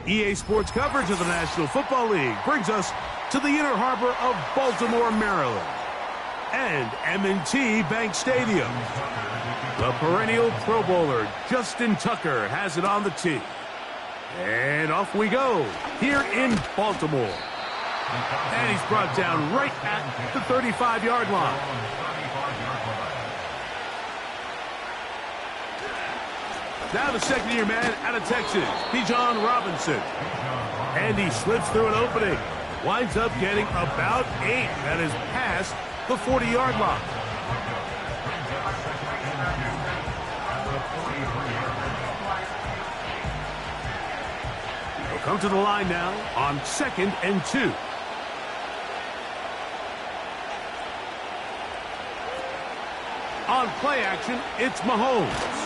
EA Sports coverage of the National Football League brings us to the inner harbor of Baltimore, Maryland, and M&T Bank Stadium. The perennial Pro Bowler, Justin Tucker, has it on the tee. And off we go, here in Baltimore. And he's brought down right at the 35-yard line. Now the second-year man out of Texas, Bijan Robinson. And he slips through an opening. Winds up getting about 8. That is past the 40-yard line. He'll come to the line now on 2nd and 2. On play action, it's Mahomes.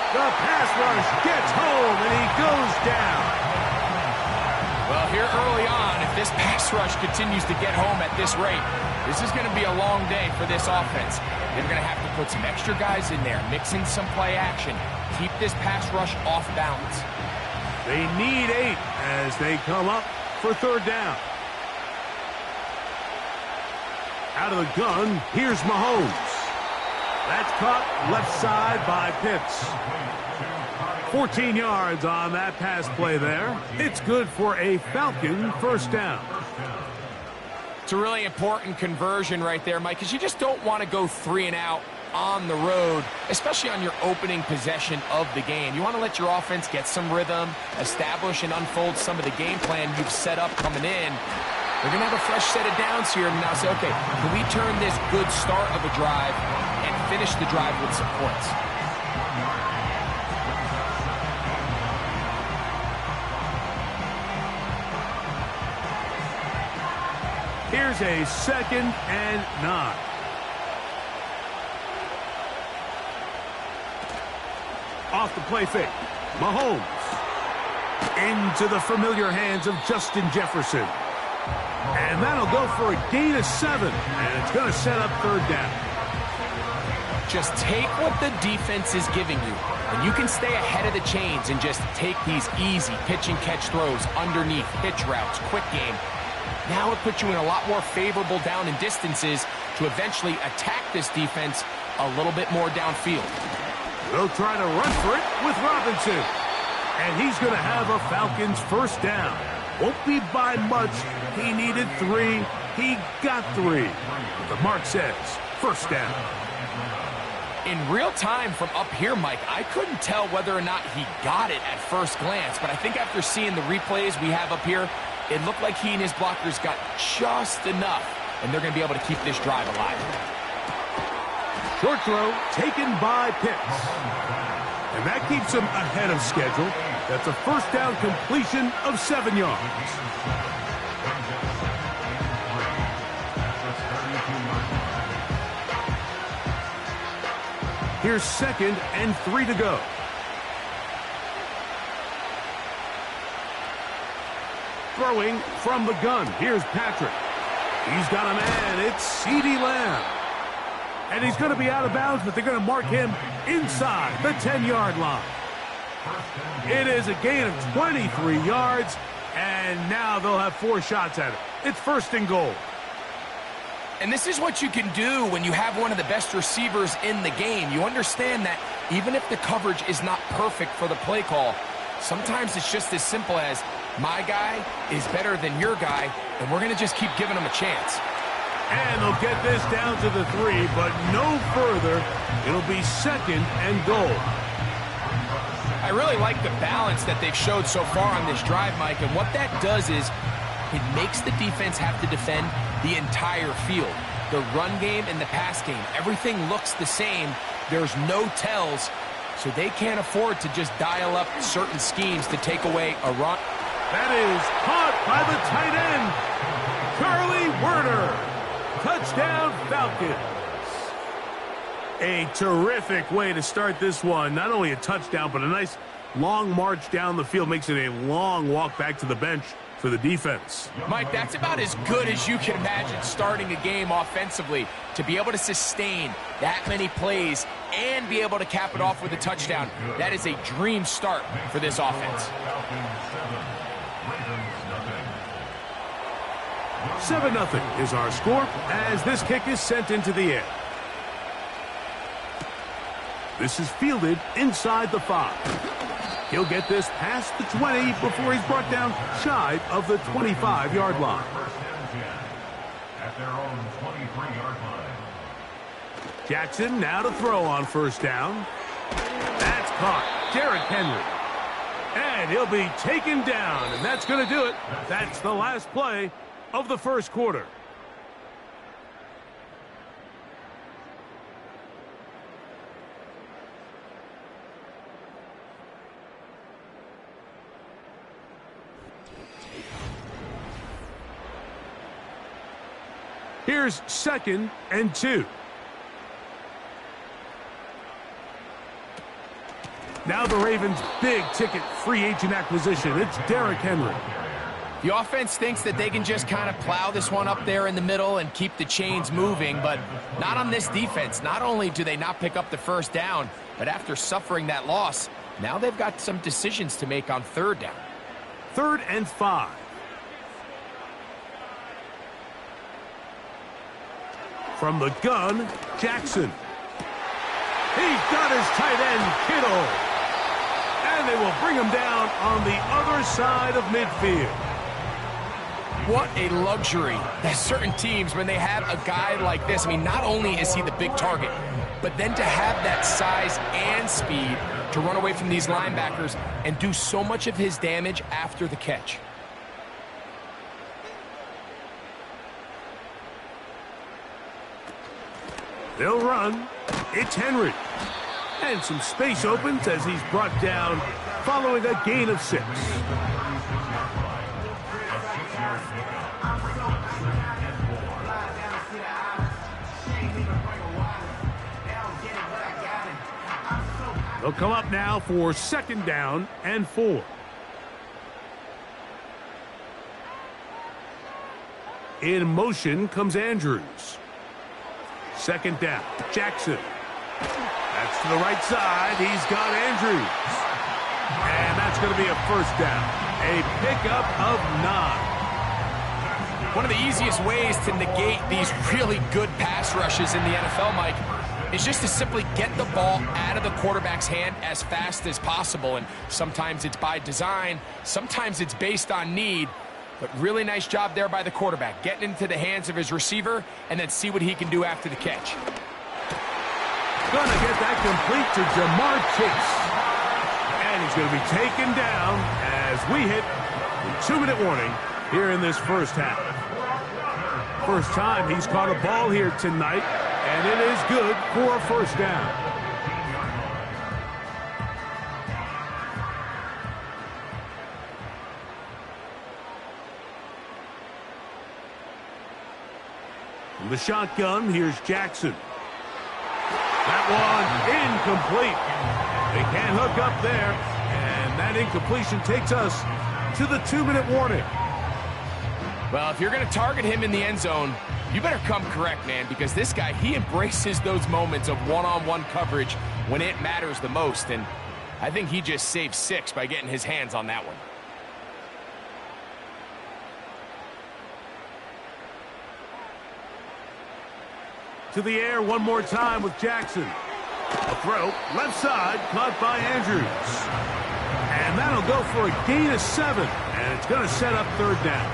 The pass rush gets home, and he goes down. Well, here early on, if this pass rush continues to get home at this rate, this is going to be a long day for this offense. They're going to have to put some extra guys in there, mix in some play action, keep this pass rush off balance. They need 8 as they come up for 3rd down. Out of the gun, here's Mahomes. That's caught left side by Pitts. 14 yards on that pass play there. It's good for a Falcon 1st down. It's a really important conversion right there, Mike, because you just don't want to go 3 and out on the road, especially on your opening possession of the game. You want to let your offense get some rhythm, establish and unfold some of the game plan you've set up coming in. They're going to have a fresh set of downs here and now say, okay, can we turn this good start of a drive and finish the drive with some points? Here's a 2nd and 9. Off the play fake. Mahomes. Into the familiar hands of Justin Jefferson. And that'll go for a gain of 7. And it's going to set up 3rd down. Just take what the defense is giving you. And you can stay ahead of the chains and just take these easy pitch and catch throws underneath, pitch routes, quick game. Now it puts you in a lot more favorable down and distances to eventually attack this defense a little bit more downfield. They'll try to run for it with Robinson. And he's going to have a Falcons 1st down. Won't be by much. He needed 3. He got 3. The mark says 1st down. In real time from up here, Mike, I couldn't tell whether or not he got it at first glance. But I think after seeing the replays we have up here, it looked like he and his blockers got just enough. And they're going to be able to keep this drive alive. Short throw taken by Pitts. And that keeps him ahead of schedule. That's a 1st down completion of 7 yards. Here's 2nd and 3 to go. Throwing from the gun. Here's Patrick. He's got a man. It's CeeDee Lamb. And he's going to be out of bounds, but they're going to mark him inside the 10-yard line. It is a gain of 23 yards, And now they'll have 4 shots at it. It's 1st and goal. And this is what you can do when you have one of the best receivers in the game. You understand that even if the coverage is not perfect for the play call, sometimes it's just as simple as, my guy is better than your guy, and we're going to just keep giving him a chance. And they'll get this down to the 3, but no further. It'll be 2nd and goal. I really like the balance that they've showed so far on this drive, Mike, and what that does is it makes the defense have to defend the entire field. The run game and the pass game, everything looks the same. There's no tells, so they can't afford to just dial up certain schemes to take away a run. That is caught by the tight end, Charlie Werner. Touchdown, Falcons. A terrific way to start this one. Not only a touchdown, but a nice long march down the field. Makes it a long walk back to the bench for the defense. Mike, that's about as good as you can imagine starting a game offensively. To be able to sustain that many plays and be able to cap it off with a touchdown, that is a dream start for this offense. 7-0 is our score as this kick is sent into the air. This is fielded inside the 5. He'll get this past the 20 before he's brought down shy of the 25-yard line. At their own 23-yard line. Jackson now to throw on 1st down. That's caught. Derrick Henry. And he'll be taken down, and that's going to do it. That's the last play of the 1st quarter. Here's 2nd and 2. Now the Ravens' big-ticket free agent acquisition. It's Derrick Henry. The offense thinks that they can just kind of plow this one up there in the middle and keep the chains moving, but not on this defense. Not only do they not pick up the 1st down, but after suffering that loss, now they've got some decisions to make on 3rd down. 3rd and 5. From the gun, Jackson. He's got his tight end, Kittle. And they will bring him down on the other side of midfield. What a luxury that certain teams, when they have a guy like this, I mean, not only is he the big target, but then to have that size and speed to run away from these linebackers and do so much of his damage after the catch. They'll run. It's Henry. And some space opens as he's brought down following a gain of 6. They'll come up now for 2nd down and 4. In motion comes Andrews. 2nd down, Jackson. That's to the right side. He's got Andrews. And that's going to be a 1st down. A pickup of 9. One of the easiest ways to negate these really good pass rushes in the NFL, Mike, is just to simply get the ball out of the quarterback's hand as fast as possible. And sometimes it's by design, sometimes it's based on need. But really nice job there by the quarterback, getting into the hands of his receiver and then see what he can do after the catch. Gonna get that complete to Jamar Chase. And he's going to be taken down as we hit the 2-minute warning here in this 1st half. First time he's caught a ball here tonight, and it is good for a 1st down. From the shotgun, here's Jackson. That one incomplete. They can't hook up there, and that incompletion takes us to the 2-minute warning. Well, if you're going to target him in the end zone, you better come correct, man, because this guy, he embraces those moments of one-on-one coverage when it matters the most, and I think he just saved 6 by getting his hands on that one. to the air one more time with Jackson. A throw, left side, caught by Andrews. And that'll go for a gain of 7, and it's going to set up third down.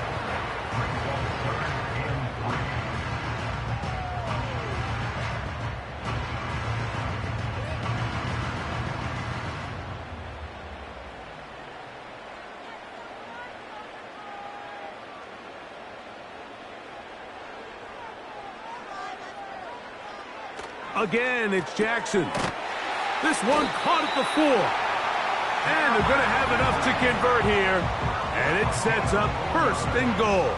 Again, it's Jackson. This one caught at the 4. And they're going to have enough to convert here. And it sets up first and goal.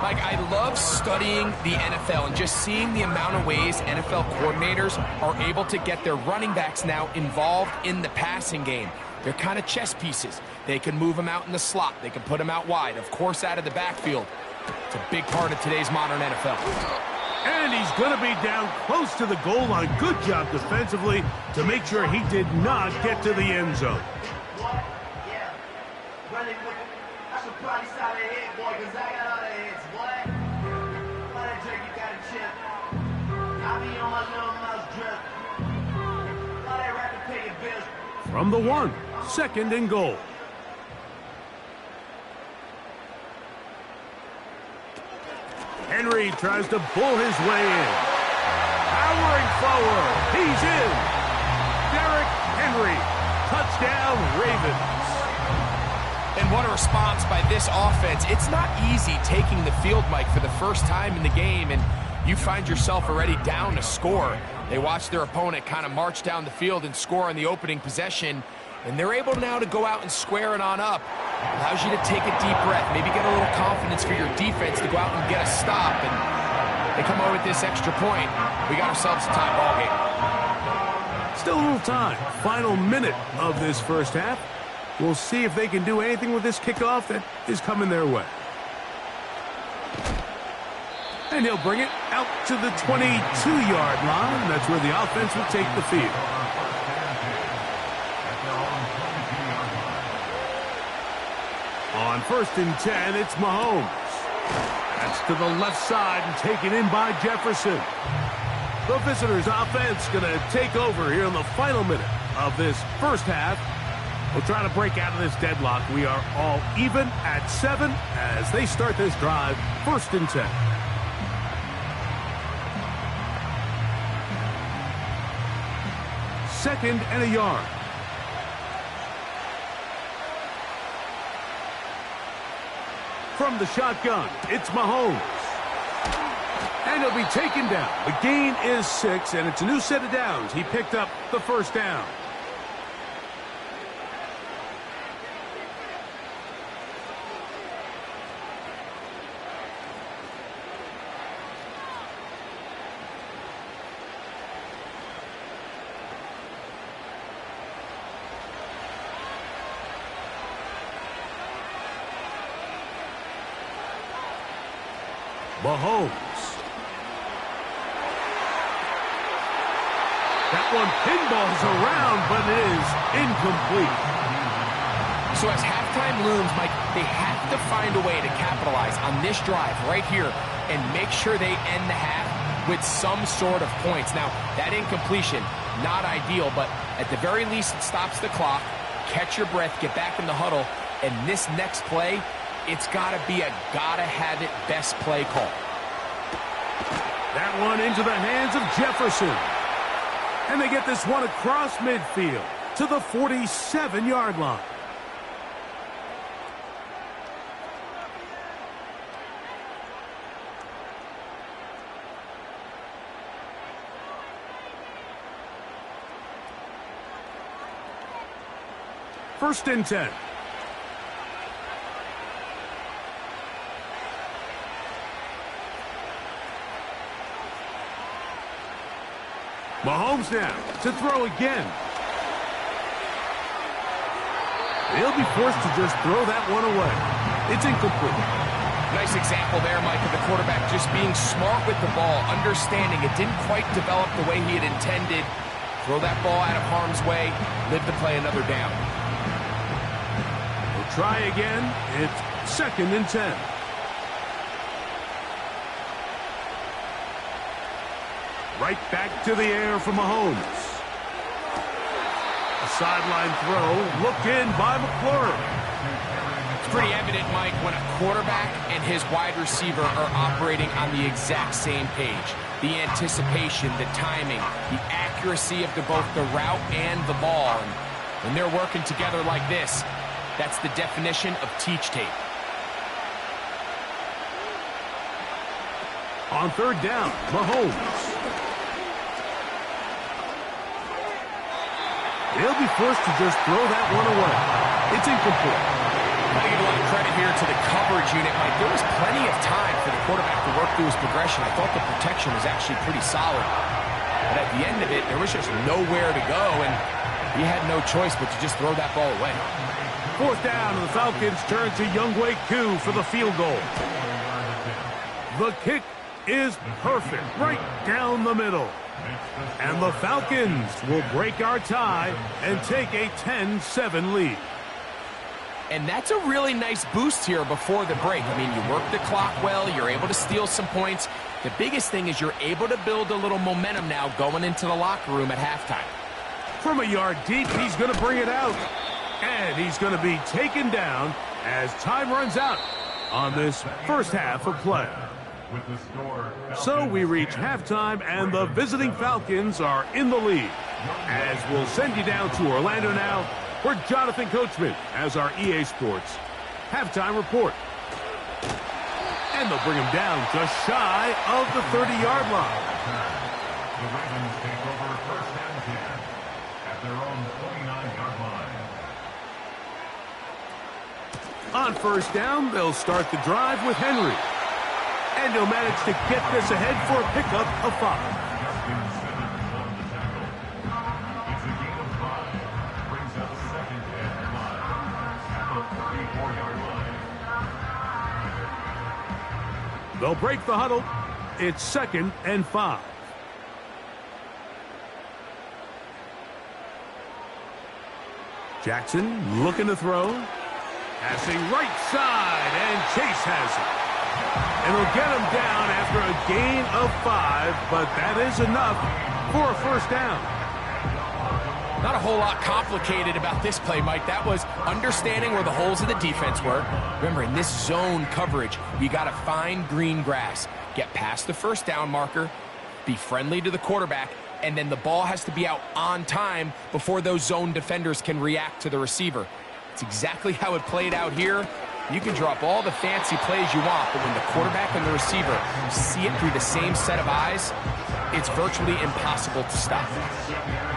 Mike, I love studying the NFL and just seeing the amount of ways NFL coordinators are able to get their running backs now involved in the passing game. They're kind of chess pieces. They can move them out in the slot. They can put them out wide, of course, out of the backfield. It's a big part of today's modern NFL. And he's going to be down close to the goal line. Good job defensively to make sure he did not get to the end zone. Yeah. Running with it. I should probably side of the head, boy, because I got other heads, boy. Why that jerk you got a chip? I be on my little mouse drip. Why that rapper pay your bills? From the 1, second and goal. Henry tries to pull his way in. Powering forward. He's in. Derrick Henry. Touchdown, Ravens. And what a response by this offense. It's not easy taking the field, Mike, for the first time in the game, and you find yourself already down to score. They watch their opponent kind of march down the field and score on the opening possession, and they're able now to go out and square it on up. Allows you to take a deep breath, maybe get a little confidence for your defense to go out and get a stop, and they come away with this extra point. We got ourselves a tie ball game. Still a little time. Final minute of this first half. We'll see if they can do anything with this kickoff that is coming their way. And he'll bring it out to the 22-yard line. That's where the offense will take the field. On 1st and 10, it's Mahomes. That's to the left side and taken in by Jefferson. The visitors' offense going to take over here in the final minute of this first half. We'll try to break out of this deadlock. We are all even at 7 as they start this drive, 1st and 10. Second and a yard. From the shotgun, it's Mahomes. And he'll be taken down. The gain is 6, and it's a new set of downs. He picked up the first down. Mahomes. That one pinballs around, but it is incomplete. So as halftime looms, Mike, they have to find a way to capitalize on this drive right here and make sure they end the half with some sort of points. Now, that incompletion, not ideal, but at the very least, it stops the clock. Catch your breath, get back in the huddle, and this next play, it's got to be a gotta-have-it best play call. That one into the hands of Jefferson. And they get this one across midfield to the 47-yard line. First and 10. Mahomes now to throw again. He'll be forced to just throw that one away. It's incomplete. Nice example there, Mike, of the quarterback just being smart with the ball, understanding it didn't quite develop the way he had intended. Throw that ball out of harm's way, live to play another down. We'll try again. It's 2nd and 10. Right back to the air for Mahomes. A sideline throw, looked in by McLaurin. It's pretty evident, Mike, when a quarterback and his wide receiver are operating on the exact same page. The anticipation, the timing, the accuracy of both the route and the ball. And when they're working together like this, that's the definition of teach tape. On third down, Mahomes. He'll be forced to just throw that one away. It's incomplete. I give a lot of credit here to the coverage unit, Mike. There was plenty of time for the quarterback to work through his progression. I thought the protection was actually pretty solid. But at the end of it, there was just nowhere to go, and he had no choice but to just throw that ball away. Fourth down, and the Falcons turn to Younghoe Koo for the field goal. The kick is perfect, right down the middle. And the Falcons will break our tie and take a 10-7 lead. And that's a really nice boost here before the break. I mean, you work the clock well, you're able to steal some points. The biggest thing is you're able to build a little momentum now going into the locker room at halftime. From a yard deep, he's going to bring it out. And he's going to be taken down as time runs out on this first half of play. So we reach halftime, and the visiting Falcons are in the lead. As we'll send you down to Orlando now for Jonathan Coachman as our EA Sports halftime report. And they'll bring him down just shy of the 30-yard line. The Ravens take over first and 10 at their own 29-yard line. On first down, they'll start the drive with Henry. And he'll manage to get this ahead for a pickup of 5. It's a gain of 5. Brings up second and 5 at the 34-yard line. They'll break the huddle. It's second and 5. Jackson looking to throw. Passing right side, and Chase has it. And he'll get him down after a gain of 5, but that is enough for a first down. Not a whole lot complicated about this play, Mike. That was understanding where the holes of the defense were. Remember, in this zone coverage, you got to find green grass, get past the first down marker, be friendly to the quarterback, and then the ball has to be out on time before those zone defenders can react to the receiver. It's exactly how it played out here. You can drop all the fancy plays you want, but when the quarterback and the receiver see it through the same set of eyes, it's virtually impossible to stop.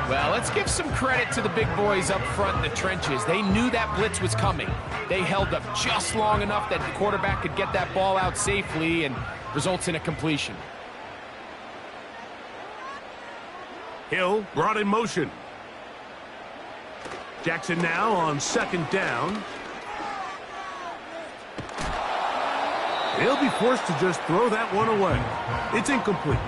Well, let's give some credit to the big boys up front in the trenches. They knew that blitz was coming. They held up just long enough that the quarterback could get that ball out safely and results in a completion. Hill brought in motion. Jackson now on second down. He'll be forced to just throw that one away. It's incomplete.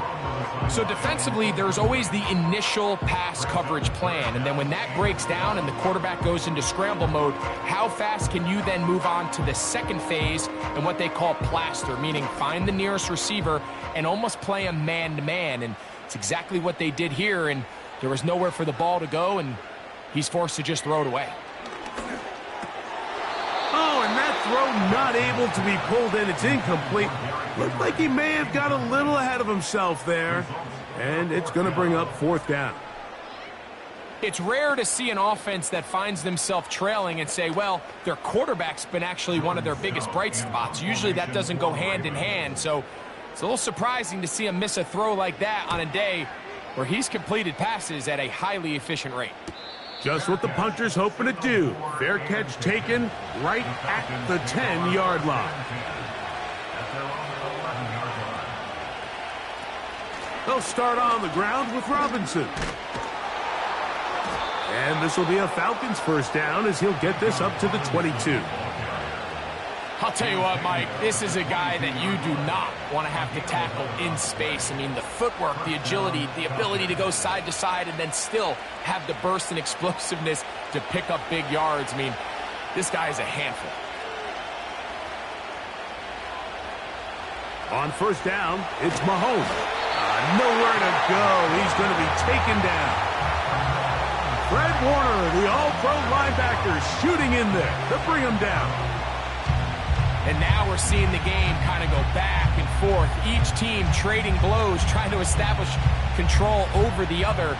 So defensively, there's always the initial pass coverage plan, and then when that breaks down and the quarterback goes into scramble mode, how fast can you then move on to the second phase and what they call plaster, meaning find the nearest receiver and almost play a man-to-man, and it's exactly what they did here, and there was nowhere for the ball to go, and he's forced to just throw it away. Oh, and that throw not able to be pulled in. It's incomplete. Looked like he may have got a little ahead of himself there. And it's going to bring up fourth down. It's rare to see an offense that finds themselves trailing and say, well, their quarterback's been actually one of their biggest bright spots. Usually that doesn't go hand in hand. So it's a little surprising to see him miss a throw like that on a day where he's completed passes at a highly efficient rate. Just what the punter's hoping to do. Fair catch taken right at the 10-yard line. They'll start on the ground with Robinson. And this will be a Falcons first down as he'll get this up to the 22. I'll tell you what, Mike, this is a guy that you do not want to have to tackle in space. I mean, the footwork, the agility, the ability to go side to side and then still have the burst and explosiveness to pick up big yards. I mean, this guy is a handful. On first down, it's Mahomes. Nowhere to go. He's going to be taken down. Fred Warner, the all-pro linebacker, shooting in there to bring him down. And now we're seeing the game kind of go back and forth. Each team trading blows, trying to establish control over the other.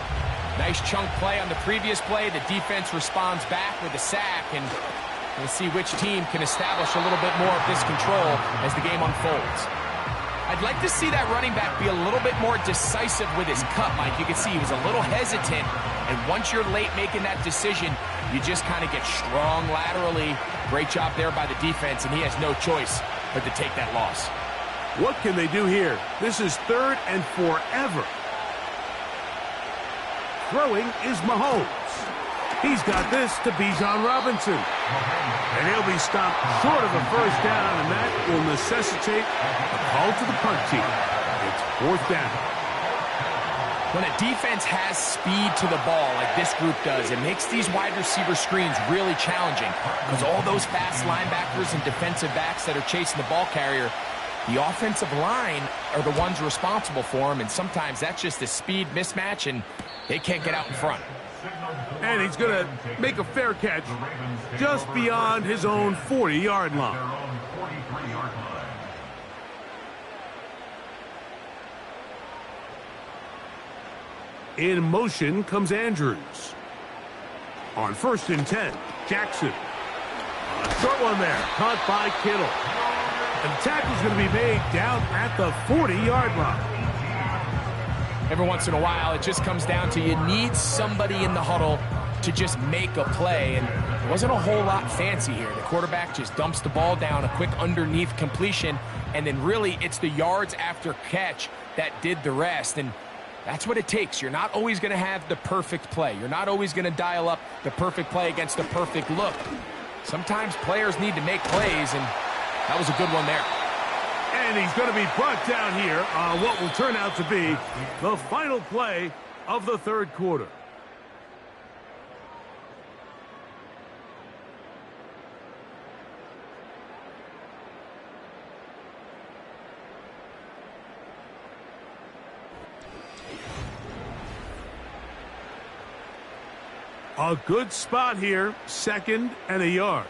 Nice chunk play on the previous play. The defense responds back with a sack, and we'll see which team can establish a little bit more of this control as the game unfolds. I'd like to see that running back be a little bit more decisive with his cut, Mike. You can see he was a little hesitant, and once you're late making that decision, you just kind of get strong laterally. Great job there by the defense, and he has no choice but to take that loss. What can they do here? This is 3rd and forever. Throwing is Mahomes. He's got this to Bijan Robinson. And he'll be stopped short of a first down, and that will necessitate a call to the punt team. It's 4th down. When a defense has speed to the ball like this group does, it makes these wide receiver screens really challenging because all those fast linebackers and defensive backs that are chasing the ball carrier, the offensive line are the ones responsible for them, and sometimes that's just a speed mismatch, and they can't get out in front. And he's going to make a fair catch just beyond his own 40-yard line. In motion comes Andrews. On 1st and 10, Jackson. A short one there, caught by Kittle. And the tackle's going to be made down at the 40-yard line. Every once in a while, it just comes down to you need somebody in the huddle to just make a play, and it wasn't a whole lot fancy here. The quarterback just dumps the ball down, a quick underneath completion, and then really it's the yards after catch that did the rest, and that's what it takes. You're not always going to have the perfect play. You're not always going to dial up the perfect play against the perfect look. Sometimes players need to make plays, and that was a good one there. And he's going to be brought down here on what will turn out to be the final play of the 3rd quarter. A good spot here, 2nd and a yard.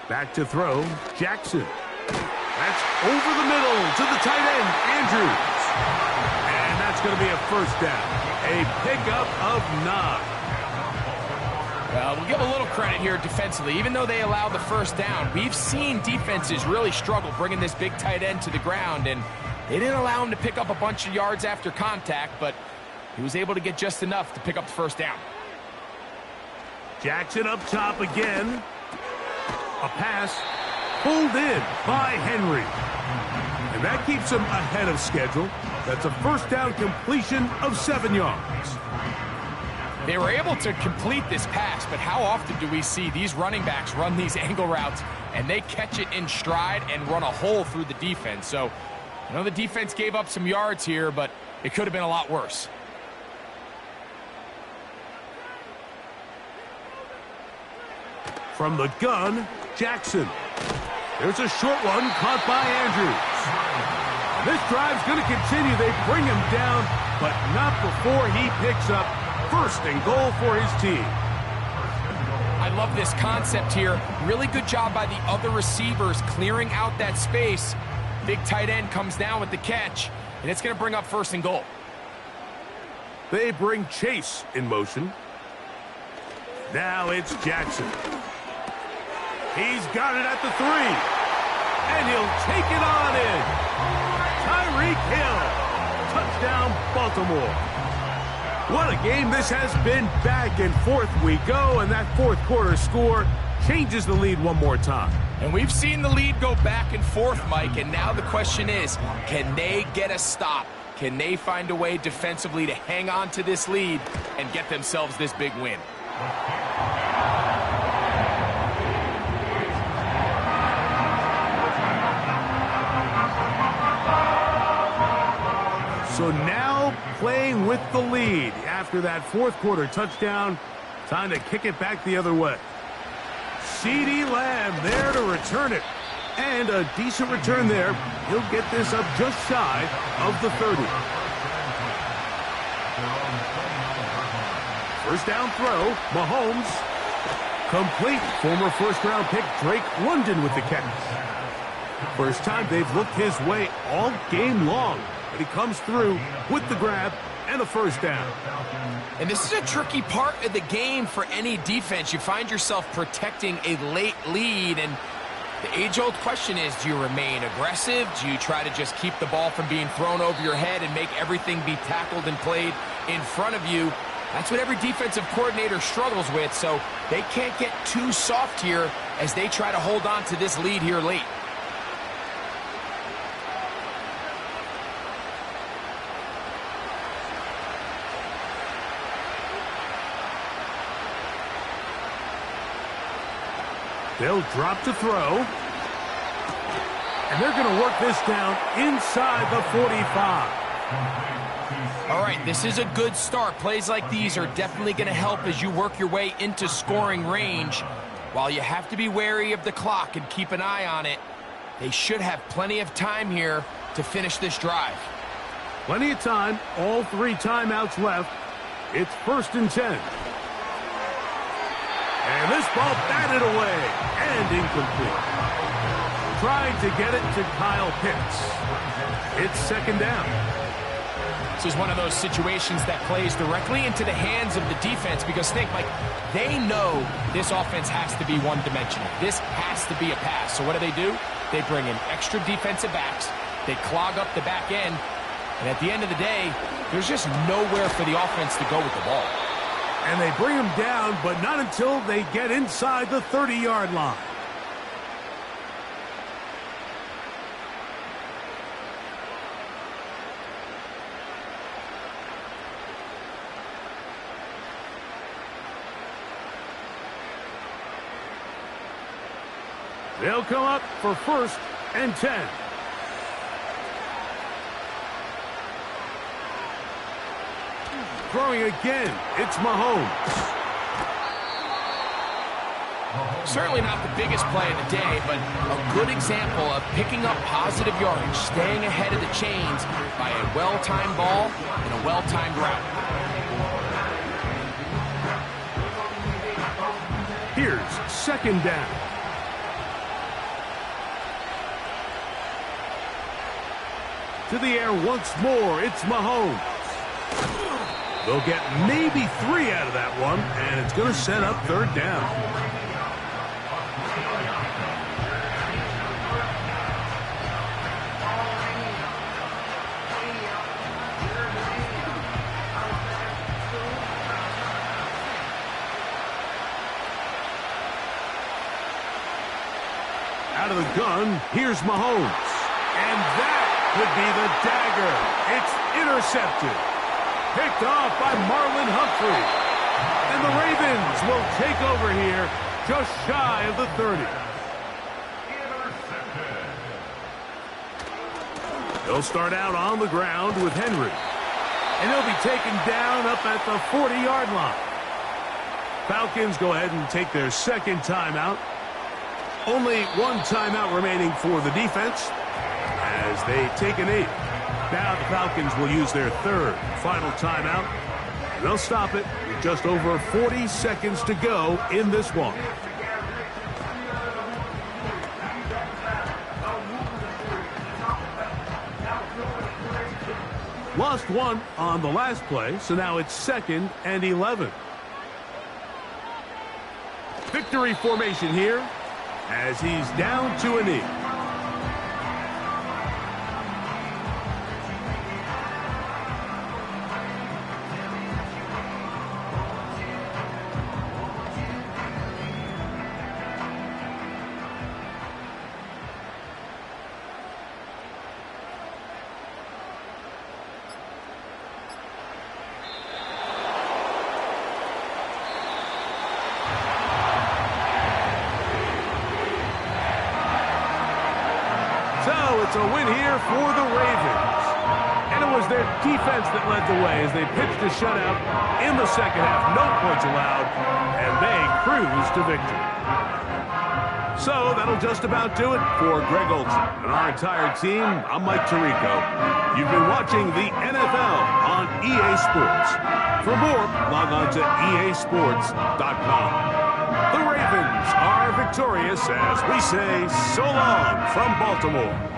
Back to throw, Jackson. That's over the middle to the tight end, Andrews. And that's going to be a 1st down. A pickup of 9. We'll give a little credit here defensively. Even though they allowed the 1st down, we've seen defenses really struggle bringing this big tight end to the ground, and they didn't allow him to pick up a bunch of yards after contact, but he was able to get just enough to pick up the 1st down. Jackson up top again. A pass pulled in by Henry. And that keeps him ahead of schedule. That's a 1st down completion of 7 yards. They were able to complete this pass, but how often do we see these running backs run these angle routes and they catch it in stride and run a hole through the defense? So, I know the defense gave up some yards here, but it could have been a lot worse. From the gun, Jackson. There's a short one caught by Andrews. This drive's going to continue. They bring him down, but not before he picks up 1st and goal for his team. I love this concept here. Really good job by the other receivers clearing out that space. Big tight end comes down with the catch, and it's going to bring up 1st and goal. They bring Chase in motion. Now it's Jackson. He's got it at the 3. And he'll take it on in. Tyreek Hill. Touchdown, Baltimore. What a game this has been. Back and forth we go, and that 4th quarter score changes the lead one more time. And we've seen the lead go back and forth, Mike, and now the question is, can they get a stop? Can they find a way defensively to hang on to this lead and get themselves this big win? So now playing with the lead after that 4th quarter touchdown. Time to kick it back the other way. CeeDee Lamb there to return it. And a decent return there. He'll get this up just shy of the 30. First down throw, Mahomes. Complete. Former first-round pick Drake London with the catch. First time they've looked his way all game long. But he comes through with the grab and a first down. And this is a tricky part of the game for any defense. You find yourself protecting a late lead, and the age-old question is, do you remain aggressive? Do you try to just keep the ball from being thrown over your head and make everything be tackled and played in front of you? That's what every defensive coordinator struggles with, so they can't get too soft here as they try to hold on to this lead here late. They'll drop to throw. And they're going to work this down inside the 45. All right, this is a good start. Plays like these are definitely going to help as you work your way into scoring range. While you have to be wary of the clock and keep an eye on it, they should have plenty of time here to finish this drive. Plenty of time. All 3 timeouts left. It's 1st and 10. And this ball batted away and incomplete. Trying to get it to Kyle Pitts. It's 2nd down. This is one of those situations that plays directly into the hands of the defense because think, like, they know this offense has to be one-dimensional. This has to be a pass. So what do? They bring in extra defensive backs. They clog up the back end. And at the end of the day, there's just nowhere for the offense to go with the ball. And they bring him down, but not until they get inside the 30-yard line. They'll come up for 1st and 10. Throwing again, it's Mahomes. Certainly not the biggest play of the day, but a good example of picking up positive yardage, staying ahead of the chains by a well-timed ball and a well-timed route. Here's 2nd down. To the air once more, it's Mahomes. They'll get maybe 3 out of that one, and it's going to set up 3rd down. Out of the gun, here's Mahomes. And that would be the dagger. It's intercepted. Picked off by Marlon Humphrey. And the Ravens will take over here just shy of the 30. They'll start out on the ground with Henry. And he'll be taken down up at the 40-yard line. Falcons go ahead and take their 2nd timeout. Only 1 timeout remaining for the defense as they take a knee. Now the Falcons will use their 3rd final timeout. And they'll stop it with just over 40 seconds to go in this one. Lost 1 on the last play, so now it's 2nd and 11. Victory formation here as he's down to a knee. It's a win here for the Ravens. And it was their defense that led the way as they pitched a shutout in the 2nd half. No points allowed, and they cruise to victory. So that'll just about do it for Greg Olson and our entire team. I'm Mike Tirico. You've been watching the NFL on EA Sports. For more, log on to easports.com. The Ravens are victorious as we say so long from Baltimore.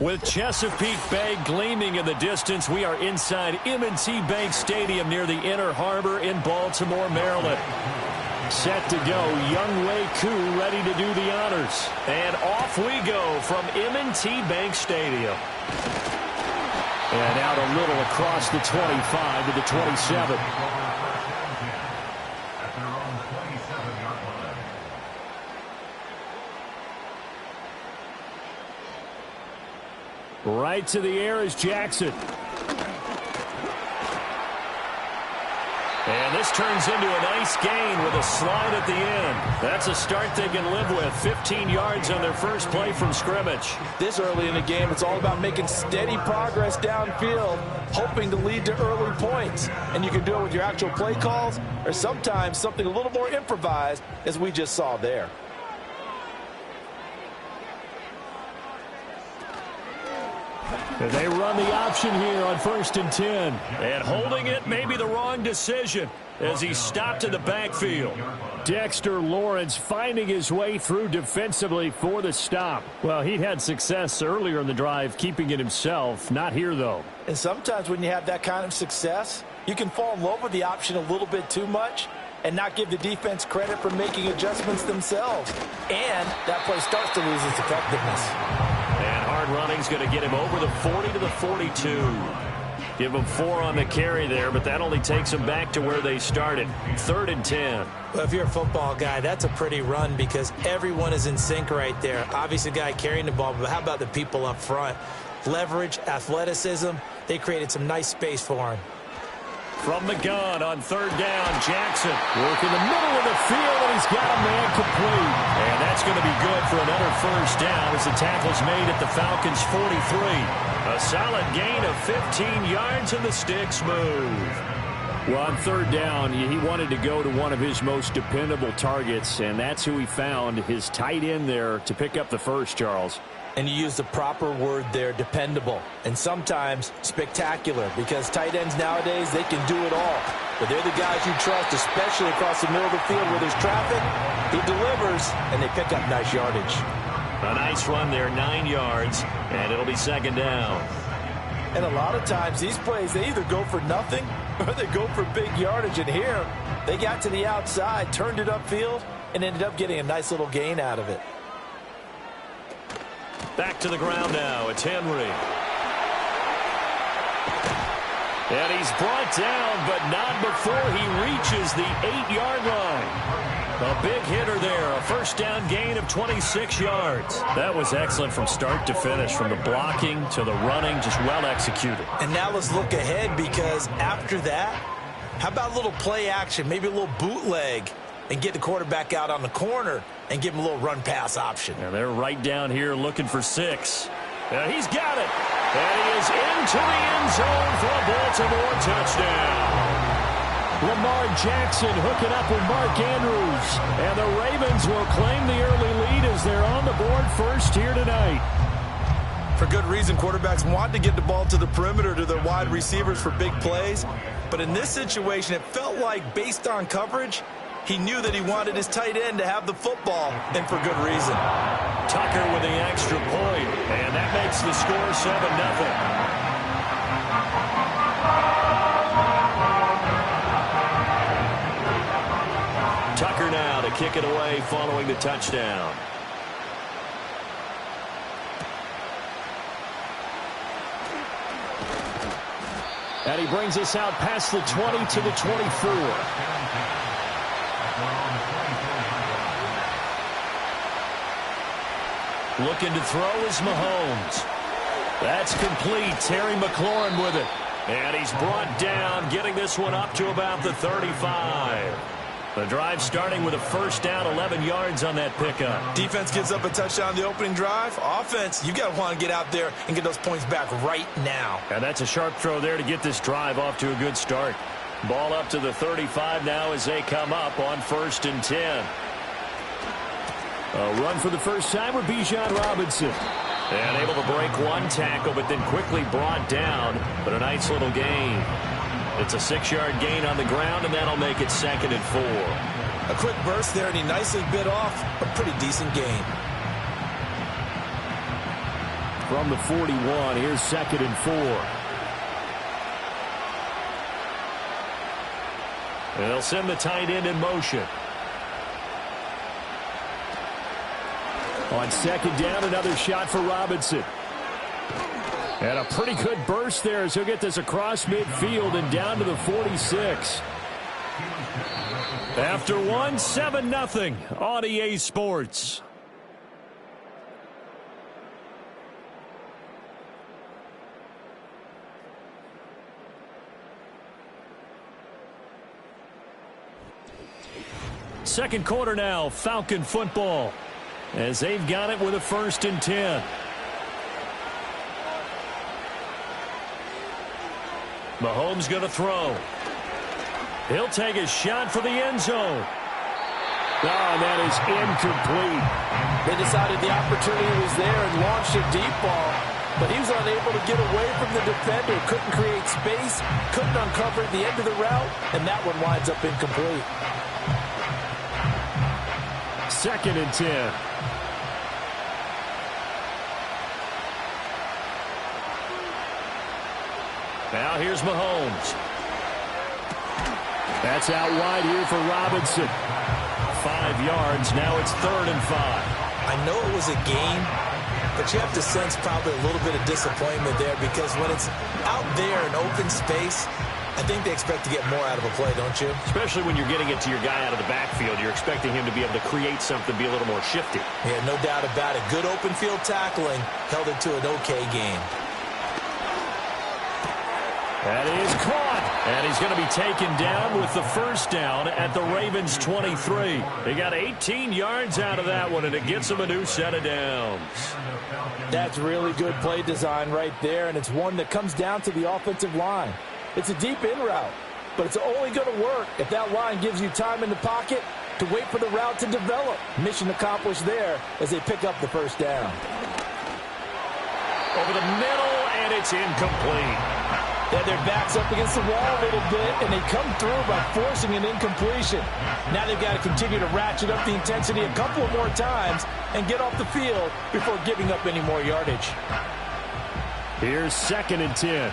With Chesapeake Bay gleaming in the distance, we are inside M&T Bank Stadium near the Inner Harbor in Baltimore, Maryland. Set to go, Younghoe Koo ready to do the honors. And off we go from M&T Bank Stadium. And out a little across the 25 to the 27. At their own 27-yard line. Right to the air is Jackson. And this turns into a nice gain with a slide at the end. That's a start they can live with. 15 yards on their first play from scrimmage. This early in the game, it's all about making steady progress downfield, hoping to lead to early points. And you can do it with your actual play calls or sometimes something a little more improvised, as we just saw there. And they run the option here on 1st and 10. And holding it may be the wrong decision as he stopped in the backfield. Dexter Lawrence finding his way through defensively for the stop. Well, he'd had success earlier in the drive keeping it himself. Not here, though. And sometimes when you have that kind of success, you can fall in love with the option a little bit too much and not give the defense credit for making adjustments themselves. And that play starts to lose its effectiveness. And hard running's going to get him over the 40 to the 42. Give him 4 on the carry there, but that only takes them back to where they started. 3rd and 10. Well, if you're a football guy, that's a pretty run because everyone is in sync right there. Obviously, the guy carrying the ball, but how about the people up front? Leverage, athleticism, they created some nice space for him. From the gun on 3rd down, Jackson working the middle of the field, and he's got a man complete. And that's going to be good for another 1st down as the tackle's made at the Falcons' 43. A solid gain of 15 yards, and the sticks move. Well, on 3rd down, he wanted to go to one of his most dependable targets, and that's who he found, his tight end there, to pick up the first, Charles. And you use the proper word there, dependable, and sometimes spectacular, because tight ends nowadays, they can do it all. But they're the guys you trust, especially across the middle of the field where there's traffic. He delivers, and they pick up nice yardage. A nice run there, 9 yards, and it'll be 2nd down. And a lot of times, these plays, they either go for nothing or they go for big yardage. And here, they got to the outside, turned it upfield, and ended up getting a nice little gain out of it. Back to the ground now. It's Henry. And he's brought down, but not before he reaches the 8-yard line. A big hitter there. A 1st down gain of 26 yards. That was excellent from start to finish, from the blocking to the running, just well executed. And now let's look ahead, because after that, how about a little play action, maybe a little bootleg, and get the quarterback out on the corner and give him a little run-pass option. And they're right down here looking for 6. He's got it. And he is into the end zone for a Baltimore touchdown. Lamar Jackson hooking up with Mark Andrews. And the Ravens will claim the early lead as they're on the board first here tonight. For good reason, quarterbacks want to get the ball to the perimeter to their wide receivers for big plays. But in this situation, it felt like, based on coverage, he knew that he wanted his tight end to have the football, and for good reason. Tucker with the extra point, and that makes the score 7-0. Tucker now to kick it away following the touchdown. And he brings us out past the 20 to the 24. Looking to throw is Mahomes. That's complete. Terry McLaurin with it. And he's brought down, getting this one up to about the 35. The drive starting with a first down, 11 yards on that pickup. Defense gives up a touchdown the opening drive. Offense, you got to want to get out there and get those points back right now. And that's a sharp throw there to get this drive off to a good start. Ball up to the 35 now as they come up on 1st and 10. A run for the first time with Bijan Robinson. And able to break one tackle, but then quickly brought down. But a nice little gain. It's a 6-yard gain on the ground, and that'll make it 2nd and 4. A quick burst there, and he nicely bit off a pretty decent gain. From the 41, here's 2nd and 4. And they'll send the tight end in motion. On 2nd down, another shot for Robinson. And a pretty good burst there as he'll get this across midfield and down to the 46. After one, 7-0 on EA Sports. Second quarter now, Falcon football, as they've got it with a 1st and 10. Mahomes going to throw. He'll take a shot for the end zone. Oh, that is incomplete. They decided the opportunity was there and launched a deep ball, but he was unable to get away from the defender. Couldn't create space, couldn't uncover the end of the route, and that one winds up incomplete. 2nd and 10. Now here's Mahomes. That's out wide here for Robinson. 5 yards. Now it's 3rd and 5. I know it was a game, but you have to sense probably a little bit of disappointment there because when it's out there in open space, I think they expect to get more out of a play, don't you? Especially when you're getting it to your guy out of the backfield. You're expecting him to be able to create something, be a little more shifty. Yeah, no doubt about it. Good open field tackling held it to an okay game. That is caught. And he's going to be taken down with the first down at the Ravens 23. They got 18 yards out of that one, and it gets them a new set of downs. That's really good play design right there, and it's one that comes down to the offensive line. It's a deep in route, but it's only going to work if that line gives you time in the pocket to wait for the route to develop. Mission accomplished there as they pick up the first down. Over the middle, and it's incomplete. Yeah, their back's up against the wall a little bit, and they come through by forcing an incompletion. Now they've got to continue to ratchet up the intensity a couple more times and get off the field before giving up any more yardage. Here's 2nd and 10.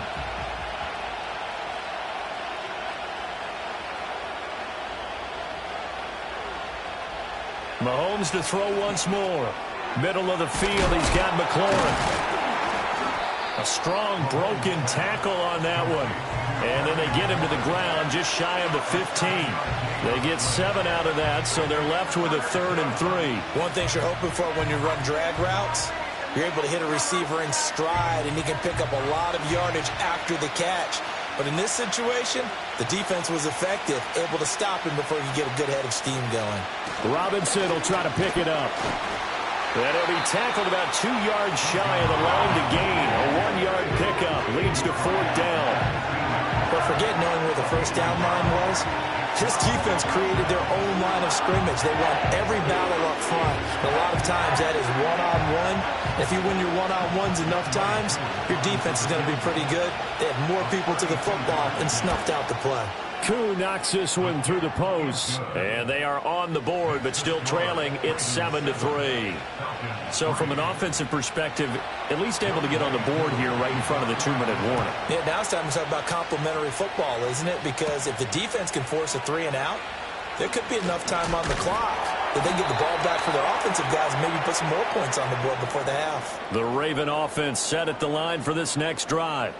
Mahomes to throw once more. Middle of the field, he's got McLaurin. A strong broken tackle on that one. And then they get him to the ground just shy of the 15. They get 7 out of that, so they're left with a 3rd and 3. One thing you're hoping for when you run drag routes, you're able to hit a receiver in stride, and he can pick up a lot of yardage after the catch. But in this situation, the defense was effective, able to stop him before you get a good head of steam going. Robinson will try to pick it up. And he'll be tackled about 2 yards shy of the line to gain. A 1-yard pickup leads to 4th down. But forget knowing where the first down line was. This defense created their own line of scrimmage. They won every battle up front. And a lot of times that is one-on-one. If you win your one-on-ones enough times, your defense is going to be pretty good. They had more people to the football and snuffed out the play. Koo knocks this one through the post. And they are on the board, but still trailing. It's 7-3. So from an offensive perspective, at least able to get on the board here right in front of the 2-minute warning. Yeah, now it's time to talk about complementary football, isn't it? Because if the defense can force a 3 and out, there could be enough time on the clock that they get the ball back for their offensive guys and maybe put some more points on the board before the half. The Raven offense set at the line for this next drive.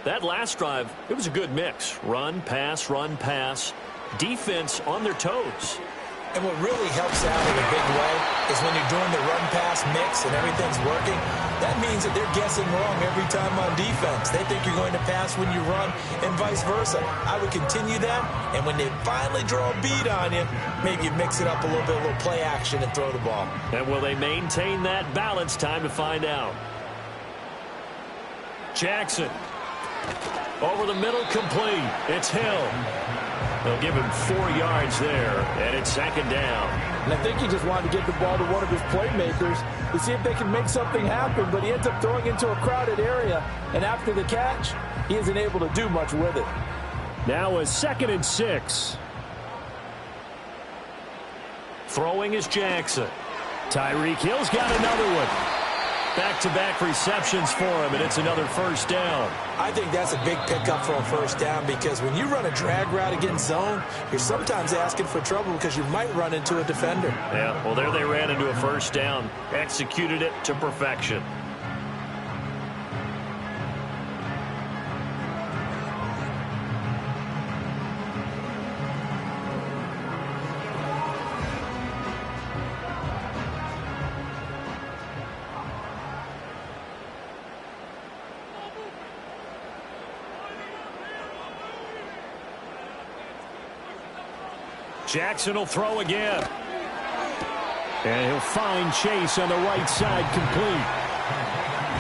That last drive, it was a good mix. Run, pass, defense on their toes. And what really helps out in a big way is when you're doing the run-pass mix and everything's working, that means that they're guessing wrong every time on defense. They think you're going to pass when you run and vice versa. I would continue that, and when they finally draw a beat on you, maybe you mix it up a little bit, a little play action, and throw the ball. And will they maintain that balance? Time to find out. Jackson. Over the middle, complete. It's Hill. They'll give him 4 yards there, and it's second down. And I think he just wanted to get the ball to one of his playmakers to see if they can make something happen, but he ends up throwing into a crowded area, and after the catch, he isn't able to do much with it. Now a 2nd and 6. Throwing is Jackson. Tyreek Hill's got another one. Back-to-back receptions for him, and it's another first down. I think that's a big pickup for a first down because when you run a drag route against zone, you're sometimes asking for trouble because you might run into a defender. Yeah, well, there they ran into a first down. Executed it to perfection. Jackson will throw again. And he'll find Chase on the right side, complete.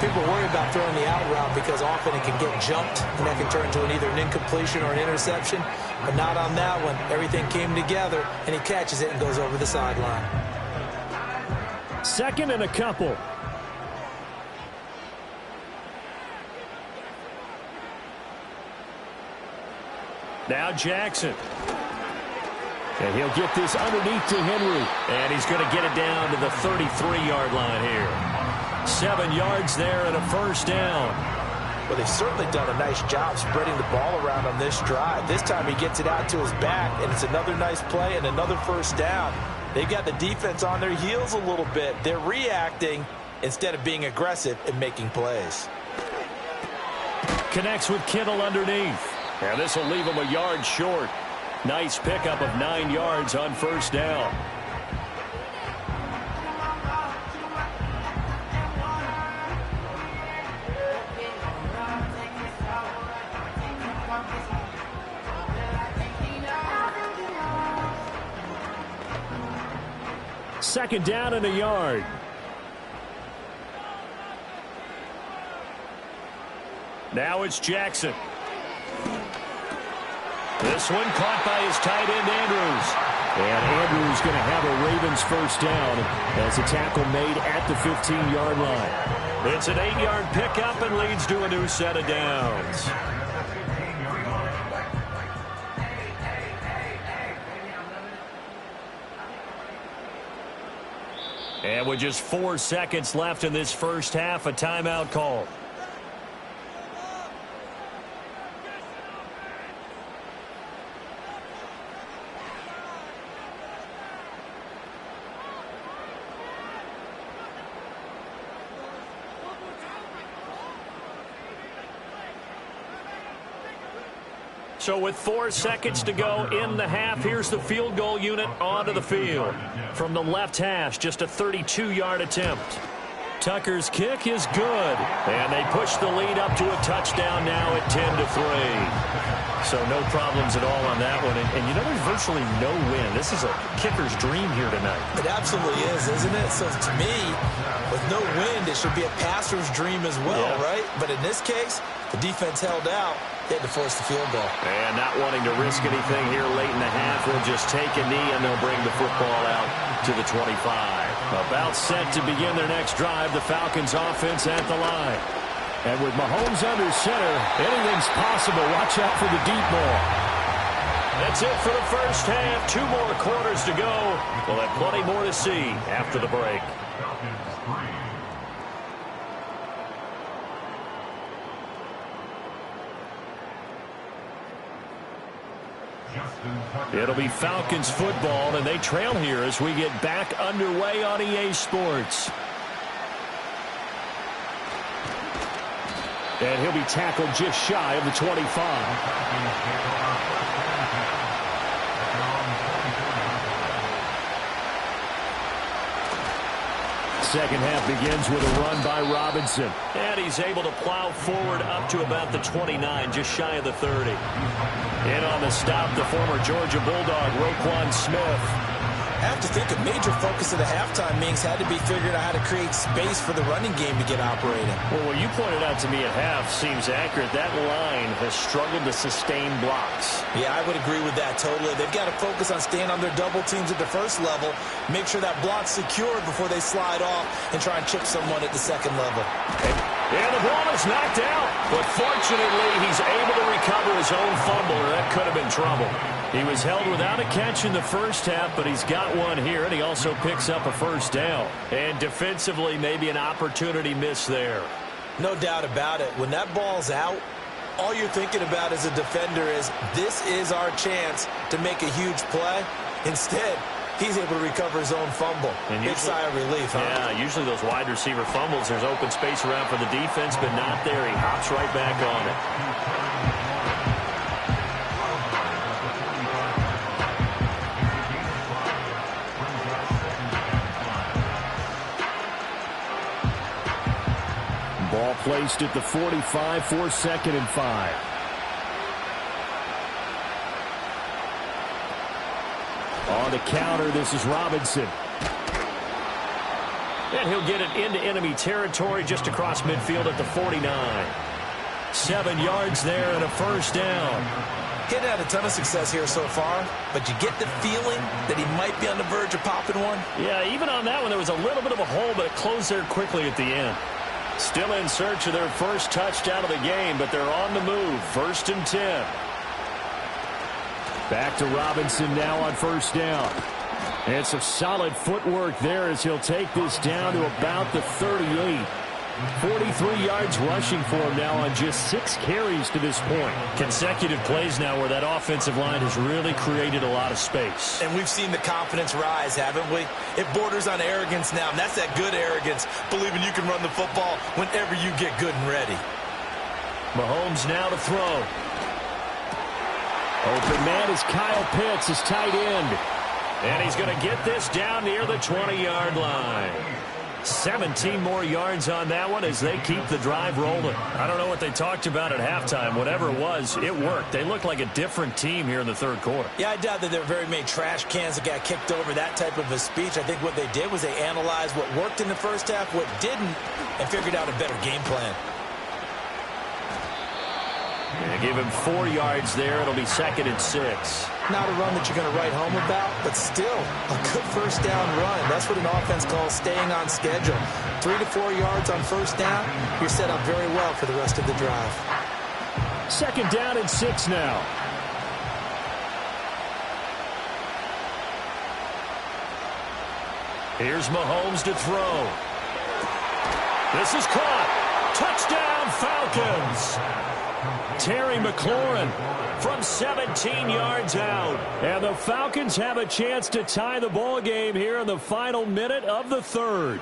People worry about throwing the out route because often it can get jumped, and that can turn into either an incompletion or an interception. But not on that one. Everything came together, and he catches it and goes over the sideline. 2nd and a couple. Now Jackson. And he'll get this underneath to Henry. And he's going to get it down to the 33-yard line here. 7 yards there and a first down. Well, they've certainly done a nice job spreading the ball around on this drive. This time he gets it out to his back, and it's another nice play and another first down. They've got the defense on their heels a little bit. They're reacting instead of being aggressive and making plays. Connects with Kittle underneath. And this will leave him a yard short. Nice pickup of 9 yards on first down. Second down and a yard. Now it's Jackson. This one caught by his tight end, Andrews. And Andrews going to have a Ravens first down as a tackle made at the 15-yard line. It's an 8-yard pickup and leads to a new set of downs. And with just 4 seconds left in this first half, a timeout call. So with 4 seconds to go in the half, here's the field goal unit onto the field. From the left hash, just a 32-yard attempt. Tucker's kick is good. And they push the lead up to a touchdown now at 10-3. So no problems at all on that one. And you know, there's virtually no win. This is a kicker's dream here tonight. It absolutely is, isn't it? So to me, with no wind, it should be a passer's dream as well, right? But in this case, the defense held out. They had to force the field goal. And not wanting to risk anything here late in the half, will just take a knee and they'll bring the football out to the 25. About set to begin their next drive, the Falcons offense at the line. And with Mahomes under center, anything's possible. Watch out for the deep ball. That's it for the first half. 2 more quarters to go. We'll have plenty more to see after the break. It'll be Falcons football, and they trail here as we get back underway on EA Sports. And he'll be tackled just shy of the 25. second half begins with a run by Robinson. And he's able to plow forward up to about the 29, just shy of the 30. In on the stop, the former Georgia Bulldog, Roquan Smith. I have to think a major focus of the halftime meetings had to be figuring out how to create space for the running game to get operating. Well, what you pointed out to me at half seems accurate. That line has struggled to sustain blocks. Yeah, I would agree with that totally. They've got to focus on staying on their double teams at the first level, make sure that block's secured before they slide off and try and chip someone at the second level. And the ball is knocked out. But fortunately, he's able to recover his own fumble, or that could have been trouble. He was held without a catch in the first half, but he's got one here, and he also picks up a first down. And defensively, maybe an opportunity miss there. No doubt about it. When that ball's out, all you're thinking about as a defender is, this is our chance to make a huge play. Instead, he's able to recover his own fumble. Big sigh of relief, huh? Yeah, usually those wide receiver fumbles, there's open space around for the defense, but not there. He hops right back on it. Ball placed at the 45 for 2nd and 5. On the counter, this is Robinson. And he'll get it into enemy territory just across midfield at the 49. 7 yards there and a first down. He hadn't had a ton of success here so far, but you get the feeling that he might be on the verge of popping one. Yeah, even on that one, there was a little bit of a hole, but it closed there quickly at the end. Still in search of their first touchdown of the game, but they're on the move. 1st and 10. Back to Robinson now on first down. And some solid footwork there as he'll take this down to about the 38. 43 yards rushing for him now on just 6 carries to this point. Consecutive plays now where that offensive line has really created a lot of space. And we've seen the confidence rise, haven't we? It borders on arrogance now, and that's that good arrogance, believing you can run the football whenever you get good and ready. Mahomes now to throw. Open man is Kyle Pitts, his tight end. And he's going to get this down near the 20-yard line. 17 more yards on that one as they keep the drive rolling. I don't know what they talked about at halftime. Whatever it was, it worked. They looked like a different team here in the third quarter. Yeah, I doubt that there were very many trash cans that got kicked over, that type of a speech. I think what they did was they analyzed what worked in the first half, what didn't, and figured out a better game plan. And give him 4 yards there. It'll be 2nd and 6. Not a run that you're going to write home about, but still a good first down run. That's what an offense calls staying on schedule. 3 to 4 yards on first down, you're set up very well for the rest of the drive. 2nd down and 6 now. Here's Mahomes to throw. This is caught. Touchdown, Falcons. Terry McLaurin from 17 yards out. And the Falcons have a chance to tie the ball game here in the final minute of the third.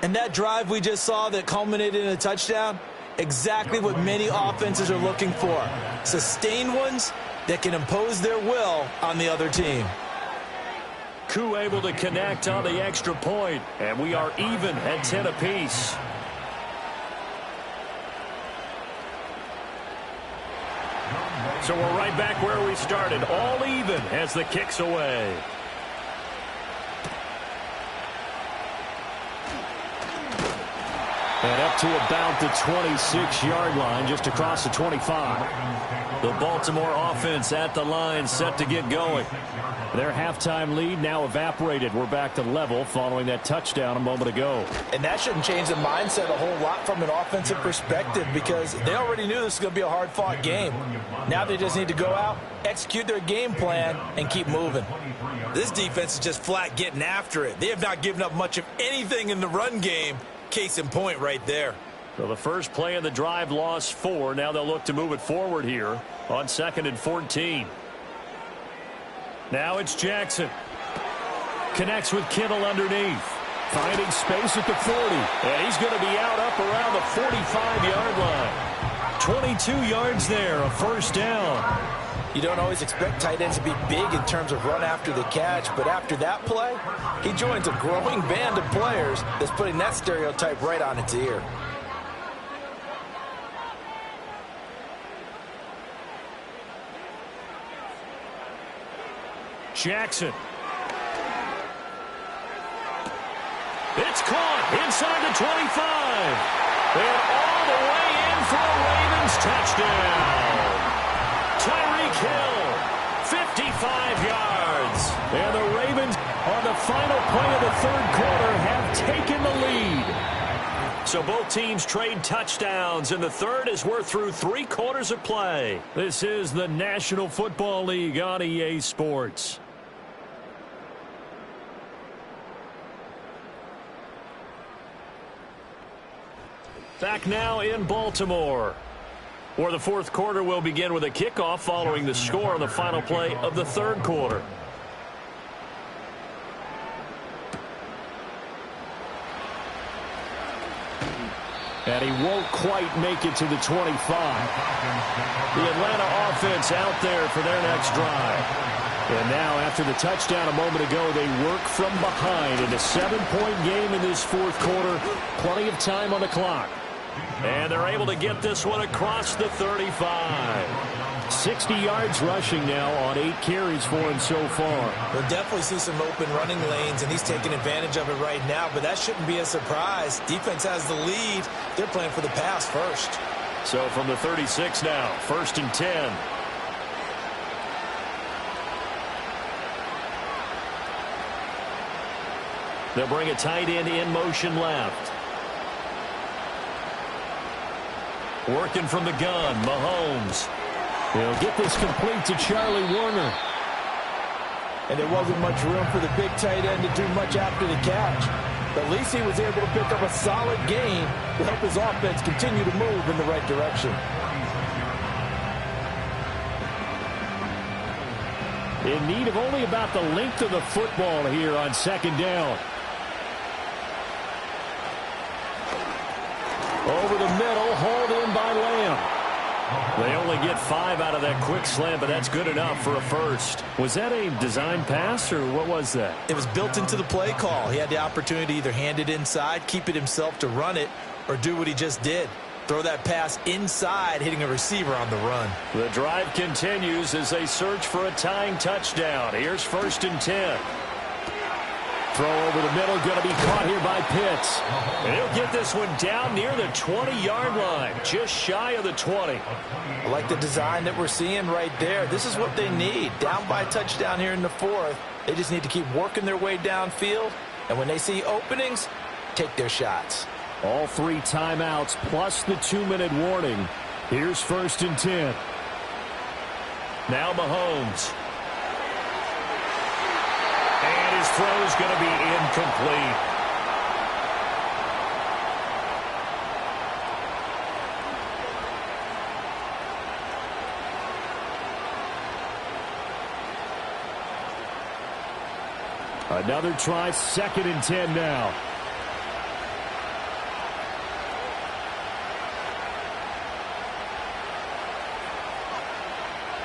And that drive we just saw that culminated in a touchdown, exactly what many offenses are looking for. Sustained ones that can impose their will on the other team. Koo able to connect on the extra point, and we are even at 10 apiece. So we're right back where we started, all even as the kick's away. And up to about the 26-yard line, just across the 25. The Baltimore offense at the line, set to get going. Their halftime lead now evaporated. We're back to level following that touchdown a moment ago. And that shouldn't change the mindset a whole lot from an offensive perspective because they already knew this was going to be a hard-fought game. Now they just need to go out, execute their game plan, and keep moving. This defense is just flat getting after it. They have not given up much of anything in the run game. Case in point right there. So the first play of the drive lost 4. Now they'll look to move it forward here on 2nd and 14. Now it's Jackson. Connects with Kittle underneath. Finding space at the 40. And he's going to be out up around the 45-yard line. 22 yards there, a first down. You don't always expect tight ends to be big in terms of run after the catch, but after that play, he joins a growing band of players that's putting that stereotype right on its ear. Jackson. It's caught inside the 25. And all the way in for a Ravens touchdown. Tyreek Hill, 55 yards. And the Ravens, on the final play of the third quarter, have taken the lead. So both teams trade touchdowns, and the third as we're through 3 quarters of play. This is the National Football League on EA Sports. Back now in Baltimore, where the fourth quarter will begin with a kickoff following the score on the final play of the third quarter. And he won't quite make it to the 25. The Atlanta offense out there for their next drive. And now, after the touchdown a moment ago, they work from behind in a 7-point game in this fourth quarter. Plenty of time on the clock. And they're able to get this one across the 35. 60 yards rushing now on 8 carries for him so far. We'll definitely see some open running lanes, and he's taking advantage of it right now, but that shouldn't be a surprise. Defense has the lead. They're playing for the pass first. So from the 36 now, 1st and 10. They'll bring a tight end in motion left. Working from the gun, Mahomes. He'll get this complete to Charlie Warner. And there wasn't much room for the big tight end to do much after the catch. But at least he was able to pick up a solid gain to help his offense continue to move in the right direction. In need of only about the length of the football here on 2nd down. Over the middle, hauled in by Lamb. They only get 5 out of that quick slant, but that's good enough for a first. Was that a design pass, or what was that? It was built into the play call. He had the opportunity to either hand it inside, keep it himself to run it, or do what he just did. Throw that pass inside, hitting a receiver on the run. The drive continues as they search for a tying touchdown. Here's 1st and 10. Throw over the middle, going to be caught here by Pitts. And he'll get this one down near the 20-yard line, just shy of the 20. I like the design that we're seeing right there. This is what they need. Down by a touchdown here in the 4th. They just need to keep working their way downfield. And when they see openings, take their shots. All 3 timeouts plus the 2-minute warning. Here's 1st and 10. Now Mahomes. And his throw's going to be incomplete. Another try, 2nd and 10 now.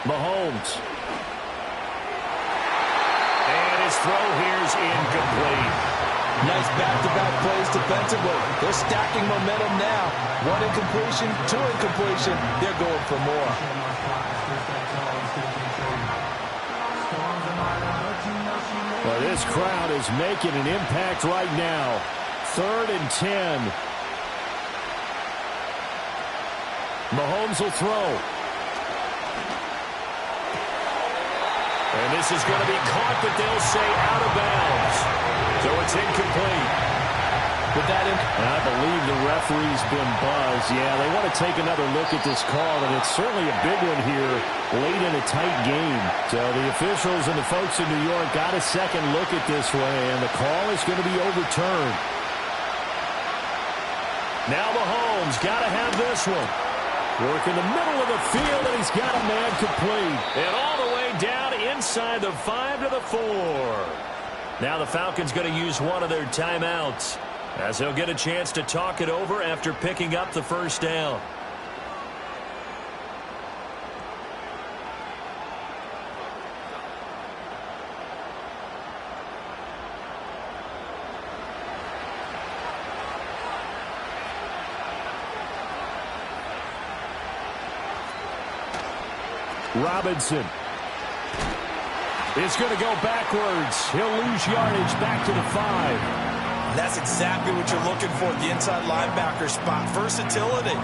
Mahomes. And his throw here's incomplete. Nice back-to-back plays defensively. They're stacking momentum now. 1 incompletion, 2 incompletion. They're going for more. Well, this crowd is making an impact right now. 3rd and 10. Mahomes will throw. And this is going to be caught, but they'll say out of bounds. So it's incomplete. With that I believe the referee's been buzzed. Yeah, they want to take another look at this call, and it's certainly a big one here late in a tight game. So the officials and the folks in New York got a second look at this one, and the call is going to be overturned. Now Mahomes got to have this one. Work in the middle of the field, and he's got a man complete. And all the way down inside the 5 to the 4. Now the Falcons going to use one of their timeouts, as they'll get a chance to talk it over after picking up the first down. Robinson is going to go backwards. He'll lose yardage back to the 5. And that's exactly what you're looking for at the inside linebacker spot. Versatility.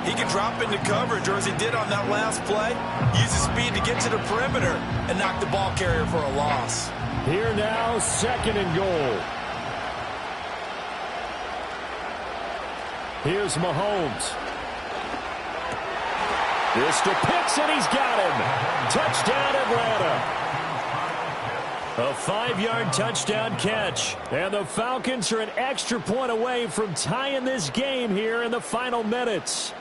He can drop into coverage, or as he did on that last play, use his speed to get to the perimeter and knock the ball carrier for a loss. Here now, 2nd and goal. Here's Mahomes. This to Pitts, and he's got him. Touchdown, Atlanta. A 5-yard touchdown catch. And the Falcons are an extra point away from tying this game here in the final minutes.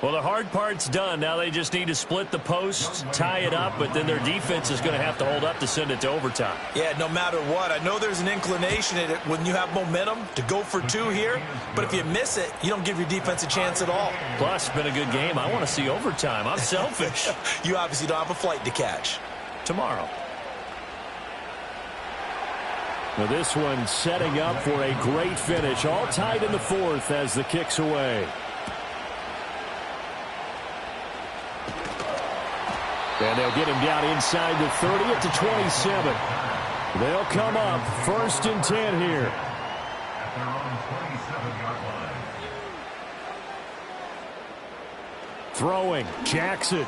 Well, the hard part's done. Now they just need to split the post, tie it up, but then their defense is going to have to hold up to send it to overtime. Yeah, no matter what. I know there's an inclination in it when you have momentum to go for 2 here, but if you miss it, you don't give your defense a chance at all. Plus, it's been a good game. I want to see overtime. I'm selfish. You obviously don't have a flight to catch. Tomorrow. Now this one setting up for a great finish. All tied in the 4th as the kick's away. And they'll get him down inside the 30 at the 27. They'll come up 1st and 10 here. At their own 27-yard line. Throwing, Jackson.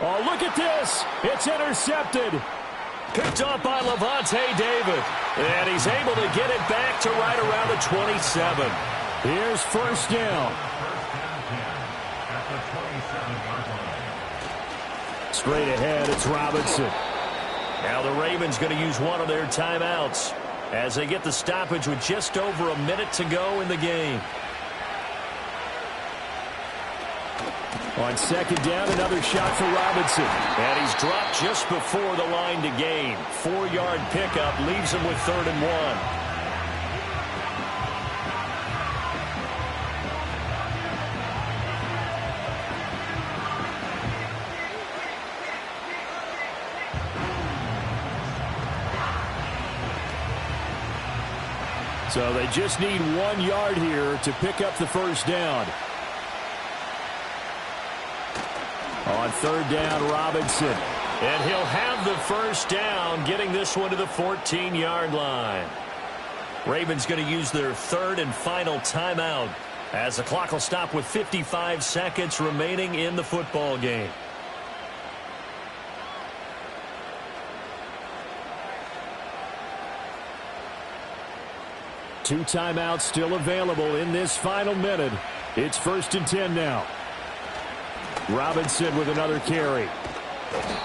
Oh, look at this. It's intercepted. Picked up by Lavonte David. And he's able to get it back to right around the 27. Here's 1st down. At the 27-yard line. Straight ahead, it's Robinson. Now the Ravens going to use one of their timeouts as they get the stoppage with just over a minute to go in the game. On 2nd down, another shot for Robinson. And he's dropped just before the line to gain. 4-yard pickup leaves him with 3rd and 1. So they just need 1 yard here to pick up the 1st down. On 3rd down, Robinson. And he'll have the 1st down, getting this one to the 14-yard line. Ravens going to use their 3rd and final timeout as the clock will stop with 55 seconds remaining in the football game. Two timeouts still available in this final minute. It's 1st and 10 now. Robinson with another carry.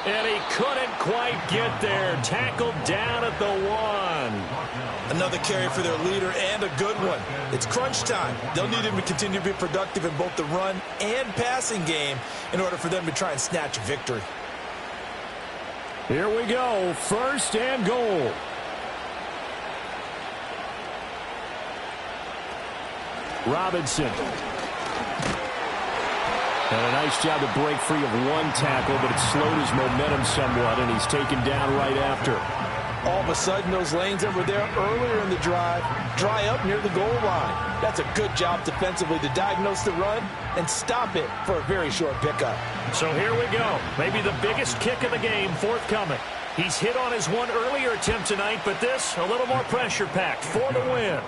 And he couldn't quite get there. Tackled down at the 1. Another carry for their leader and a good one. It's crunch time. They'll need him to continue to be productive in both the run and passing game in order for them to try and snatch a victory. Here we go. 1st and goal. Robinson. And a nice job to break free of 1 tackle, but it slowed his momentum somewhat, and he's taken down right after. All of a sudden, those lanes that were there earlier in the drive dry up near the goal line. That's a good job defensively to diagnose the run and stop it for a very short pickup. So here we go. Maybe the biggest kick of the game forthcoming. He's hit on his one earlier attempt tonight, but this a little more pressure-packed for the win.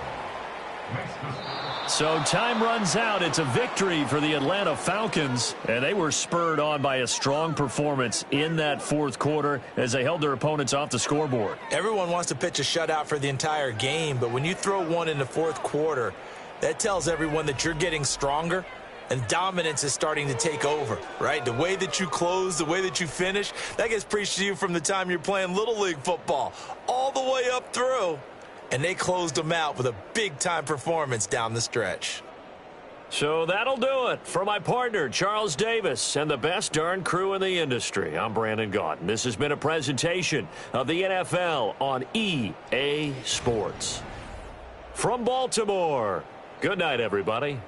So time runs out. It's a victory for the Atlanta Falcons, and they were spurred on by a strong performance in that 4th quarter as they held their opponents off the scoreboard. Everyone wants to pitch a shutout for the entire game, but when you throw one in the 4th quarter, that tells everyone that you're getting stronger and dominance is starting to take over, right? The way that you close, the way that you finish, that gets preached to you from the time you're playing Little League football all the way up through. And they closed them out with a big-time performance down the stretch. So that'll do it for my partner, Charles Davis, and the best darn crew in the industry. I'm Brandon Gaudin. This has been a presentation of the NFL on EA Sports. From Baltimore, good night, everybody.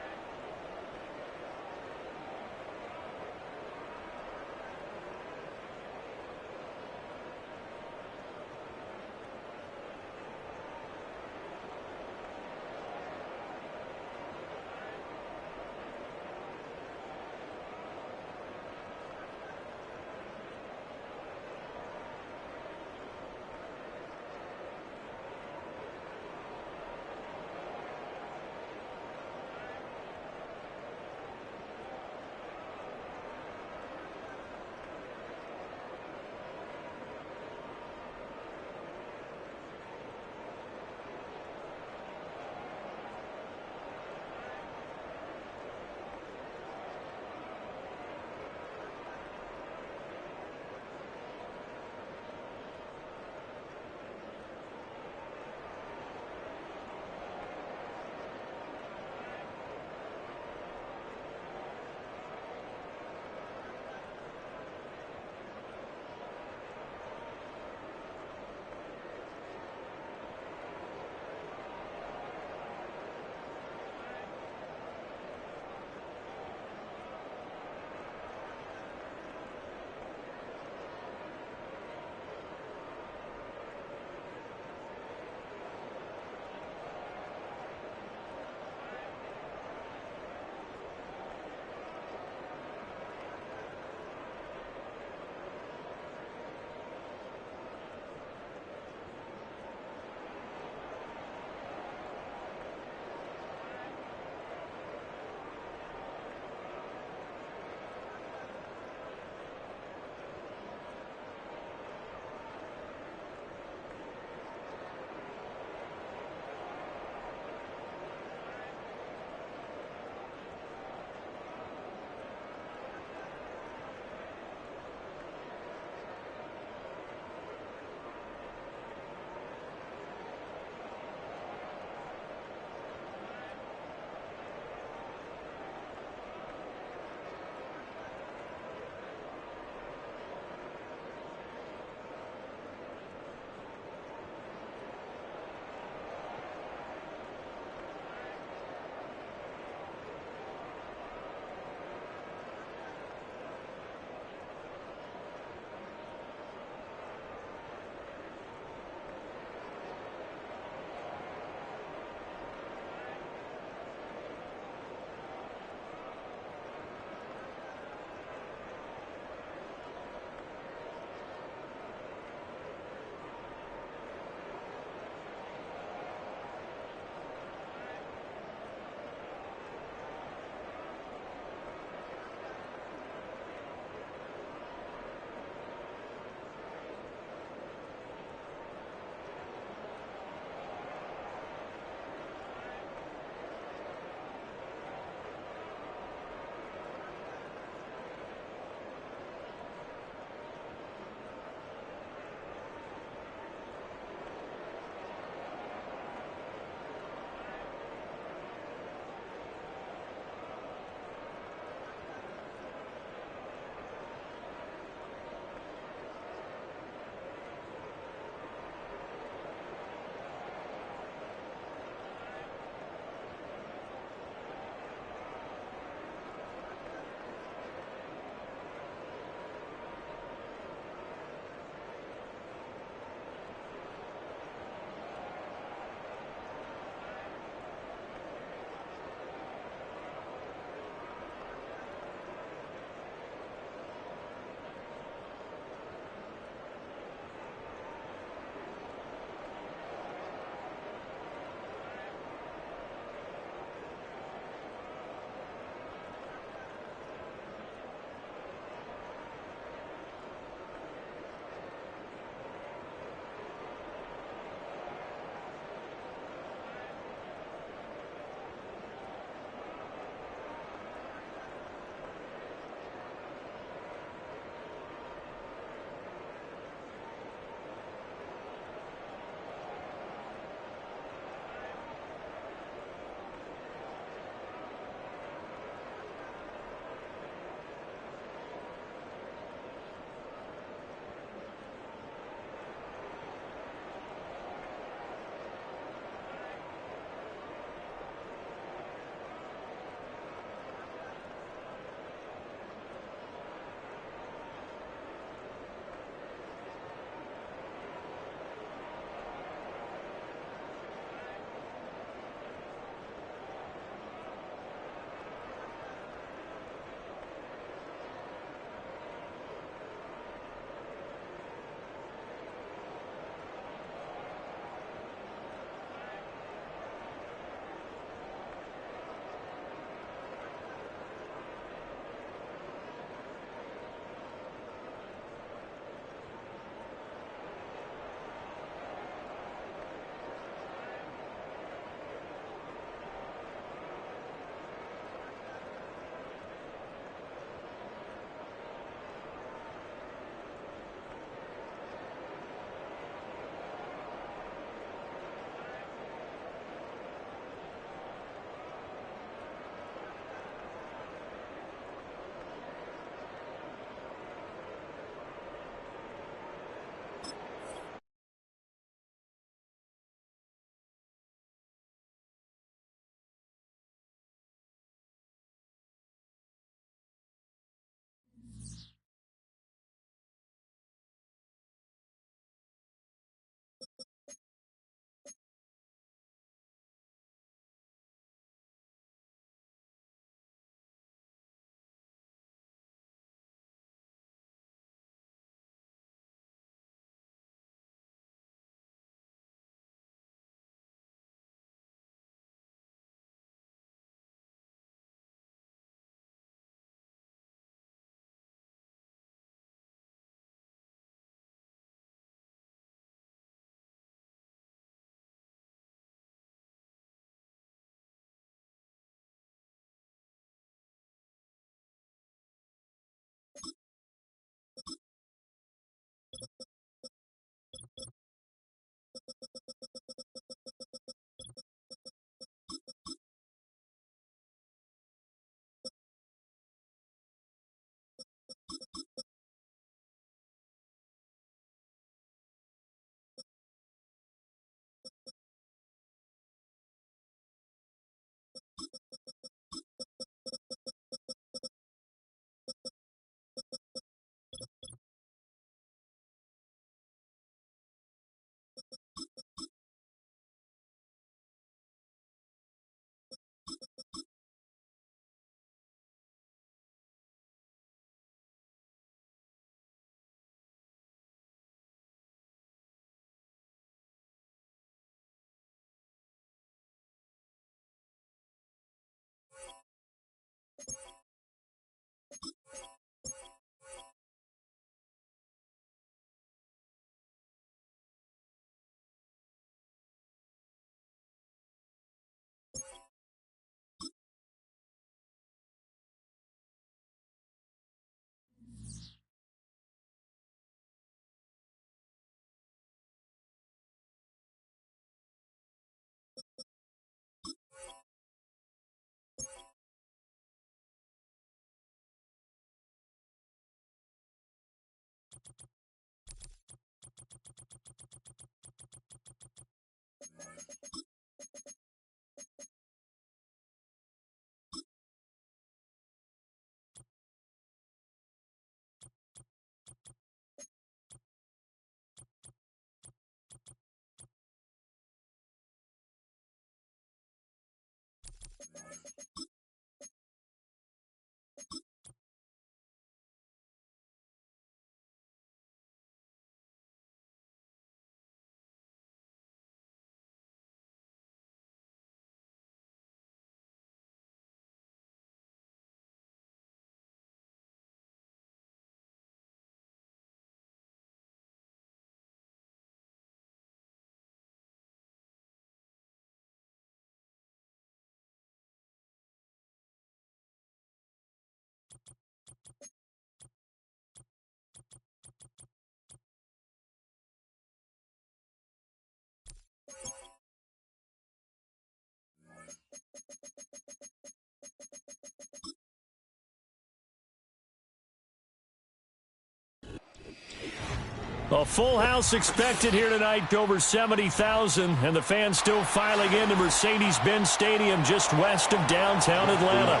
A full house expected here tonight, over 70,000, and the fans still filing into Mercedes-Benz Stadium just west of downtown Atlanta.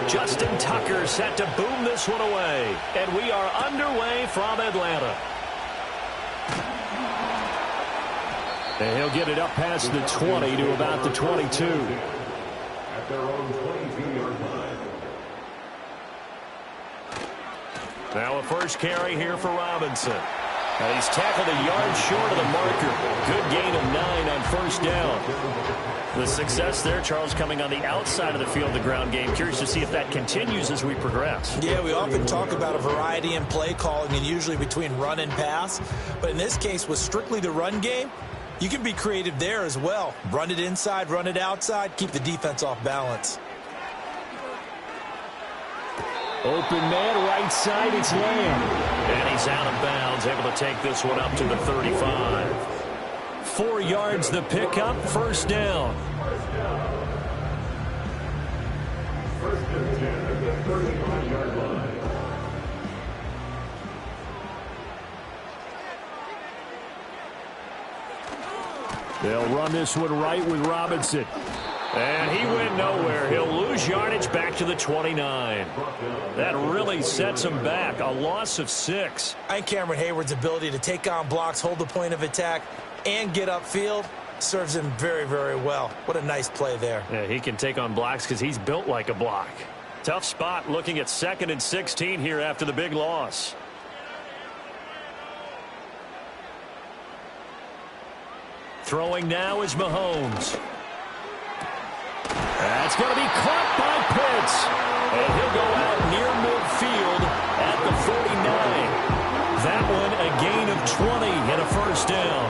Justin Tucker set to boom this one away, and we are underway from Atlanta. And he'll get it up past the 20 to about the 22. At their own 22-yard line. Now a first carry here for Robinson. And he's tackled a yard short of the marker. Good gain of 9 on first down. The success there, Charles, coming on the outside of the field, the ground game. Curious to see if that continues as we progress. Yeah, we often talk about a variety in play calling and usually between run and pass. But in this case, with strictly the run game, you can be creative there as well. Run it inside, run it outside, keep the defense off balance. Open man, right side, it's Lamb. And he's out of bounds, able to take this one up to the 35. 4 yards the pickup, first down. First and 10 at the 35-yard line. They'll run this one right with Robinson. And he went nowhere. He'll lose yardage back to the 29. That really sets him back. A loss of 6. And Cameron Hayward's ability to take on blocks, hold the point of attack, and get upfield serves him very, very well. What a nice play there. Yeah, he can take on blocks because he's built like a block. Tough spot looking at 2nd and 16 here after the big loss. Throwing now is Mahomes. That's going to be caught by Pitts. And he'll go out near midfield at the 49. That one a gain of 20 and a first down.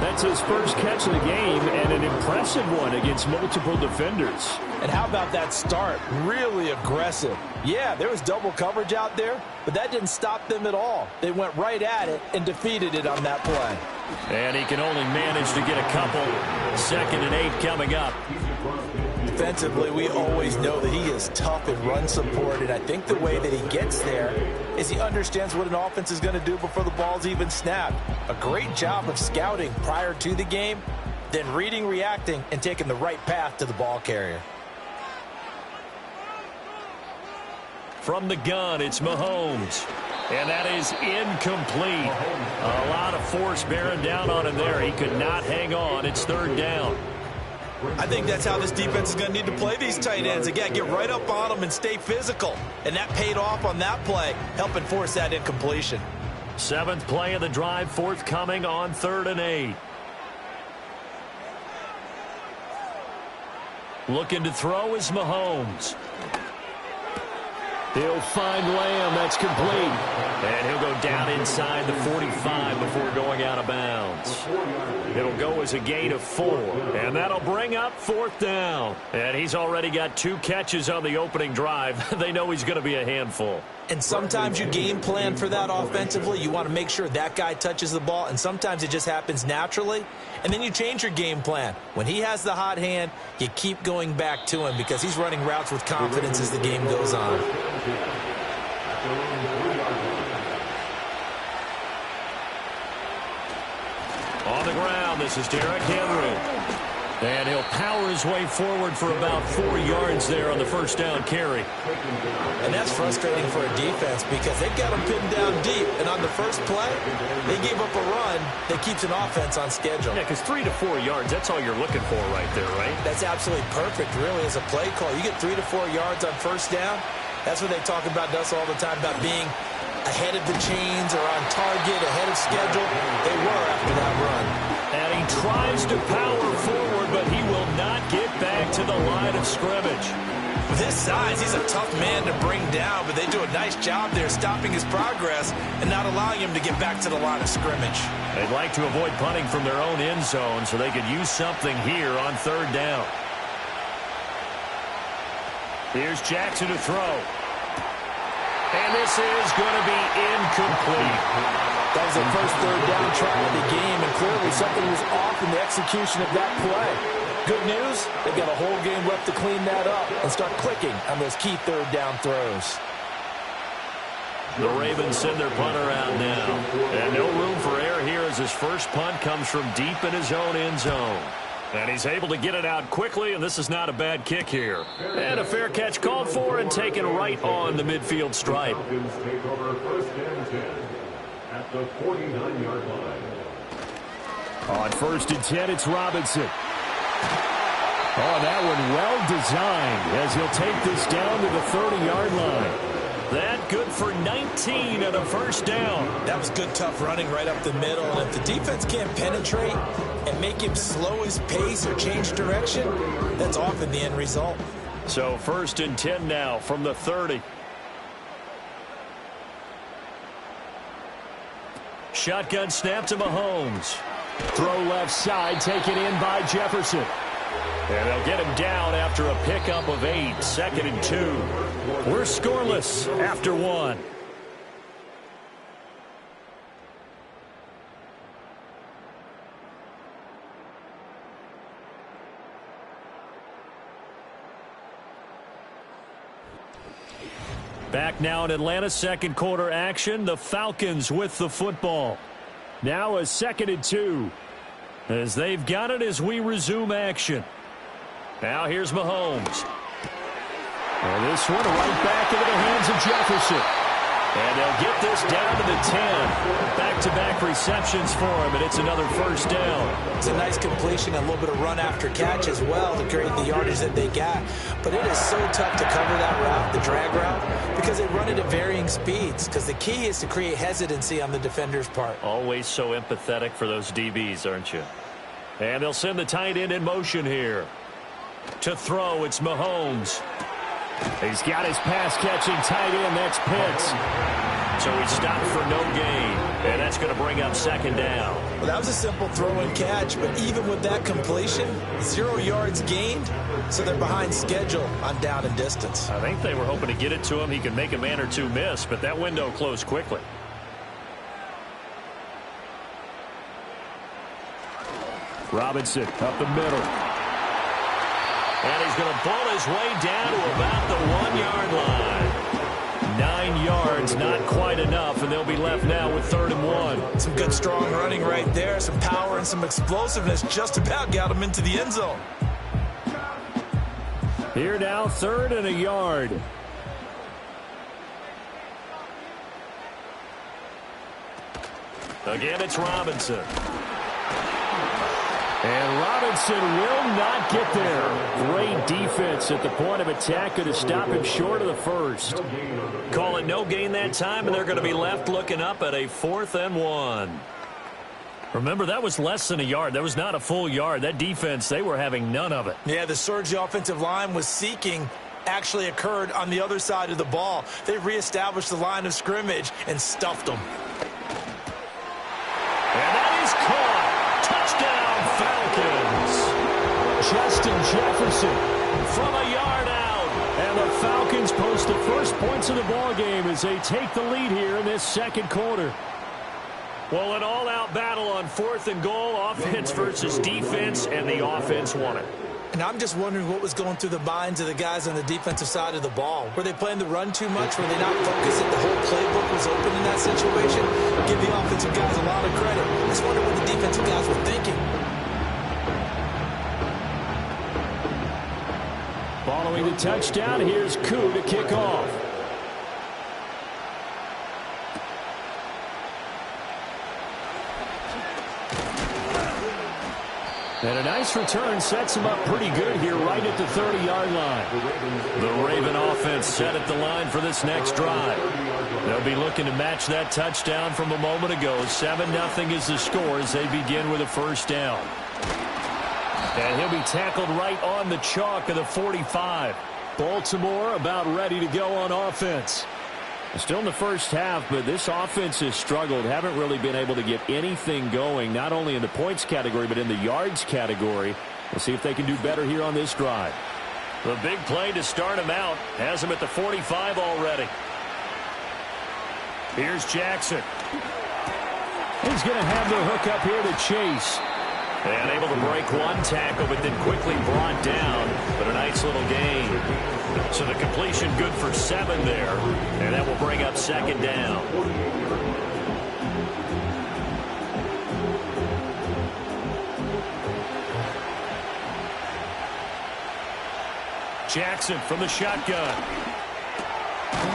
That's his first catch of the game and an impressive one against multiple defenders. And how about that start? Really aggressive. Yeah, there was double coverage out there, but that didn't stop them at all. They went right at it and defeated it on that play. And he can only manage to get a couple. 2nd and 8 coming up. Defensively, we always know that he is tough in run support, and I think the way that he gets there is he understands what an offense is going to do before the ball's even snapped. A great job of scouting prior to the game, then reading, reacting, and taking the right path to the ball carrier. From the gun, it's Mahomes. And that is incomplete. A lot of force bearing down on him there. He could not hang on. It's 3rd down. I think that's how this defense is going to need to play these tight ends. Again, get right up on them and stay physical. And that paid off on that play, helping force that incompletion. 7th play of the drive, forthcoming on 3rd and 8. Looking to throw is Mahomes. He'll find Lamb. That's complete. And he'll go down inside the 45 before going out of bounds. It'll go as a gain of 4. And that'll bring up 4th down. And he's already got 2 catches on the opening drive. They know he's going to be a handful. And sometimes you game plan for that offensively. You want to make sure that guy touches the ball, and sometimes it just happens naturally. And then you change your game plan. When he has the hot hand, you keep going back to him because he's running routes with confidence as the game goes on. On the ground, this is Derrick Henry. And he'll power his way forward for about 4 yards there on the first down carry. And that's frustrating for a defense because they've got him pinned down deep. And on the first play, they gave up a run that keeps an offense on schedule. Yeah, because 3 to 4 yards, that's all you're looking for right there, right? That's absolutely perfect, really, as a play call. You get 3 to 4 yards on first down. That's what they talk about us all the time, about being ahead of the chains or on target, ahead of schedule. They were after that run. And he tries to power forward, but he will not get back to the line of scrimmage. With his size, he's a tough man to bring down, but they do a nice job there stopping his progress and not allowing him to get back to the line of scrimmage. They'd like to avoid punting from their own end zone so they could use something here on 3rd down. Here's Jackson to throw. And this is going to be incomplete. That was the first 3rd down try of the game, and clearly something was off in the execution of that play. Good news, they've got a whole game left to clean that up and start clicking on those key 3rd down throws. The Ravens send their punter out now. And no room for error here as his first punt comes from deep in his own end zone. And he's able to get it out quickly, and this is not a bad kick here. And a fair catch called for and taken right on the midfield stripe. Falcons take over 1st and 10 at the 49-yard line. On 1st and 10, it's Robinson. Oh, that one well designed as he'll take this down to the 30-yard line. That good for 19 and a first down. That was good, tough running right up the middle. And if the defense can't penetrate and make him slow his pace or change direction, that's often the end result. So 1st and 10 now from the 30. Shotgun snap to Mahomes. Throw left side, taken in by Jefferson. And they'll get him down after a pickup of 8, 2nd and 2. We're scoreless after 1. Back now in Atlanta, 2nd quarter action. The Falcons with the football. Now a 2nd and 2. As they've got it as we resume action. Now here's Mahomes. And this one right back into the hands of Jefferson. And they'll get this down to the 10. Back-to-back receptions for him, and it's another first down. It's a nice completion, a little bit of run after catch as well to create the yardage that they got. But it is so tough to cover that route, the drag route, because they run it at varying speeds. Because the key is to create hesitancy on the defender's part. Always so empathetic for those DBs, aren't you? And they'll send the tight end in motion here. To throw, it's Mahomes. He's got his pass-catching tight end. That's Pitts. So he stopped for no gain. And that's going to bring up 2nd down. Well, that was a simple throw and catch, but even with that completion, 0 yards gained, so they're behind schedule on down and distance. I think they were hoping to get it to him. He could make a man or two miss, but that window closed quickly. Robinson up the middle. And he's going to pull his way down to about the 1-yard line. 9 yards, not quite enough, and they'll be left now with 3rd and 1. Some good strong running right there, some power and some explosiveness just about got him into the end zone. Here now, 3rd and a yard. Again, it's Robinson. And Robinson will not get there. Great defense at the point of attack to stop him short of the first. Call it no gain that time, and they're going to be left looking up at a 4th and 1. Remember, that was less than a yard. That was not a full yard. That defense, they were having none of it. Yeah, the surge the offensive line was seeking actually occurred on the other side of the ball. They reestablished the line of scrimmage and stuffed them. And that is caught. Touchdown, Falcons. Justin Jefferson from a yard out. And the Falcons post the first points of the ballgame as they take the lead here in this 2nd quarter. Well, an all-out battle on 4th and goal, offense versus defense, and the offense won it. And I'm just wondering what was going through the minds of the guys on the defensive side of the ball. Were they playing the run too much? Were they not focused that the whole playbook was open in that situation? Give the offensive guys a lot of credit. I just wonder what the defensive guys were thinking. Following the touchdown, here's Koo to kick off. And a nice return sets him up pretty good here right at the 30-yard line. The Raven offense set at the line for this next drive. They'll be looking to match that touchdown from a moment ago. 7-0 is the score as they begin with a first down. And he'll be tackled right on the chalk of the 45. Baltimore about ready to go on offense. Still in the first half, but this offense has struggled. Haven't really been able to get anything going, not only in the points category, but in the yards category. We'll see if they can do better here on this drive. The big play to start him out has him at the 45 already. Here's Jackson. He's going to have the hook up here to Chase. And able to break one tackle, but then quickly brought down. But a nice little gain. So the completion good for 7 there. And that will bring up 2nd down. Jackson from the shotgun.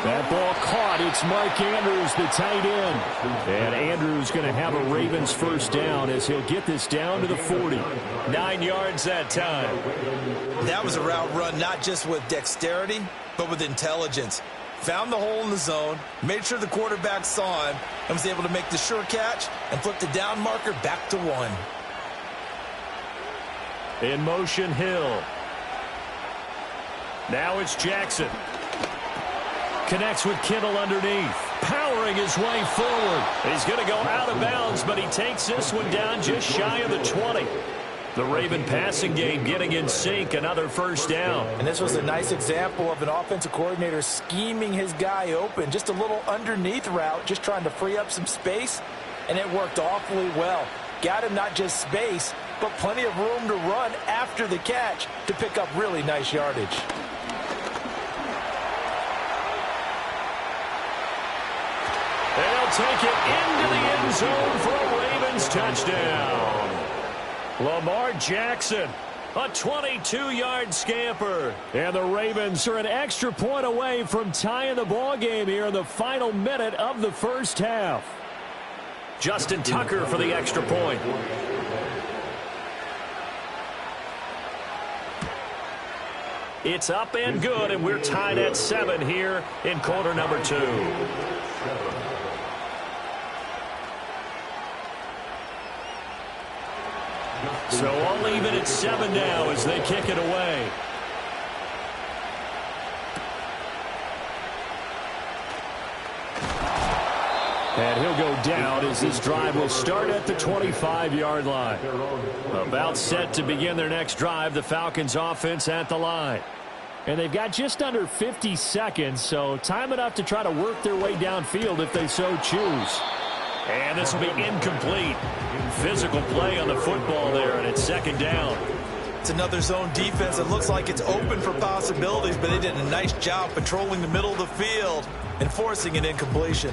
That ball caught. It's Mark Andrews, the tight end. And Andrews going to have a Ravens first down as he'll get this down to the 40. 9 yards that time. That was a route run not just with dexterity, but with intelligence. Found the hole in the zone, made sure the quarterback saw him, and was able to make the sure catch and flip the down marker back to 1. In motion, Hill. Now it's Jackson. Connects with Kittle underneath. Powering his way forward. He's going to go out of bounds, but he takes this one down just shy of the 20. The Raven passing game getting in sync. Another first down. And this was a nice example of an offensive coordinator scheming his guy open. Just a little underneath route, just trying to free up some space. And it worked awfully well. Got him not just space, but plenty of room to run after the catch to pick up really nice yardage. They'll take it into the end zone for a Ravens touchdown. Lamar Jackson, a 22-yard scamper. And the Ravens are an extra point away from tying the ball game here in the final minute of the first half. Justin Tucker for the extra point. It's up and good, and we're tied at 7 here in quarter number 2. So I'll leave it at 7 now as they kick it away. And he'll go down as this drive will start at the 25-yard line. About set to begin their next drive, the Falcons offense at the line. And they've got just under 50 seconds, so time enough to try to work their way downfield if they so choose. And this will be incomplete. Physical play on the football there, and it's 2nd down. It's another zone defense that looks like it's open for possibilities, but they did a nice job patrolling the middle of the field and forcing an incompletion.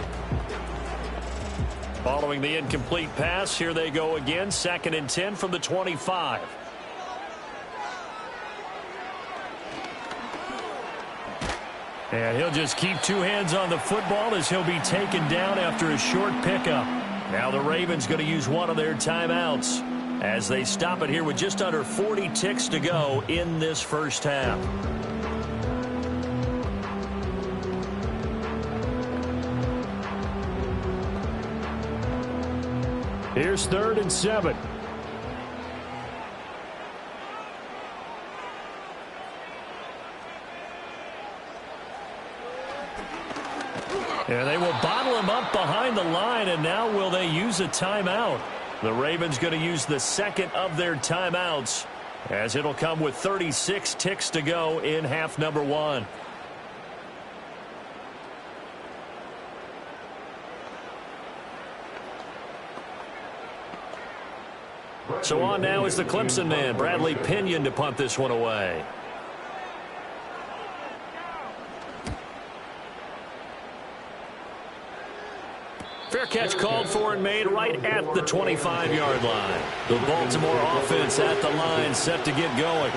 Following the incomplete pass, here they go again. 2nd and 10 from the 25. And he'll just keep 2 hands on the football as he'll be taken down after a short pickup. Now the Ravens going to use one of their timeouts as they stop it here with just under 40 ticks to go in this first half. Here's 3rd and 7. And they will bottle him up behind the line, and now will they use a timeout? The Ravens going to use the 2nd of their timeouts as it'll come with 36 ticks to go in half number 1. So on now is the Clemson man, Bradley Pinion, to punt this one away. Fair catch called for and made right at the 25-yard line. The Baltimore offense at the line set to get going.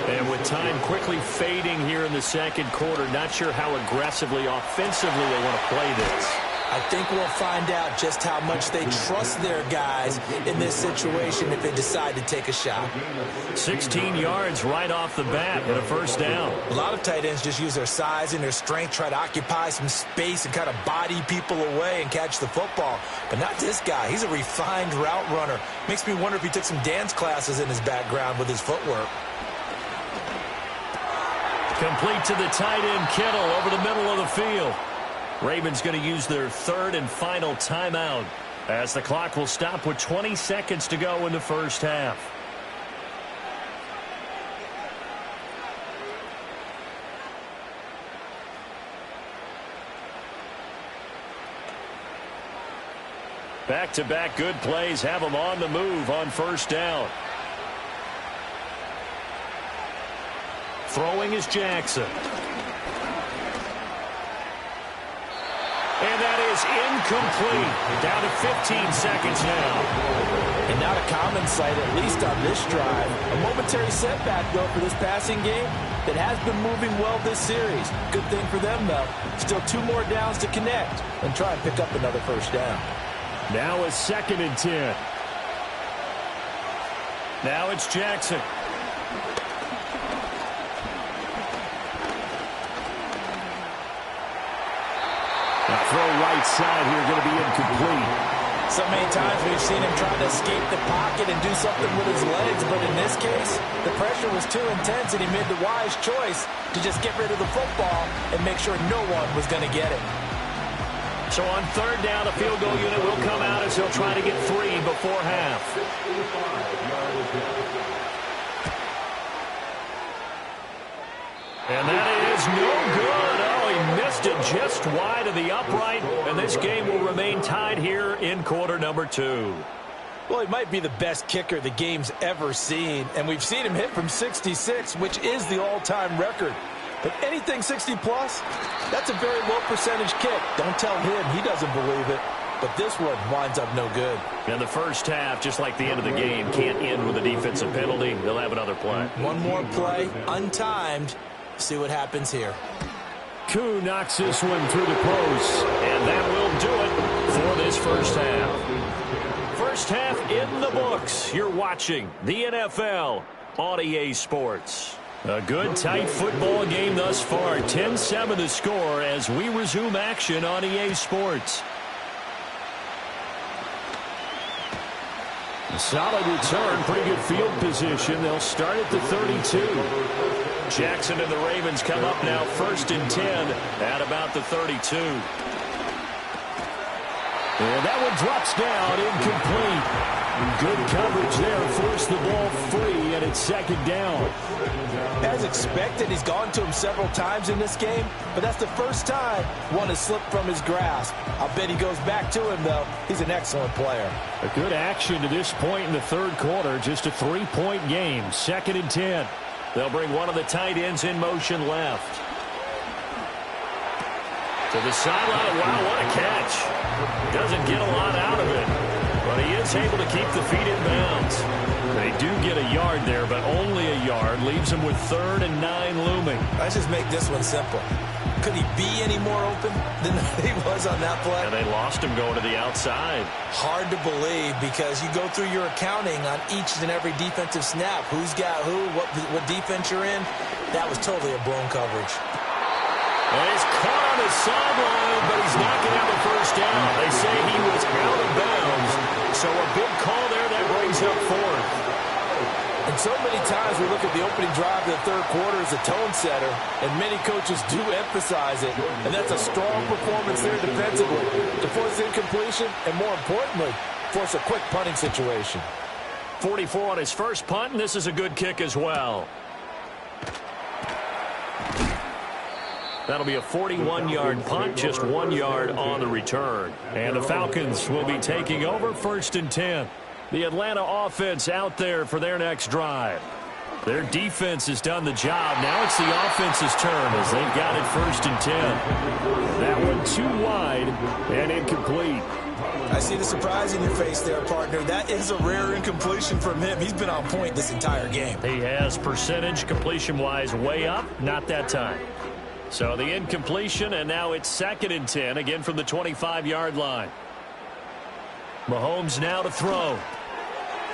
And with time quickly fading here in the 2nd quarter, not sure how aggressively, offensively they want to play this. I think we'll find out just how much they trust their guys in this situation if they decide to take a shot. 16 yards right off the bat and a first down. A lot of tight ends just use their size and their strength, try to occupy some space and kind of body people away and catch the football. But not this guy. He's a refined route runner. Makes me wonder if he took some dance classes in his background with his footwork. Complete to the tight end, Kittle, over the middle of the field. Ravens going to use their 3rd and final timeout as the clock will stop with 20 seconds to go in the first half. Back-to-back good plays have them on the move on first down. Throwing is Jackson. And that is incomplete. Down to 15 seconds now. And not a common sight, at least on this drive. A momentary setback, though, for this passing game that has been moving well this series. Good thing for them, though. Still 2 more downs to connect and try and pick up another first down. Now a 2nd and 10. Now it's Jackson. Now throw right side here, going to be incomplete. So many times we've seen him try to escape the pocket and do something with his legs, but in this case, the pressure was too intense and he made the wise choice to just get rid of the football and make sure no one was going to get it. So on 3rd down, the field goal unit will come out as he'll try to get 3 before half. And that is no good. Oh, he missed it just wide of the upright. And this game will remain tied here in quarter number 2. Well, he might be the best kicker the game's ever seen. And we've seen him hit from 66, which is the all-time record. But anything 60-plus, that's a very low percentage kick. Don't tell him he doesn't believe it. But this one winds up no good. And the first half, just like the end of the game, can't end with a defensive penalty. They'll have another play. One more play, untimed. See what happens here. Koo knocks this one through the post. And that will do it for this first half. First half in the books. You're watching the NFL on EA Sports. A good, tight football game thus far. 10-7 the score as we resume action on EA Sports. A solid return, pretty good field position. They'll start at the 32. Jackson and the Ravens come up now 1st and 10 at about the 32. And that one drops down, incomplete. Good coverage there, forced the ball free, and it's 2nd down. As expected, he's gone to him several times in this game, but that's the first time one has slipped from his grasp. I'll bet he goes back to him, though. He's an excellent player. A good action to this point in the 3rd quarter, just a 3-point game, 2nd and 10. They'll bring one of the tight ends in motion left. To the sideline. Wow, what a catch. Doesn't get a lot out of it, but he is able to keep the feet in bounds. They do get a yard there, but only a yard. Leaves him with 3rd and 9 looming. Let's just make this one simple. Could he be any more open than he was on that play? And they lost him going to the outside. Hard to believe because you go through your accounting on each and every defensive snap. Who's got who, what defense you're in. That was totally a blown coverage. And he's caught on the sideline, but he's not going to have a first down. They say he was out of bounds. So a big call there that brings up 4th. And so many times we look at the opening drive of the 3rd quarter as a tone setter, and many coaches do emphasize it. And that's a strong performance there defensively to force incompletion and, more importantly, force a quick punting situation. 44 on his first punt, and this is a good kick as well. That'll be a 41-yard punt, just 1 yard on the return. And the Falcons will be taking over 1st and 10. The Atlanta offense out there for their next drive. Their defense has done the job. Now it's the offense's turn as they've got it 1st and 10. That one too wide and incomplete. I see the surprise in your face there, partner. That is a rare incompletion from him. He's been on point this entire game. He has percentage completion-wise way up, not that time. So the incompletion, and now it's 2nd and 10, again from the 25-yard line. Mahomes now to throw.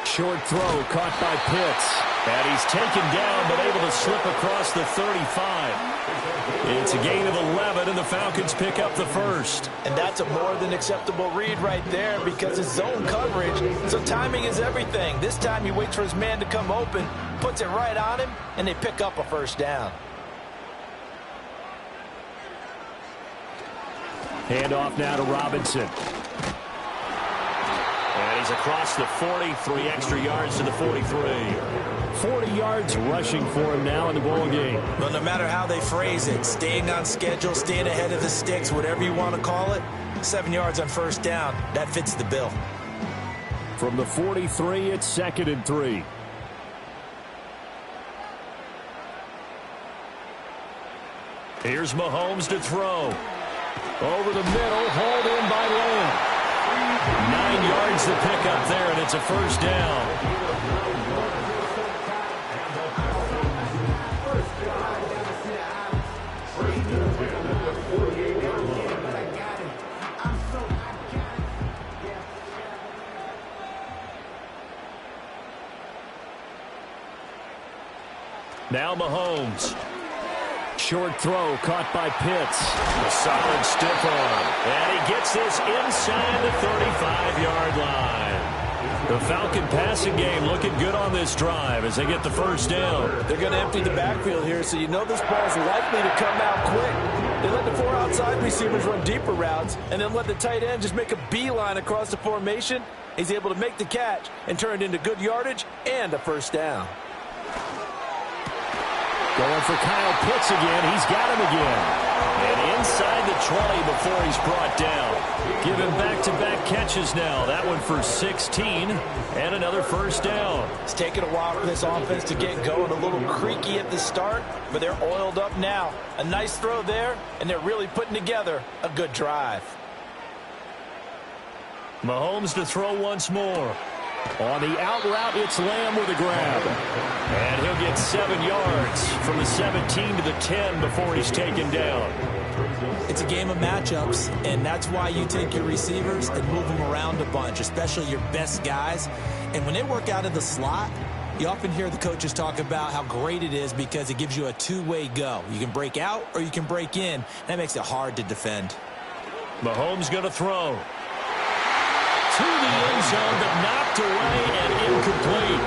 Short throw caught by Pitts. And he's taken down, but able to slip across the 35. It's a gain of 11, and the Falcons pick up the 1st. And that's a more than acceptable read right there because it's zone coverage, so timing is everything. This time he waits for his man to come open, puts it right on him, and they pick up a first down. Handoff now to Robinson. And he's across the 40, 3 extra yards to the 43. 40 yards rushing for him now in the ball game. Well, no matter how they phrase it, staying on schedule, staying ahead of the sticks, whatever you want to call it, 7 yards on first down. That fits the bill. From the 43, it's 2nd and 3. Here's Mahomes to throw. Over the middle, hauled in by Lamb. 9 yards to pick up there, and it's a first down. Now Mahomes. Short throw caught by Pitts. A solid stiff arm. And he gets this inside the 35-yard line. The Falcon passing game looking good on this drive as they get the first down. They're going to empty the backfield here, so you know this ball's likely to come out quick. They let the 4 outside receivers run deeper routes and then let the tight end just make a beeline across the formation. He's able to make the catch and turn it into good yardage and a first down. Going for Kyle Pitts again. He's got him again. And inside the 20 before he's brought down. Give him back-to-back catches now. That one for 16 and another first down. It's taken a while for this offense to get going. A little creaky at the start, but they're oiled up now. A nice throw there, and they're really putting together a good drive. Mahomes to throw once more. On the out route, it's Lamb with a grab. And he'll get 7 yards from the 17 to the 10 before he's taken down. It's a game of matchups, and that's why you take your receivers and move them around a bunch, especially your best guys. And when they work out of the slot, you often hear the coaches talk about how great it is because it gives you a two-way go. You can break out or you can break in. That makes it hard to defend. Mahomes going to throw. To the end zone, but knocked away and incomplete.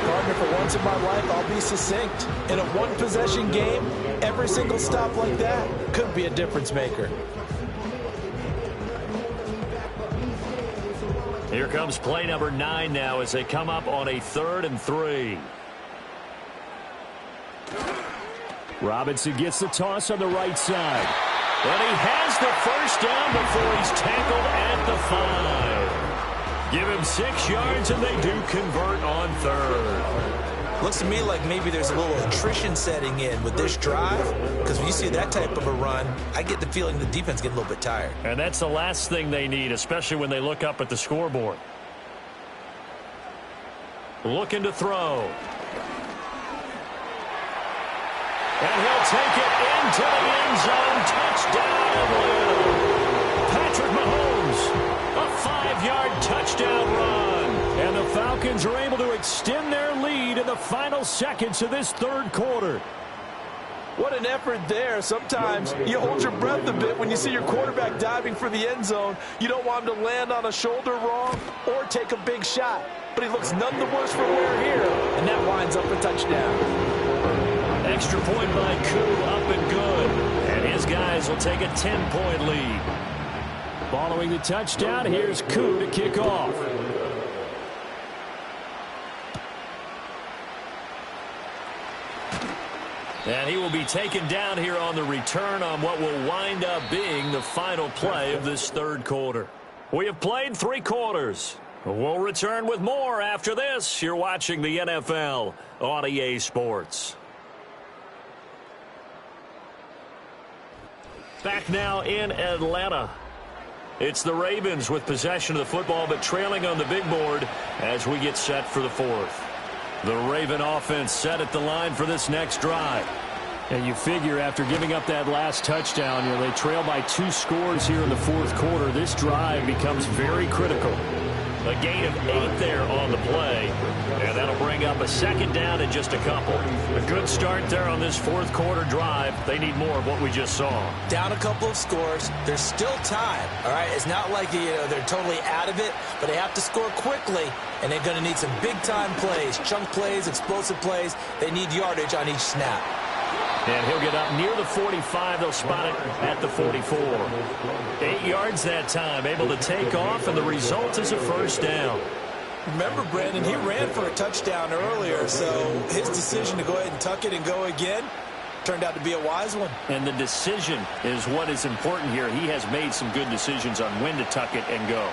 Partner, for once in my life, I'll be succinct. In a one-possession game, every single stop like that could be a difference maker. Here comes play number 9 now as they come up on a 3rd and 3. Robinson gets the toss on the right side. And he has the first down before he's tackled at the 5. Give him 6 yards, and they do convert on 3rd. Looks to me like maybe there's a little attrition setting in with this drive, because when you see that type of a run, I get the feeling the defense gets a little bit tired. And that's the last thing they need, especially when they look up at the scoreboard. Looking to throw. And he'll take it into the end zone. Touchdown. Patrick Mahomes. A 5-yard touchdown run. And the Falcons are able to extend their lead in the final seconds of this 3rd quarter. What an effort there. Sometimes you hold your breath a bit when you see your quarterback diving for the end zone. You don't want him to land on a shoulder wrong or take a big shot. But he looks none the worse for wear here, and that winds up a touchdown. Extra point by Koo, up and good. And his guys will take a 10-point lead. Following the touchdown, here's Koo to kick off. And he will be taken down here on the return on what will wind up being the final play of this 3rd quarter. We have played 3 quarters. We'll return with more after this. You're watching the NFL on EA Sports. Back now in Atlanta. It's the Ravens with possession of the football, but trailing on the big board as we get set for the 4th. The Raven offense set at the line for this next drive. And you figure after giving up that last touchdown, they trail by 2 scores here in the 4th quarter. This drive becomes very critical. A gain of 8 there on the play. And that'll bring up a 2nd down and just a couple. A good start there on this 4th quarter drive. They need more of what we just saw. Down a couple of scores. There's still time. All right, it's not like they're totally out of it, but they have to score quickly, and they're going to need some big-time plays, chunk plays, explosive plays. They need yardage on each snap. And he'll get up near the 45. They'll spot it at the 44. 8 yards that time, able to take off, and the result is a first down. Remember, Brandon, he ran for a touchdown earlier, so his decision to go ahead and tuck it and go again, turned out to be a wise one. And the decision is what is important here. He has made some good decisions on when to tuck it and go.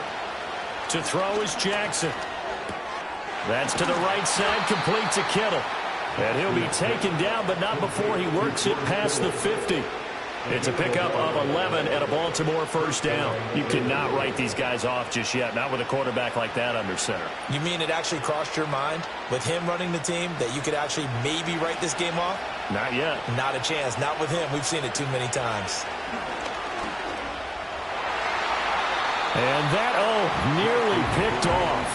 To throw is Jackson. That's to the right side, complete to Kittle. And he'll be taken down, but not before he works it past the 50. It's a pickup of 11 and a Baltimore first down. You cannot write these guys off just yet, not with a quarterback like that under center. You mean it actually crossed your mind with him running the team that you could actually maybe write this game off? Not yet. Not a chance. Not with him. We've seen it too many times. And that, nearly picked off.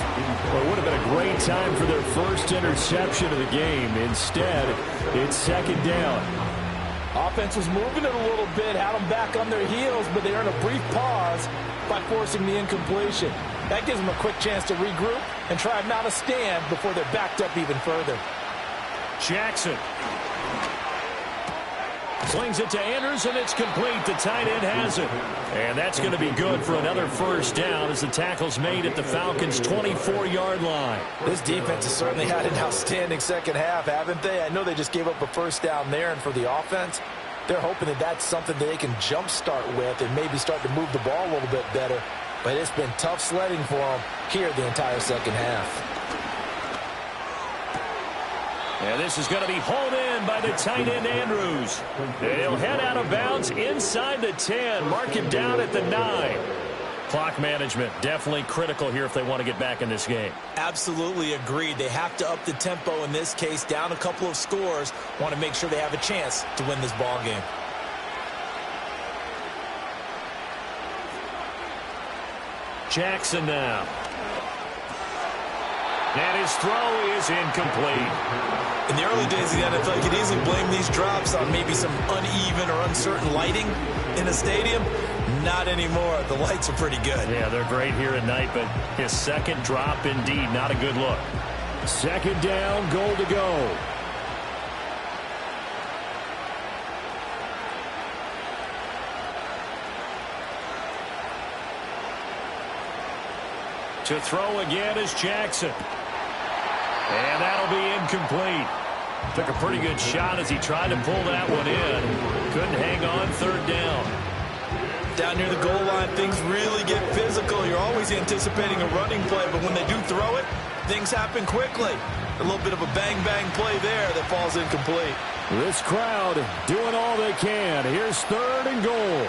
Well, it would have been a great time for their first interception of the game. Instead, it's second down. Offense was moving it a little bit, had them back on their heels, but they earned a brief pause by forcing the incompletion. That gives them a quick chance to regroup and try and mount a stand before they're backed up even further. Jackson slings it to Andrews, and it's complete. The tight end has it. And that's going to be good for another first down as the tackle's made at the Falcons' 24-yard line. This defense has certainly had an outstanding second half, haven't they? I know they just gave up a first down there, and for the offense, they're hoping that that's something that they can jumpstart with and maybe start to move the ball a little bit better. But it's been tough sledding for them here the entire second half. And this is going to be hauled in by the tight end, Andrews. He'll head out of bounds inside the 10. Mark him down at the 9. Clock management definitely critical here if they want to get back in this game. Absolutely agreed. They have to up the tempo in this case, down a couple of scores. Want to make sure they have a chance to win this ball game. Jackson now. And his throw is incomplete. In the early days of the NFL, you could easily blame these drops on maybe some uneven or uncertain lighting in a stadium. Not anymore. The lights are pretty good. Yeah, they're great here at night, but his second drop, indeed, not a good look. Second down, goal to go. To throw again is Jackson. And that'll be incomplete. Took a pretty good shot as he tried to pull that one in. Couldn't hang on, third down. Down near the goal line, things really get physical. You're always anticipating a running play, but when they do throw it, things happen quickly. A little bit of a bang-bang play there that falls incomplete. This crowd doing all they can. Here's third and goal.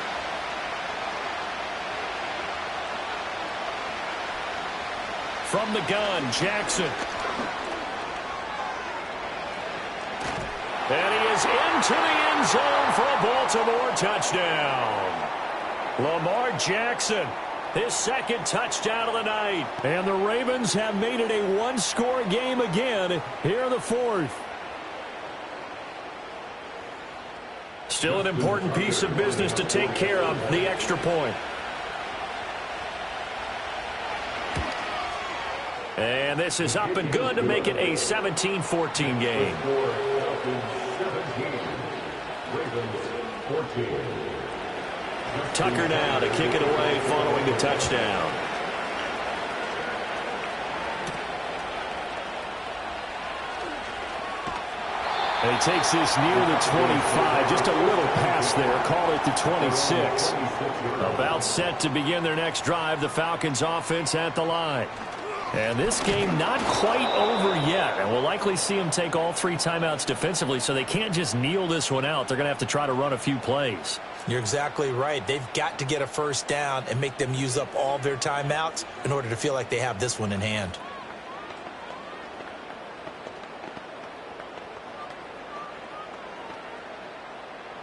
From the gun, Jackson. And he is into the end zone for a Baltimore touchdown. Lamar Jackson, his second touchdown of the night. And the Ravens have made it a one-score game again here in the fourth. Still an important piece of business to take care of, the extra point. And this is up and good to make it a 17-14 game. Tucker now to kick it away following the touchdown. And he takes this near the 25, just a little past there, call it the 26. About set to begin their next drive, the Falcons offense at the line. And this game not quite over yet, and we'll likely see them take all three timeouts defensively, so they can't just kneel this one out. They're going to have to try to run a few plays. You're exactly right. They've got to get a first down and make them use up all their timeouts in order to feel like they have this one in hand.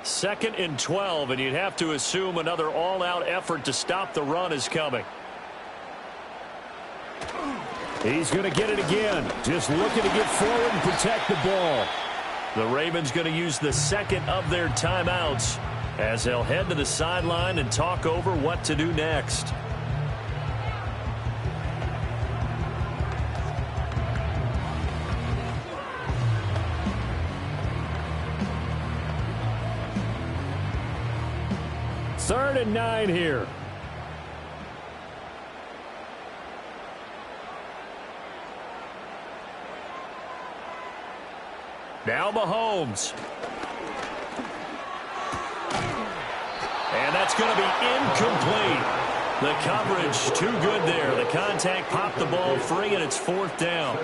Second and 12, and you'd have to assume another all-out effort to stop the run is coming. He's going to get it again. Just looking to get forward and protect the ball. The Ravens going to use the second of their timeouts as they'll head to the sideline and talk over what to do next. Third and 9 here. Now Mahomes. that's going to be incomplete. The coverage too good there. The contact popped the ball free, and it's 4th down.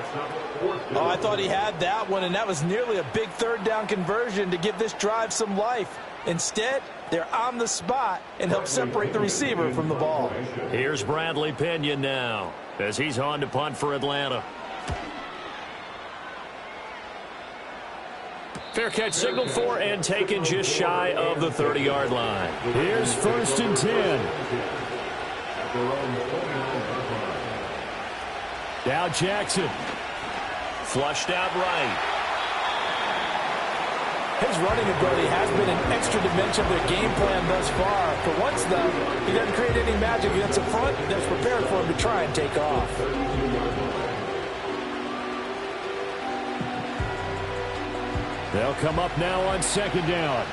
Oh, I thought he had that one, and that was nearly a big 3rd down conversion to give this drive some life. Instead, they're on the spot and help separate the receiver from the ball. Here's Bradley Pinion now as he's on to punt for Atlanta. Fair catch signaled for and taken just shy of the 30-yard line. Here's 1st and 10. Now Jackson. Flushed out right. His running ability has been an extra dimension of their game plan thus far. For once, though, he doesn't create any magic against the front that's prepared for him to try and take off. They'll come up now on 2nd down.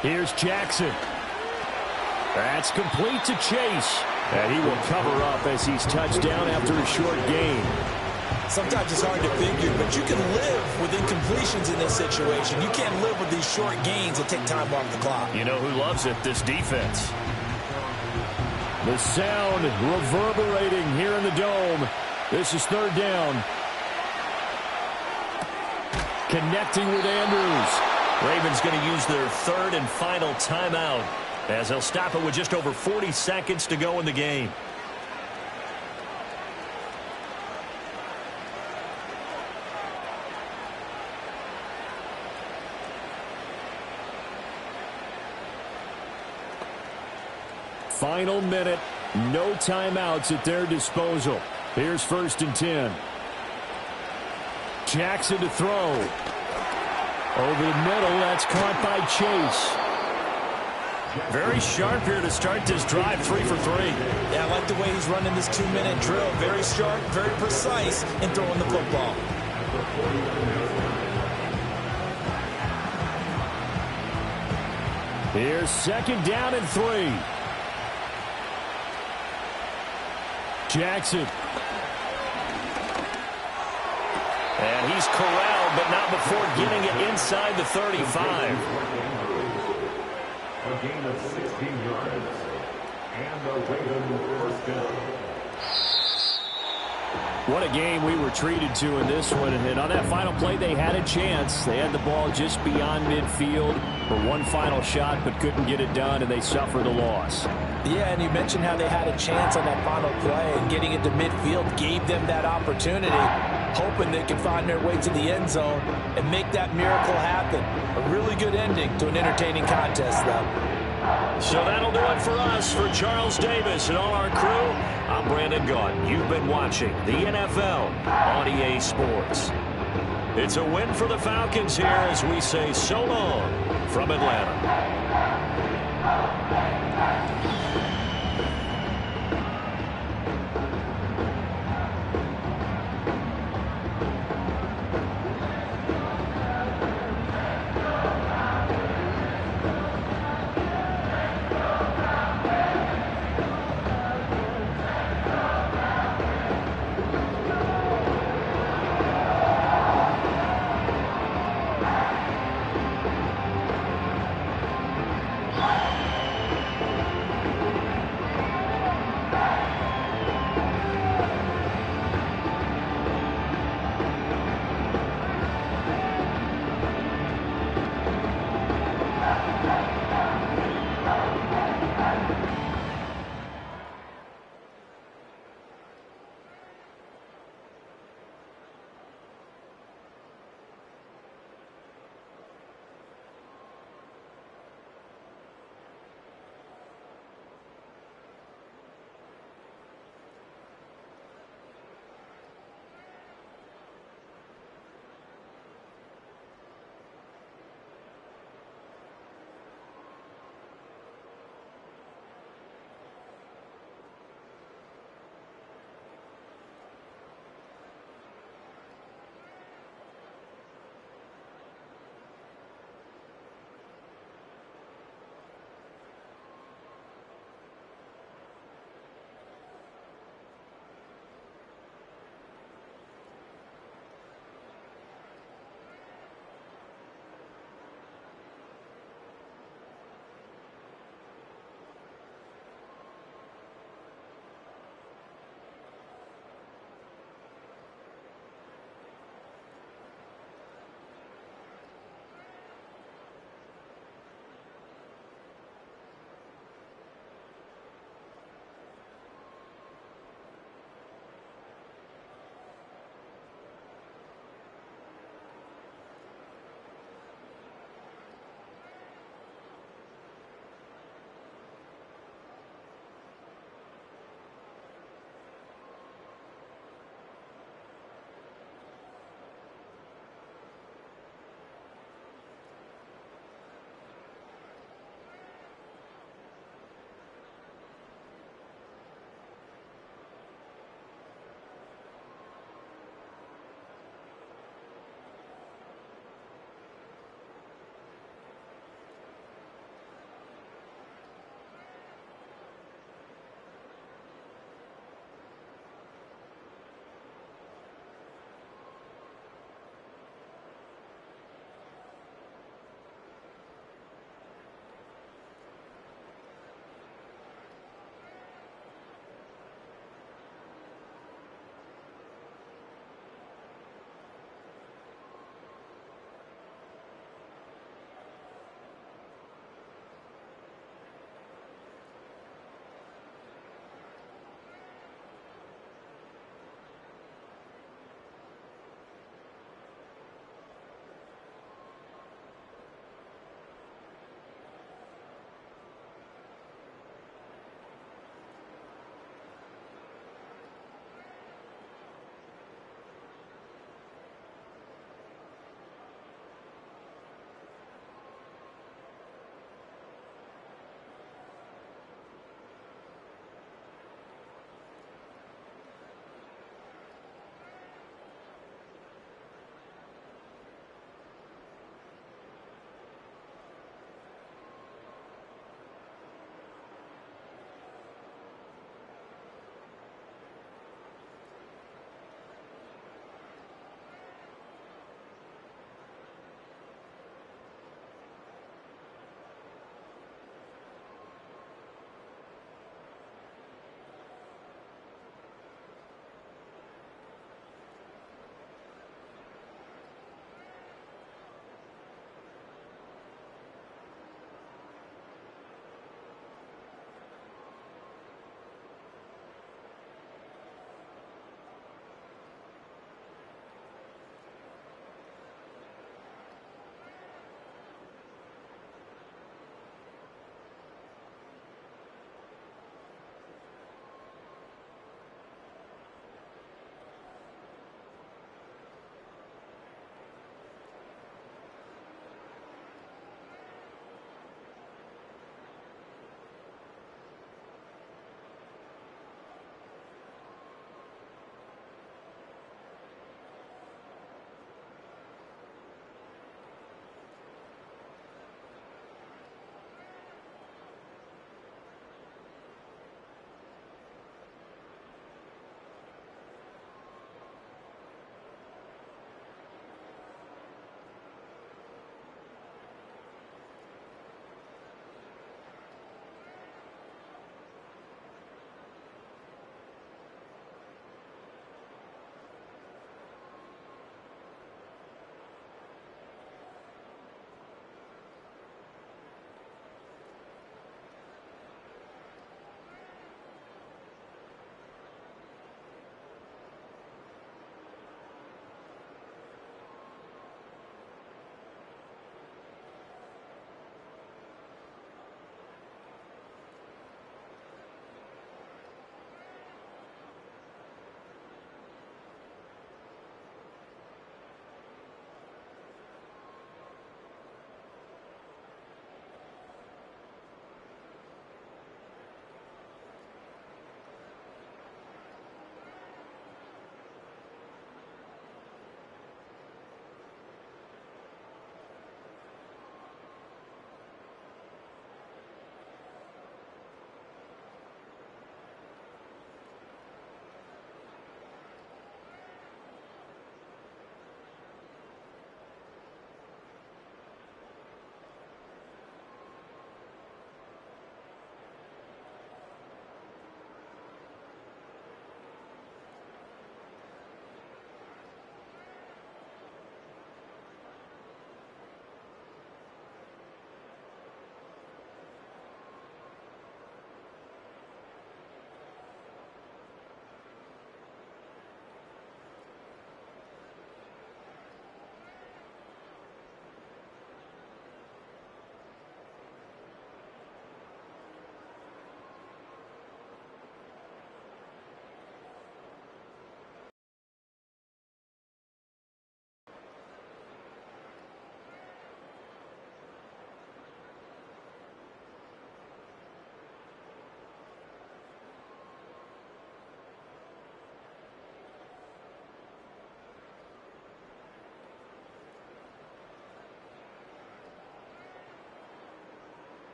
Here's Jackson. That's complete to Chase. And he will cover up as he's touched down after a short gain. Sometimes it's hard to figure, but you can live with incompletions in this situation. You can't live with these short gains that take time off the clock. You know who loves it? This defense. The sound reverberating here in the dome. This is 3rd down. Connecting with Andrews. Ravens going to use their 3rd and final timeout as they'll stop it with just over 40 seconds to go in the game. Final minute. No timeouts at their disposal. Here's 1st and 10. Jackson to throw. Over the middle. That's caught by Chase. Very sharp here to start this drive, 3 for 3. Yeah, I like the way he's running this 2-minute drill. Very sharp, very precise in throwing the football. Here's 2nd down and 3. Jackson. And he's corralled, but not before getting it inside the 35. A gain of 16 yards. And the Ravens 1st down. What a game we were treated to in this one. And on that final play, they had a chance. They had the ball just beyond midfield for one final shot, but couldn't get it done, and they suffered a loss. Yeah, and you mentioned how they had a chance on that final play, and getting it to midfield gave them that opportunity, hoping they could find their way to the end zone and make that miracle happen. A really good ending to an entertaining contest, though. So that'll do it for us. For Charles Davis and all our crew, I'm Brandon Gaudin. You've been watching the NFL on EA Sports. It's a win for the Falcons here as we say so long from Atlanta.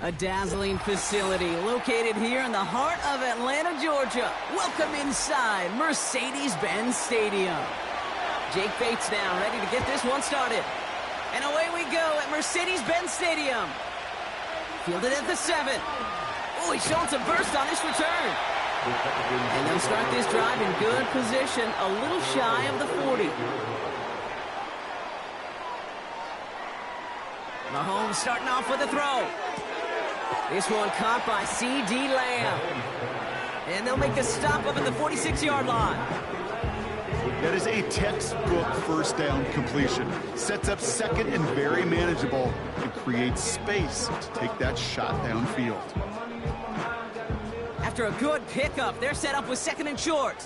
A dazzling facility located here in the heart of Atlanta, Georgia. Welcome inside Mercedes-Benz Stadium. Jake Bates now ready to get this one started. And away we go at Mercedes-Benz Stadium. Fielded at the 7. Oh, he's showing some burst on this return. And they'll start this drive in good position, a little shy of the 40. Mahomes starting off with a throw. This one caught by C.D. Lamb. And they'll make the stop up at the 46-yard line. That is a textbook first down completion. Sets up second and very manageable and creates space to take that shot downfield. After a good pickup, they're set up with second and short.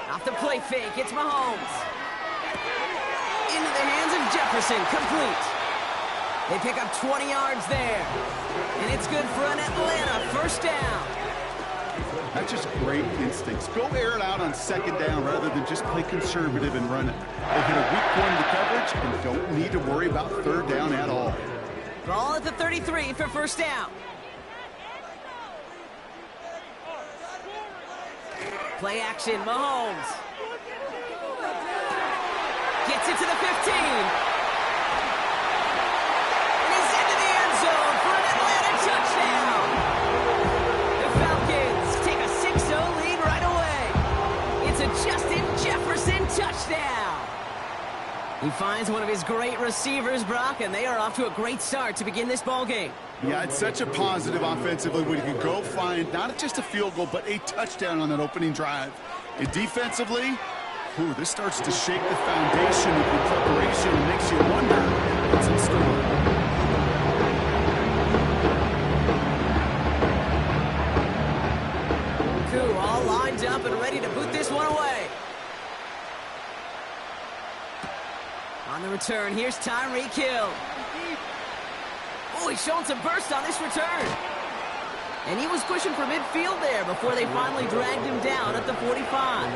Off the play fake, it's Mahomes. Into the hands of Jefferson, complete. They pick up 20 yards there. And it's good for an Atlanta first down. That's just great instincts. Go air it out on second down rather than just play conservative and run it. They hit a weak point in the coverage and don't need to worry about third down at all. Ball at the 33 for first down. Play action, Mahomes. Gets it to the 15. And he's into the end zone for an Atlanta touchdown. The Falcons take a 6-0 lead right away. It's a Justin Jefferson touchdown. He finds one of his great receivers, Brock, and they are off to a great start to begin this ball game. Yeah, it's such a positive offensively when you can go find not just a field goal, but a touchdown on that opening drive. And defensively, this starts to shake the foundation of your preparation and makes you wonder what's in store. Koo all lined up and ready to boot this one away. On the return, here's Tyreek Hill. Oh, he's showing some burst on this return. And he was pushing for midfield there before they finally dragged him down at the 45.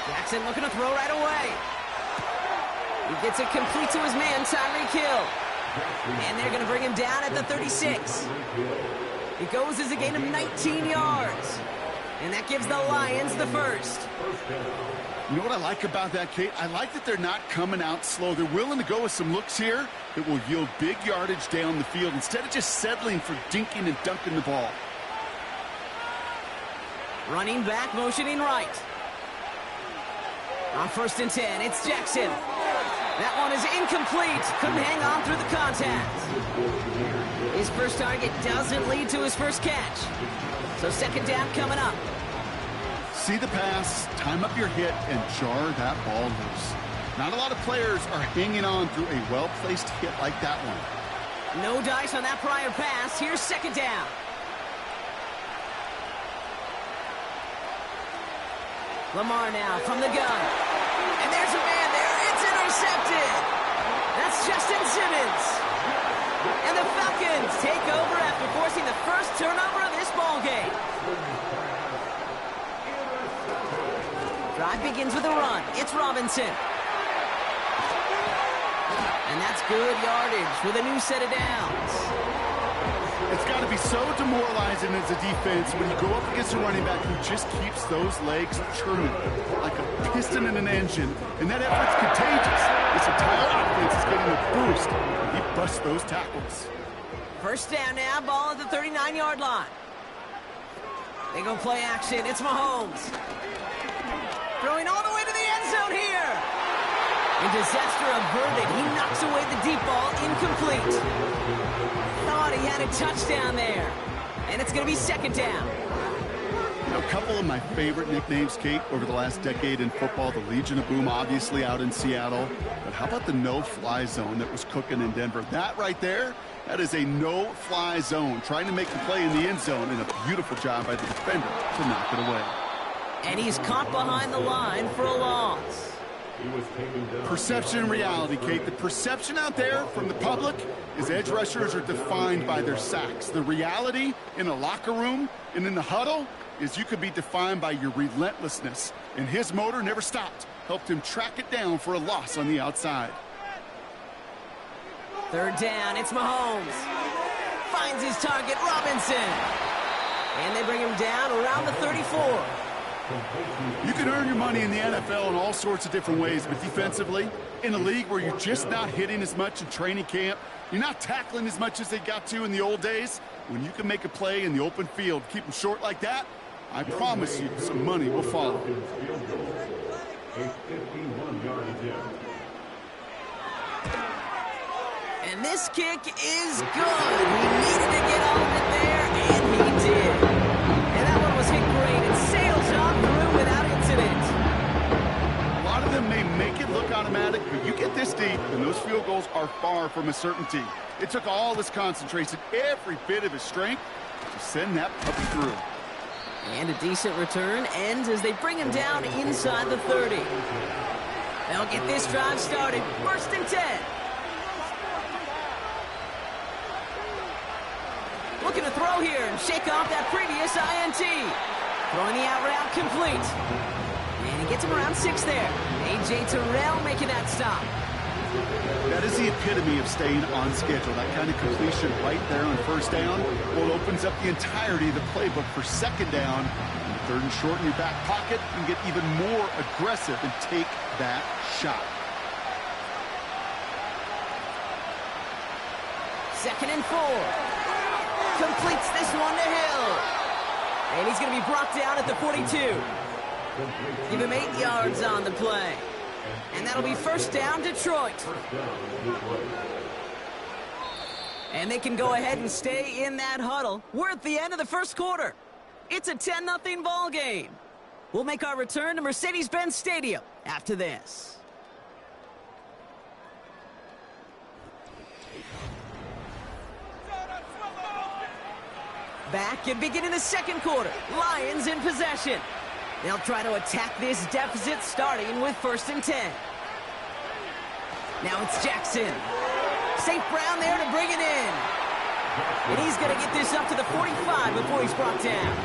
Jackson looking to throw right away. He gets it complete to his man, Tyreek Hill. And they're going to bring him down at the 36. It goes as a gain of 19 yards. And that gives the Lions the first. You know what I like about that, Kate? I like that they're not coming out slow. They're willing to go with some looks here that will yield big yardage down the field instead of just settling for dinking and dunking the ball. Running back, motioning right. On 1st and 10, it's Jackson. That one is incomplete. Couldn't hang on through the contact. His first target doesn't lead to his first catch. So second down coming up. See the pass, time up your hit, and jar that ball loose. Not a lot of players are hanging on through a well-placed hit like that one. No dice on that prior pass. Here's second down. Lamar now from the gun. And there's a man there. It's intercepted. That's Justin Simmons. And the Falcons take over after forcing the first turnover of this ball game. Drive begins with a run. It's Robinson. And that's good yardage with a new set of downs. It's got to be so demoralizing as a defense when you go up against a running back who just keeps those legs churning like a piston in an engine. And that effort's contagious. This entire offense is getting a boost. He busts those tackles. First down now, ball at the 39-yard line. They go play action. It's Mahomes. Throwing all the way to the end zone here. And disaster averted. He knocks away the deep ball, incomplete. Thought he had a touchdown there. And it's going to be second down. A couple of my favorite nicknames, Kate, over the last decade in football. The Legion of Boom, obviously, out in Seattle. But how about the no-fly zone that was cooking in Denver? That right there, that is a no-fly zone. Trying to make the play in the end zone, and a beautiful job by the defender to knock it away. And he's caught behind the line for a loss. Perception and reality, Kate. The perception out there from the public is edge rushers are defined by their sacks. The reality in a locker room and in the huddle is you could be defined by your relentlessness. And his motor never stopped. Helped him track it down for a loss on the outside. Third down, it's Mahomes. Finds his target, Robinson. And they bring him down around the 34. You can earn your money in the NFL in all sorts of different ways, but defensively, in a league where you're just not hitting as much in training camp, you're not tackling as much as they got to in the old days, when you can make a play in the open field, keep them short like that, I promise you some money will follow. And this kick is good. He needed to get all of it there, and he did. And that one was hit great. It sails on through without incident. A lot of them may make it look automatic, but you get this deep, and those field goals are far from a certainty. It took all his concentration, every bit of his strength, to send that puppy through. And a decent return ends as they bring him down inside the 30. They'll get this drive started. 1st and 10. Looking to throw here and shake off that previous INT. Throwing the out route complete. And he gets him around 6 there. A.J. Terrell making that stop. That is the epitome of staying on schedule. That kind of completion right there on 1st down. Well, it opens up the entirety of the playbook for 2nd down. And 3rd and short in your back pocket, and get even more aggressive and take that shot. 2nd and 4. Completes this one to Hill. And he's going to be brought down at the 42. Give him 8 yards on the play. And that'll be 1st down, Detroit. And they can go ahead and stay in that huddle. We're at the end of the 1st quarter. It's a 10-0 ball game. We'll make our return to Mercedes-Benz Stadium after this. Back and beginning the 2nd quarter. Lions in possession. They'll try to attack this deficit starting with 1st and 10. Now it's Jackson. St. Brown there to bring it in. And he's going to get this up to the 45 before he's brought down.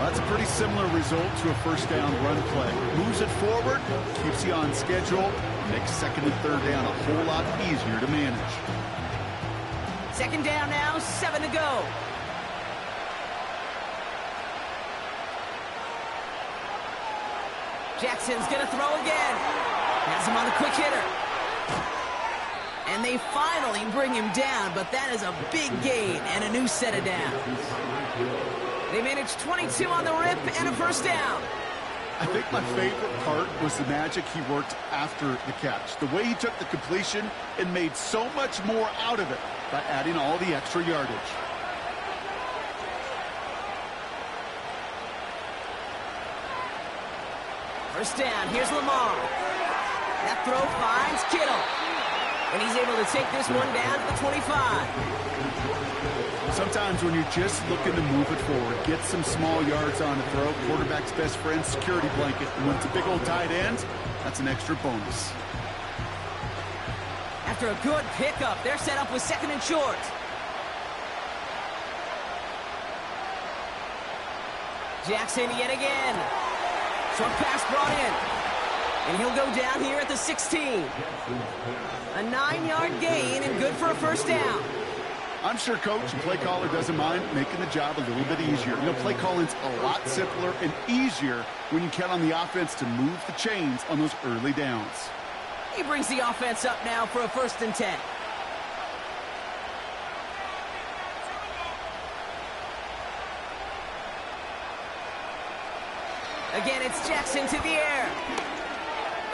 Well, that's a pretty similar result to a 1st down run play. Moves it forward, keeps you on schedule, makes 2nd and 3rd down a whole lot easier to manage. 2nd down now, 7 to go. Jackson's going to throw again. Has him on the quick hitter. And they finally bring him down, but that is a big gain and a new set of downs. They managed 22 on the rip and a 1st down. I think my favorite part was the magic he worked after the catch. The way he took the completion and made so much more out of it by adding all the extra yardage. First down, here's Lamar. That throw finds Kittle. And he's able to take this one down to the 25. Sometimes when you're just looking to move it forward, get some small yards on the throw, quarterback's best friend, security blanket. And when it's a big old tight end, that's an extra bonus. After a good pickup, they're set up with 2nd and short. Jackson yet again. Short pass brought in. And he'll go down here at the 16. A 9-yard gain and good for a 1st down. I'm sure coach and play caller doesn't mind making the job a little bit easier. You know, play calling's a lot simpler and easier when you count on the offense to move the chains on those early downs. He brings the offense up now for a 1st and 10. Again, it's Jackson to the air.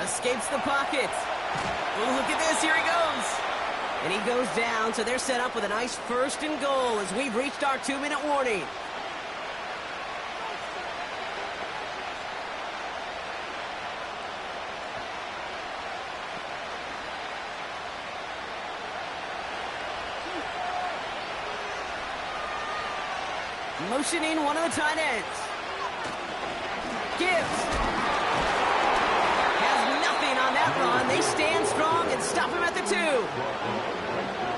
Escapes the pocket. Oh, look at this. Here he goes. And he goes down, so they're set up with a nice 1st and goal as we've reached our 2-minute warning. Motioning one of the tight ends. Gibbs has run. They stand strong and stop him at the 2.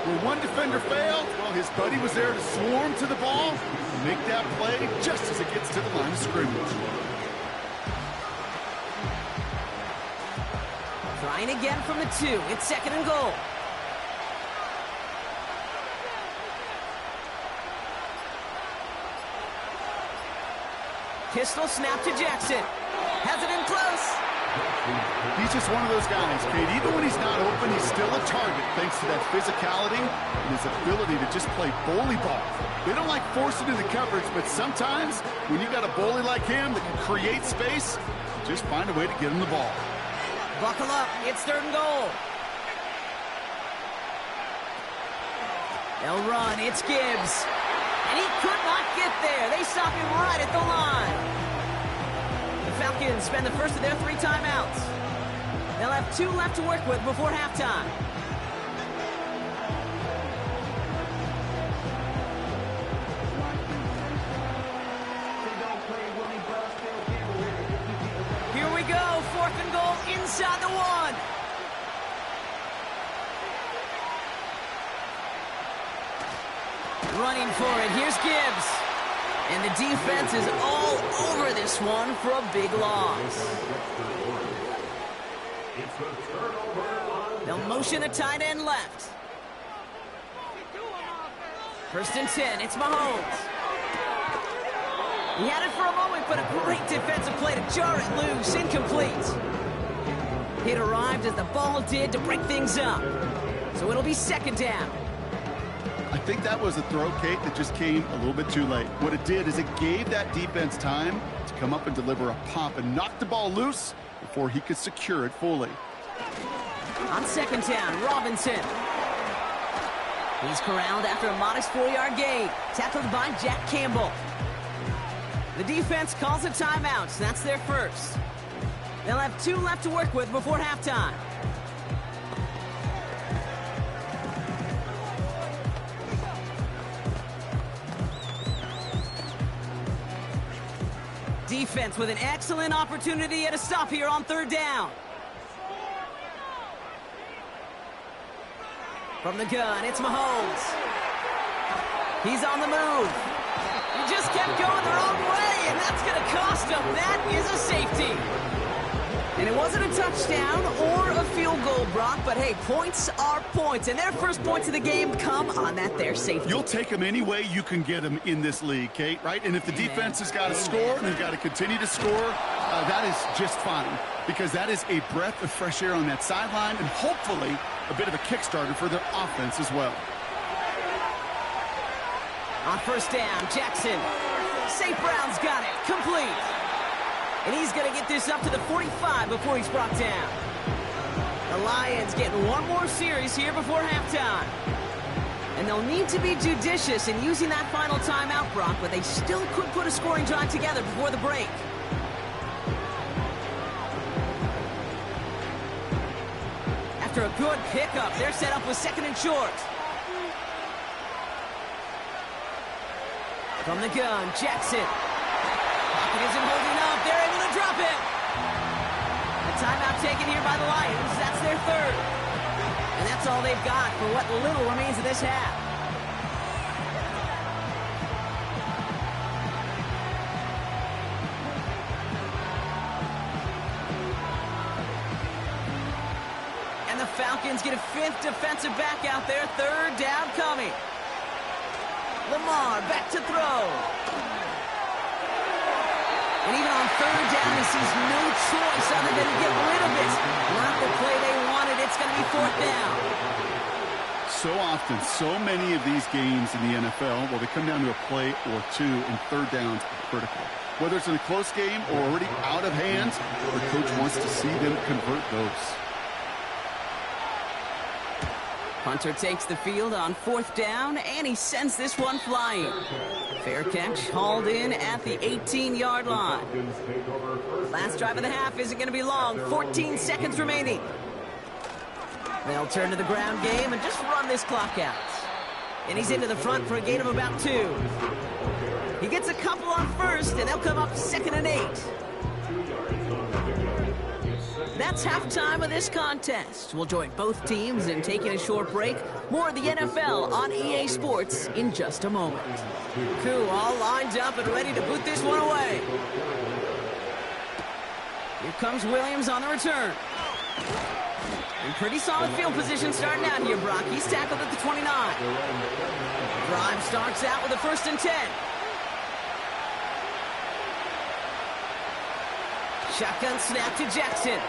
When one defender failed, well, his buddy was there to swarm to the ball and make that play just as it gets to the line of scrimmage. Trying again from the 2. It's 2nd and goal. Pistol snap to Jackson. Has it in close. He's just one of those guys, Kate. Even when he's not open, he's still a target thanks to that physicality and his ability to just play bully ball. They don't like forcing into coverage, but sometimes when you got a bully like him that can create space, just find a way to get him the ball. Buckle up. It's 3rd and goal. They'll run. It's Gibbs. And he could not get there. They stop him right at the line. The Falcons spend the first of their 3 timeouts. They'll have 2 left to work with before halftime. Here we go. 4th and goal inside the 1. Running for it. Here's Gibbs. And the defense is all over this one for a big loss. They'll motion a tight end left. 1st and 10. It's Mahomes. He had it for a moment, but a great defensive play to jar it loose. Incomplete. It arrived as the ball did to break things up. So it'll be 2nd down. I think that was a throw, Kate, that just came a little bit too late. What it did is it gave that defense time to come up and deliver a pump and knock the ball loose before he could secure it fully. On 2nd down, Robinson. He's corralled after a modest 4-yard gain. Tackled by Jack Campbell. The defense calls a timeout, so that's their first. They'll have 2 left to work with before halftime. Defense with an excellent opportunity at a stop here on 3rd down. From the gun, it's Mahomes. He's on the move. He just kept going the wrong way, and that's going to cost him. That is a safety. And it wasn't a touchdown or a field goal, Brock, but hey, points are points, and their first points of the game come on that there safety. You'll take them any way you can get them in this league, Kate, right? And if the defense has got to score and they've got to continue to score, that is just fine, because that is a breath of fresh air on that sideline and hopefully a bit of a kickstarter for their offense as well. On 1st down, Jackson. St. Brown's got it. Complete. And he's going to get this up to the 45 before he's brought down. The Lions getting one more series here before halftime. And they'll need to be judicious in using that final timeout, Brock, but they still could put a scoring drive together before the break. After a good pickup, they're set up with 2nd and short. From the gun, Jackson. Pocket isn't holding up. They're able to drop it. A timeout taken here by the Lions. That's their 3rd. And that's all they've got for what little remains of this half. And the Falcons get a 5th defensive back out there. 3rd down coming. Lamar back to throw. And even on 3rd down, he sees no choice other than to get rid of it. Not the play they wanted. It's going to be 4th down. So often, so many of these games in the NFL, well, they come down to a play or 2, and 3rd downs are critical. Whether it's in a close game or already out of hands, the coach wants to see them convert those. Hunter takes the field on 4th down, and he sends this one flying. Fair catch, hauled in at the 18-yard line. Last drive of the half isn't going to be long. 14 seconds remaining. They'll turn to the ground game and just run this clock out. And he's into the front for a gain of about 2. He gets a couple on 1st, and they'll come up 2nd and 8. That's halftime of this contest. We'll join both teams in taking a short break. More of the NFL on EA Sports in just a moment. Koo all lined up and ready to boot this one away. Here comes Williams on the return. In pretty solid field position starting out here, Brock. He's tackled at the 29. Drive starts out with a 1st and 10. Shotgun snap to Jackson.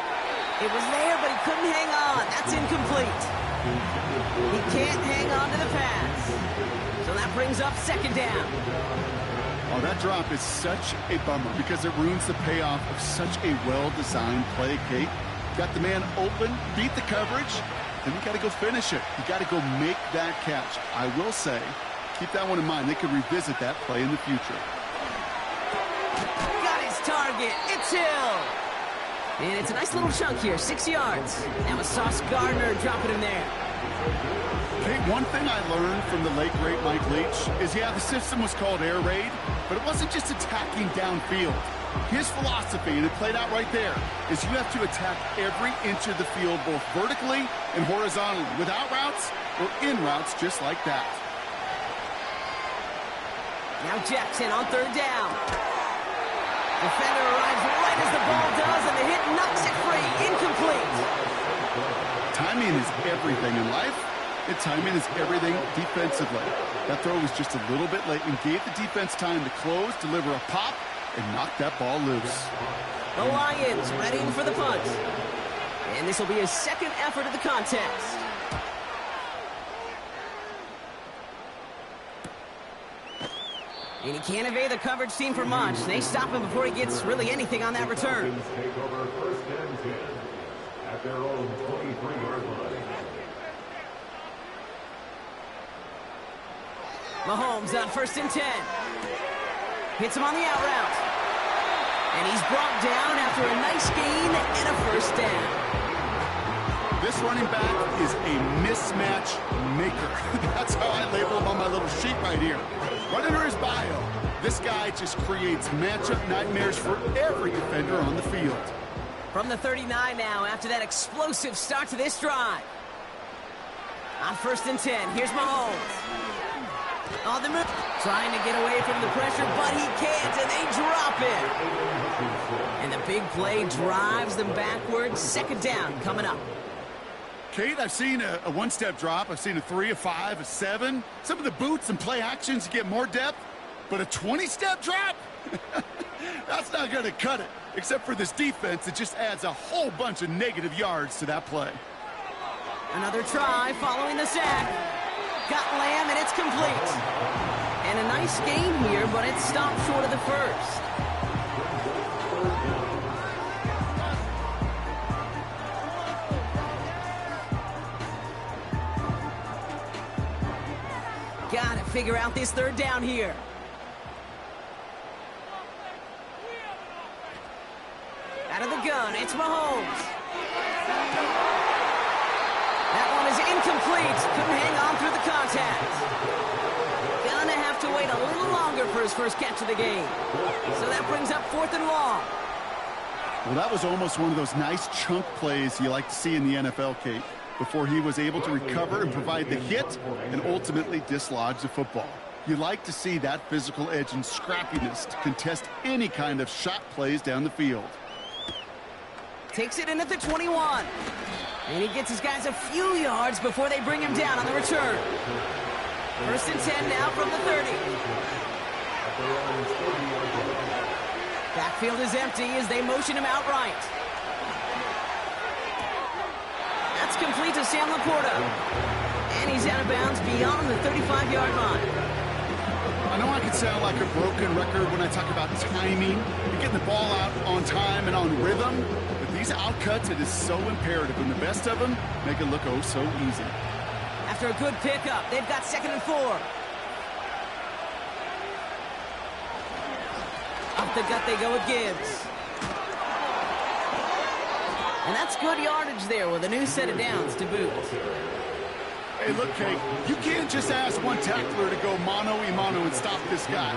It was there, but he couldn't hang on. That's incomplete. He can't hang on to the pass. So that brings up 2nd down. Oh, that drop is such a bummer because it ruins the payoff of such a well-designed play, Kate. Got the man open, beat the coverage, then you got to go finish it. You got to go make that catch. I will say, keep that one in mind. They could revisit that play in the future. Got his target. It's Hill. And it's a nice little chunk here, 6 yards. That was Sauce Gardner dropping him there. Kate, one thing I learned from the late, great Mike Leach is, yeah, the system was called air raid, but it wasn't just attacking downfield. His philosophy, and it played out right there, is you have to attack every inch of the field, both vertically and horizontally, without routes or in routes just like that. Now Jackson on 3rd down. Defender arrives right as the ball does, and the hit knocks it free. Incomplete. Timing is everything in life, and timing is everything defensively. That throw was just a little bit late and gave the defense time to close, deliver a pop, and knock that ball loose. The Lions ready for the punt. And this will be his 2nd effort of the contest. And he can't evade the coverage team for much. They stop him before he gets really anything on that return. Take over 1st and 10 at their own 23-yard line. Mahomes on 1st and 10. Hits him on the out route. And he's brought down after a nice gain and a 1st down. This running back is a mismatch maker. That's how I label him on my little sheet right here. Right under his bio, this guy just creates matchup nightmares for every defender on the field. From the 39 now after that explosive start to this drive. On 1st and 10, here's Mahomes. On the move, trying to get away from the pressure, but he can't, and they drop it. And the big play drives them backwards. 2nd down coming up. Kate, I've seen a one-step drop. I've seen a 3, a 5, a 7. Some of the boots and play actions get more depth, but a 20-step drop? That's not going to cut it, except for this defense that just adds a whole bunch of negative yards to that play. Another try following the sack. Got Lamb, and it's complete. And a nice gain here, but it stopped short of the 1st. Got to figure out this 3rd down here. Out of the gun, it's Mahomes. That one is incomplete. Couldn't hang on through the contact. Gonna have to wait a little longer for his 1st catch of the game. So that brings up 4th and long. Well, that was almost one of those nice chunk plays you like to see in the NFL, Kate, before he was able to recover and provide the hit and ultimately dislodge the football. You like to see that physical edge and scrappiness to contest any kind of shot plays down the field. Takes it in at the 21. And he gets his guys a few yards before they bring him down on the return. 1st and 10 now from the 30. Backfield is empty as they motion him outright. That's complete to Sam Laporta. And he's out of bounds beyond the 35-yard line. I know I can sound like a broken record when I talk about timing and getting the ball out on time and on rhythm, but these outcuts, it is so imperative, and the best of them make it look oh so easy. After a good pickup, they've got 2nd and 4. Up the gut they go with Gibbs. And that's good yardage there with a new set of downs to boot. Hey, look, Kate, you can't just ask one tackler to go mano-a-mano and stop this guy.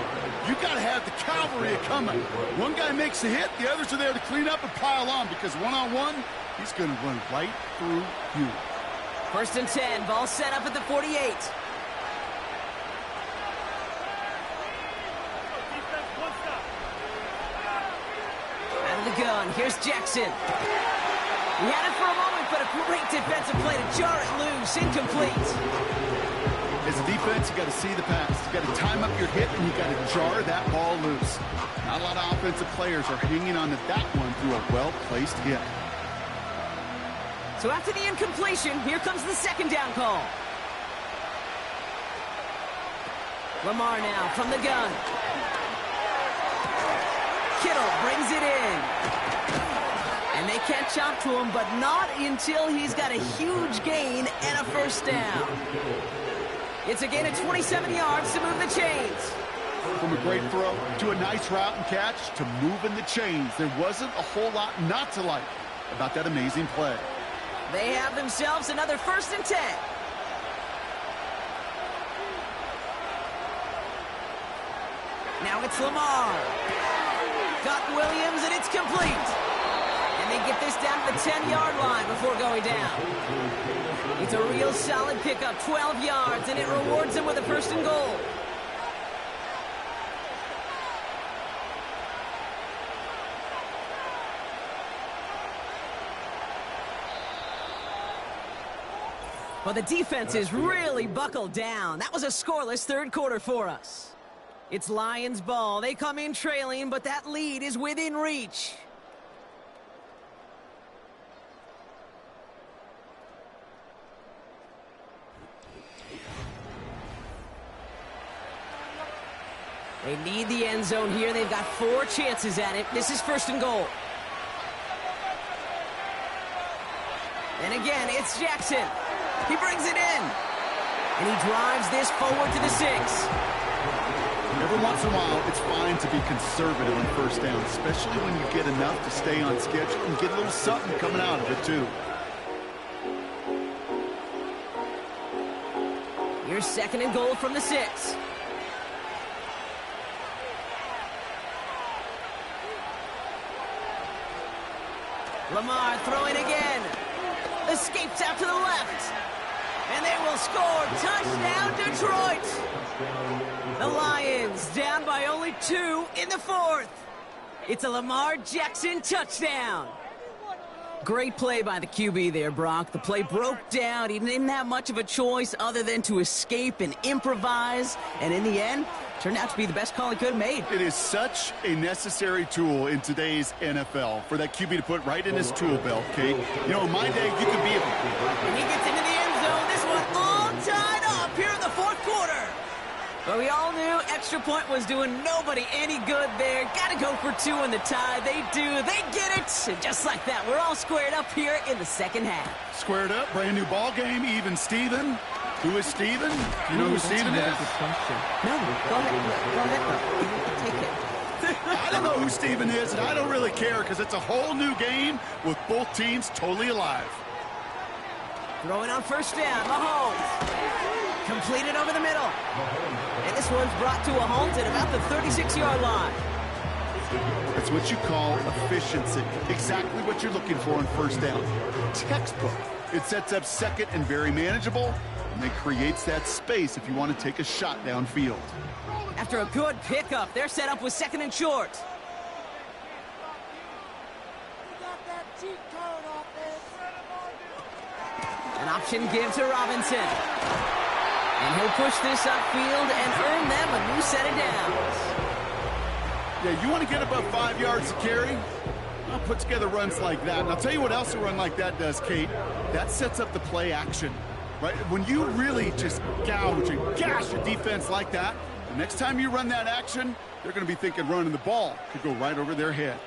You got to have the cavalry coming. One guy makes a hit, the others are there to clean up and pile on, because one-on-one, he's going to run right through you. 1st and 10, ball set up at the 48. Out of the gun, here's Jackson. He had it for a moment, but a great defensive play to jar it loose, incomplete. As a defense, you got to see the pass. You got to time up your hit, and you got to jar that ball loose. Not a lot of offensive players are hanging on to that one through a well-placed hit. So after the incompletion, here comes the 2nd down call. Lamar now from the gun. Kittle brings it in. And they can't chop to him, but not until he's got a huge gain and a 1st down. It's a gain of 27 yards to move the chains. From a great throw to a nice route and catch to moving the chains, there wasn't a whole lot not to like about that amazing play. They have themselves another 1st and 10. Now it's Lamar. Got Williams, and it's complete. And they get this down to the 10-yard line before going down. It's a real solid pickup, 12 yards, and it rewards them with a 1st and goal. Well, the defense is really buckled down. That was a scoreless 3rd quarter for us. It's Lions ball. They come in trailing, but that lead is within reach. They need the end zone here. They've got 4 chances at it. This is 1st and goal. And again, it's Jackson. He brings it in. And he drives this forward to the 6. Every once in a while, it's fine to be conservative on 1st down, especially when you get enough to stay on schedule and get a little something coming out of it, too. Here's 2nd and goal from the 6. Lamar throwing again. Escapes out to the left. And they will score. Touchdown, Detroit. The Lions down by only 2 in the 4th. It's a Lamar Jackson touchdown. Great play by the QB there, Brock. The play broke down. He didn't have much of a choice other than to escape and improvise. And in the end, turned out to be the best call he could have made. It is such a necessary tool in today's NFL for that QB to put right in his tool belt, Kate. You know, in my day, you could be And he gets into the end zone. This one all tied up here in the 4th quarter. But we all knew extra point was doing nobody any good there. Got to go for 2 in the tie. They do. They get it. And just like that, we're all squared up here in the 2nd half. Squared up, brand new ball game, even Steven. Who is Steven? You know who Steven is? No, go ahead. Take it. I don't know who Steven is, and I don't really care because it's a whole new game with both teams totally alive. Throwing on 1st down, Mahomes. Completed over the middle. And this one's brought to a halt at about the 36-yard line. That's what you call efficiency. Exactly what you're looking for on 1st down. Textbook. It sets up 2nd and very manageable, and it creates that space if you want to take a shot downfield. After a good pickup, they're set up with 2nd and short. An option give to Robinson. And he'll push this upfield and earn them a new set of downs. Yeah, you want to get above 5 yards to carry? I'll put together runs like that. And I'll tell you what else a run like that does, Kate. That sets up the play action, right? When you really just gouge and gash a defense like that, the next time you run that action, they're going to be thinking running the ball could go right over their head.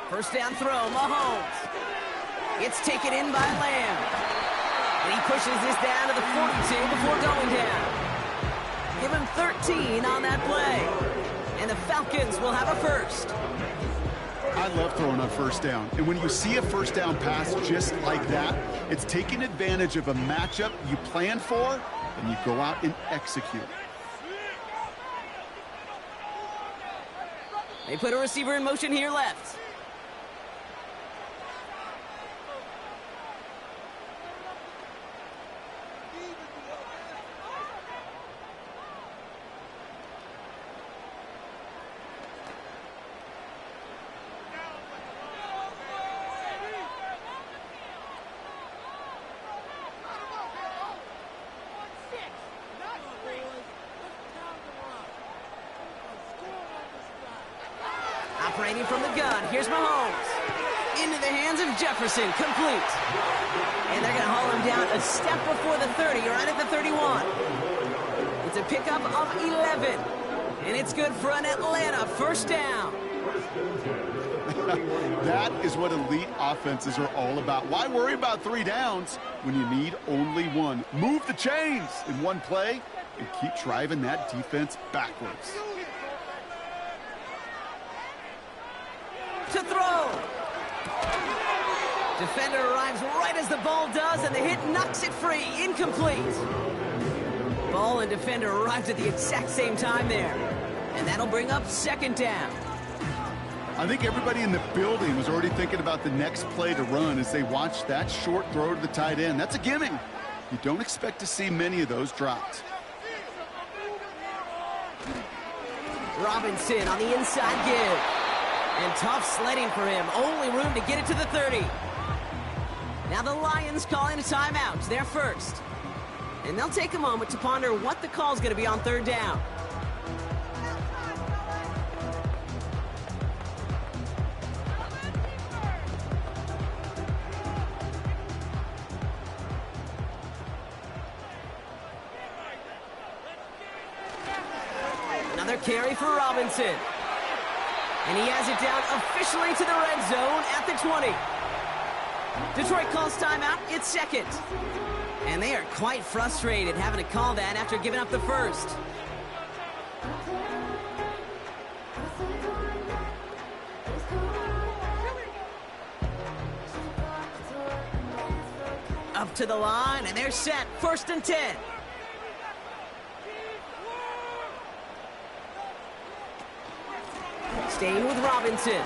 1st down throw, Mahomes. It's taken in by Lamb. And he pushes this down to the 42 before going down. Give him 13 on that play. And the Falcons will have a 1st. I love throwing on first down. And when you see a first down pass just like that, it's taking advantage of a matchup you planned for, and you go out and execute. They put a receiver in motion here left. Operating from the gun, here's Mahomes. Into the hands of Jefferson, complete. And they're going to haul him down a step before the 30, right at the 31. It's a pickup of 11. And it's good for an Atlanta first down. That is what elite offenses are all about. Why worry about 3 downs when you need only 1? Move the chains in one play and keep driving that defense backwards. To throw. Defender arrives right as the ball does, and the hit knocks it free. Incomplete. Ball and defender arrives at the exact same time there. And that'll bring up second down. I think everybody in the building was already thinking about the next play to run as they watched that short throw to the tight end. That's a gimme. You don't expect to see many of those dropped. Robinson on the inside give. And tough sledding for him. Only room to get it to the 30. Now the Lions calling a timeout. They're first. And they'll take a moment to ponder what the call's going to be on third down. Another carry for Robinson. And he has it down officially to the red zone at the 20. Detroit calls timeout. It's second. And they are quite frustrated having to call that after giving up the first. Up to the line, and they're set. 1st and 10. Staying with Robinson.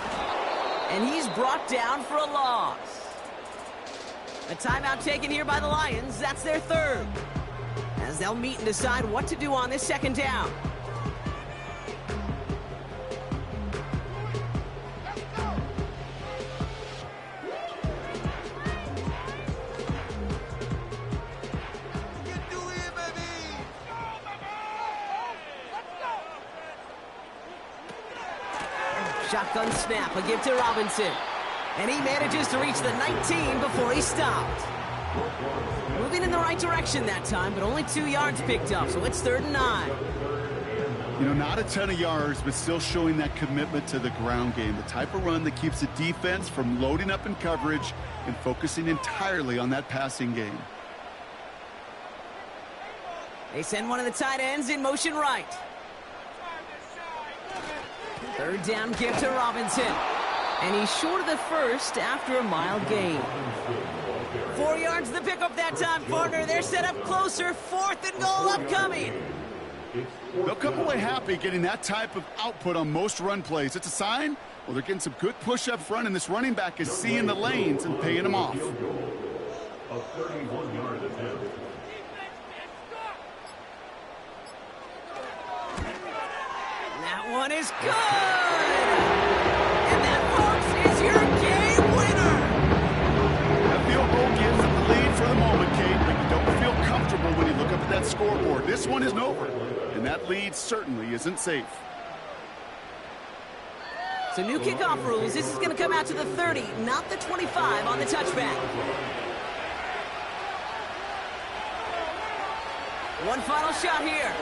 And he's brought down for a loss. A timeout taken here by the Lions. That's their 3rd. As they'll meet and decide what to do on this second down. Shotgun snap, a give to Robinson. And he manages to reach the 19 before he stopped. Moving in the right direction that time, but only 2 yards picked up, so it's 3rd and 9. You know, not a ton of yards, but still showing that commitment to the ground game. The type of run that keeps the defense from loading up in coverage and focusing entirely on that passing game. They send one of the tight ends in motion right. 3rd down give to Robinson. And he's short of the first after a mile gain. 4 yards the pickup that time, partner. They're set up closer. 4th and goal upcoming. They'll come away happy getting that type of output on most run plays. It's a sign, well, they're getting some good push up front, and this running back is seeing the lanes and paying them off. A 31-yard attempt. That one is good! And that, folks, is your game winner! That field goal gives them the lead for the moment, Kate, but you don't feel comfortable when you look up at that scoreboard. This one isn't over, and that lead certainly isn't safe. So new kickoff rules. This is going to come out to the 30, not the 25 on the touchback. One final shot here.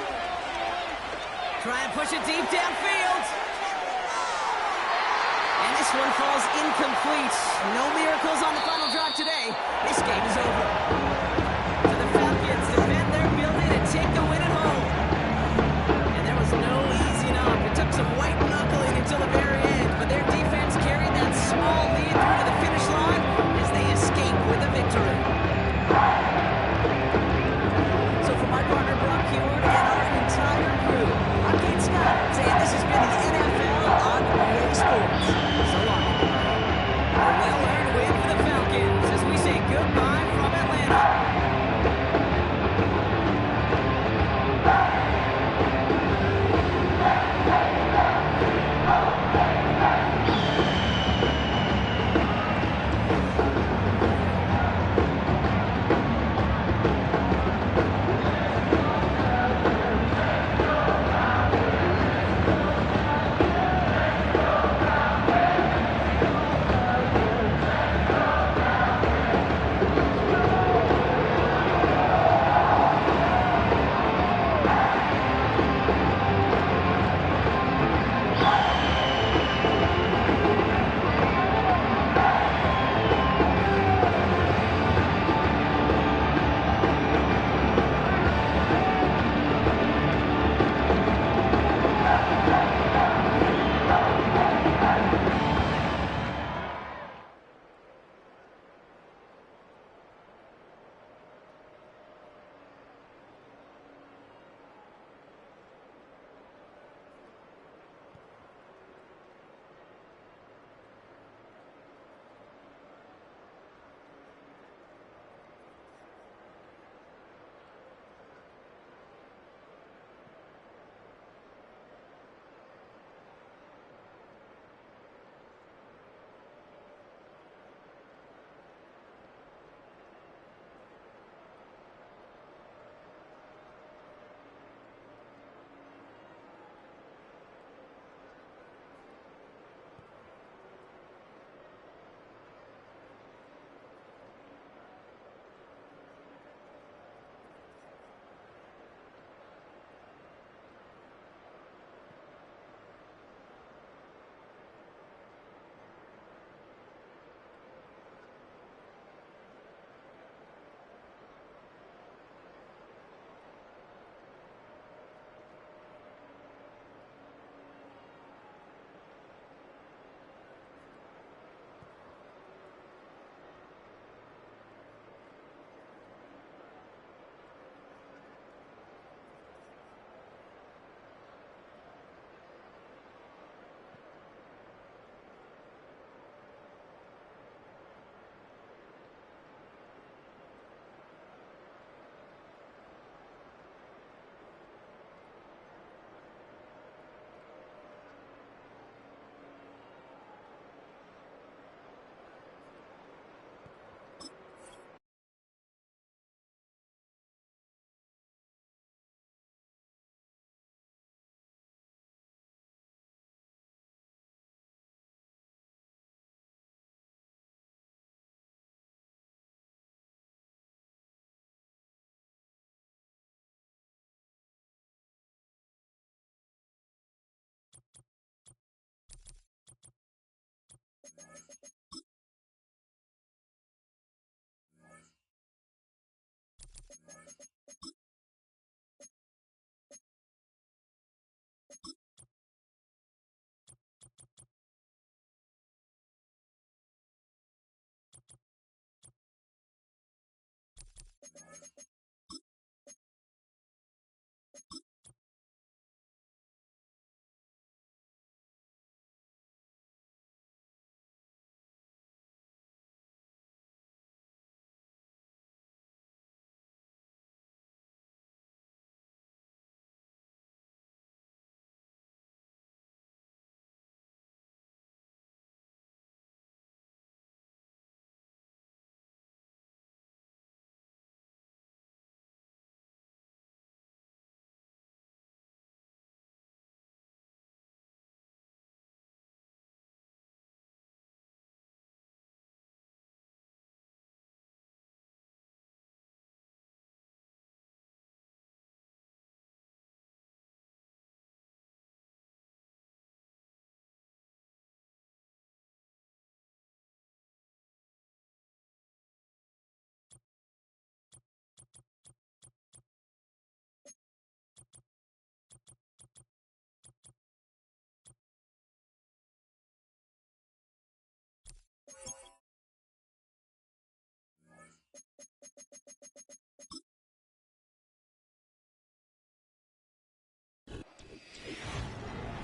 Try and push it deep downfield. And this one falls incomplete. No miracles on the final drive today. This game is over. So the Falcons defend their building and take the win at home. And there was no easing up. It took some white knuckling until the very end, but their defense carried that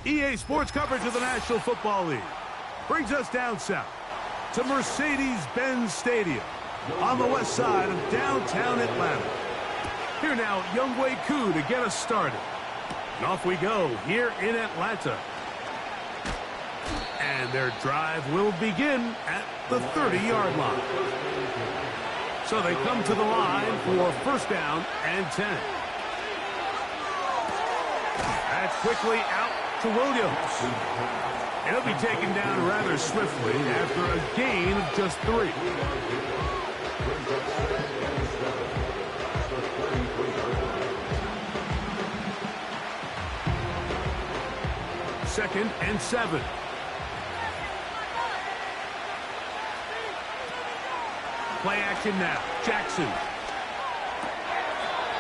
EA Sports coverage of the National Football League brings us down south to Mercedes-Benz Stadium on the west side of downtown Atlanta. Here now, Younghoe Koo to get us started. And off we go here in Atlanta. And their drive will begin at the 30-yard line. So they come to the line for first down and 10. That's quickly out to Williams. And he'll be taken down rather swiftly after a gain of just 3. Second and 7. Play action now. Jackson.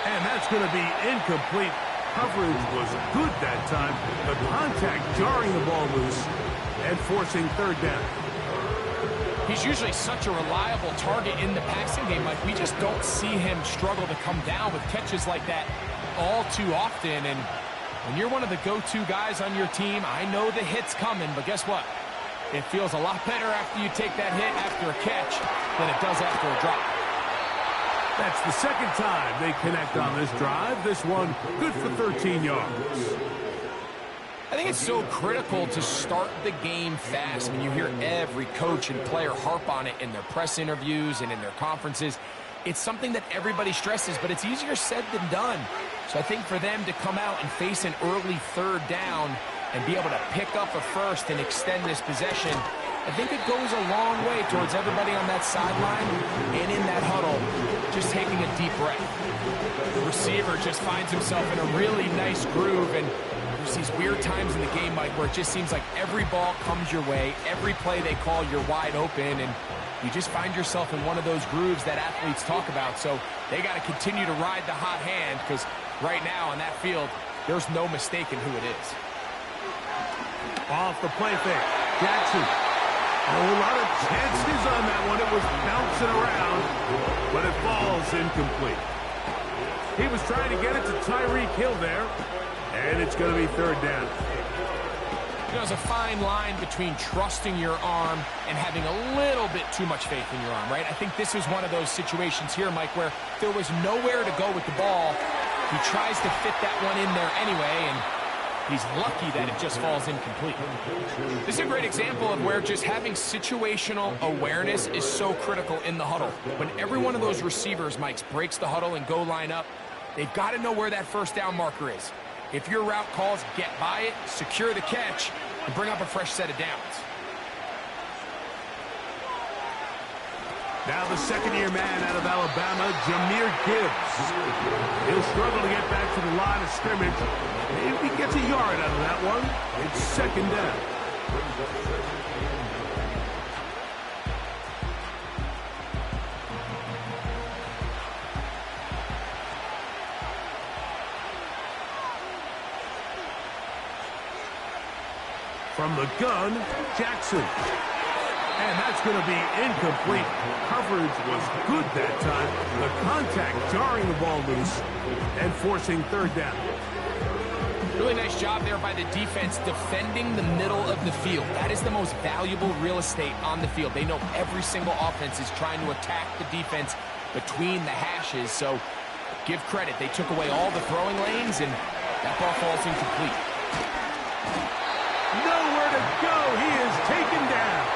And that's going to be incomplete. Coverage was good that time. The contact jarring the ball loose and forcing third down. He's usually such a reliable target in the passing game. Like, we just don't see him struggle to come down with catches like that all too often. And when you're one of the go-to guys on your team, I know the hit's coming, but guess what? It feels a lot better after you take that hit after a catch than it does after a drop. That's the second time they connect on this drive. This one good for 13 yards. I think it's so critical to start the game fast. I mean, you hear every coach and player harp on it in their press interviews and in their conferences. It's something that everybody stresses, but it's easier said than done. So I think for them to come out and face an early third down and be able to pick up a first and extend this possession, I think it goes a long way towards everybody on that sideline and in that huddle just taking a deep breath. The receiver just finds himself in a really nice groove, and there's these weird times in the game, Mike, where it just seems like every ball comes your way, every play they call, you're wide open, and you just find yourself in one of those grooves that athletes talk about. So they got to continue to ride the hot hand, because right now on that field, there's no mistaking who it is. Off the play fake. Jackson. A lot of chances on that one. It was bouncing around, but it falls incomplete. He was trying to get it to Tyreek Hill there, and it's going to be third down. You know, there's a fine line between trusting your arm and having a little bit too much faith in your arm, right? I think this is one of those situations here, Mike, where there was nowhere to go with the ball. He tries to fit that one in there anyway, and he's lucky that it just falls incomplete. This is a great example of where just having situational awareness is so critical in the huddle. When every one of those receivers, Mike, breaks the huddle and go line up, they've got to know where that first down marker is. If your route calls, get by it, secure the catch, and bring up a fresh set of downs. Now the second-year man out of Alabama, Jahmyr Gibbs. He'll struggle to get back to the line of scrimmage. If he gets a yard out of that one, it's second down. From the gun, Jackson. And that's going to be incomplete. Coverage was good that time. The contact jarring the ball loose and forcing third down. Really nice job there by the defense defending the middle of the field. That is the most valuable real estate on the field. They know every single offense is trying to attack the defense between the hashes. So give credit. They took away all the throwing lanes, and that ball falls incomplete. Nowhere to go. He is taken down.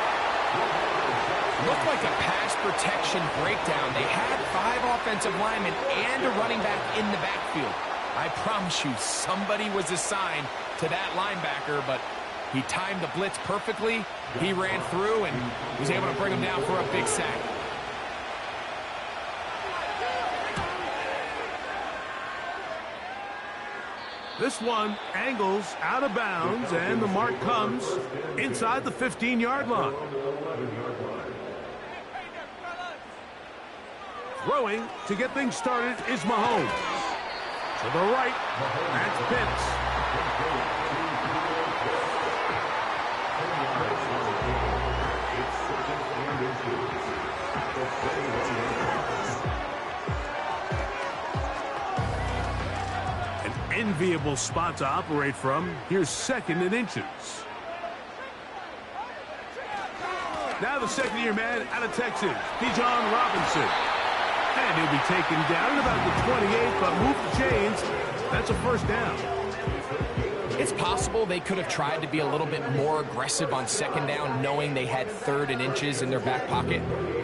Looked like a pass protection breakdown. They had 5 offensive linemen and a running back in the backfield. I promise you, somebody was assigned to that linebacker, but he timed the blitz perfectly. He ran through and was able to bring him down for a big sack. This one angles out of bounds, and the mark comes inside the 15-yard line. Throwing to get things started is Mahomes. To the right, that's Pitts. An Enviable spot to operate from. Here's 2nd and inches. Now the second-year man out of Texas, Bijan Robinson. And he'll be taken down at about the 28, but move the chains. That's a first down. It's possible they could have tried to be a little bit more aggressive on 2nd down, knowing they had 3rd and inches in their back pocket.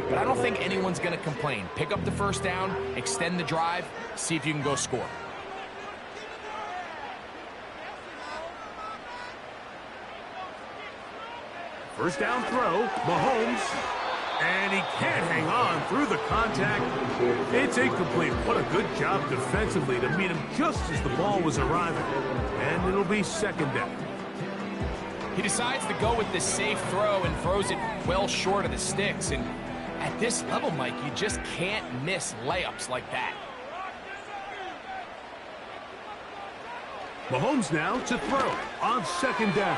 But I don't think anyone's going to complain. Pick up the first down, extend the drive, see if you can go score. First down throw, Mahomes. And he can't hang on through the contact. It's incomplete. What a good job defensively to meet him just as the ball was arriving. And it'll be 2nd down. He decides to go with this safe throw and throws it well short of the sticks. And at this level, Mike, you just can't miss layups like that. Mahomes now to throw on 2nd down.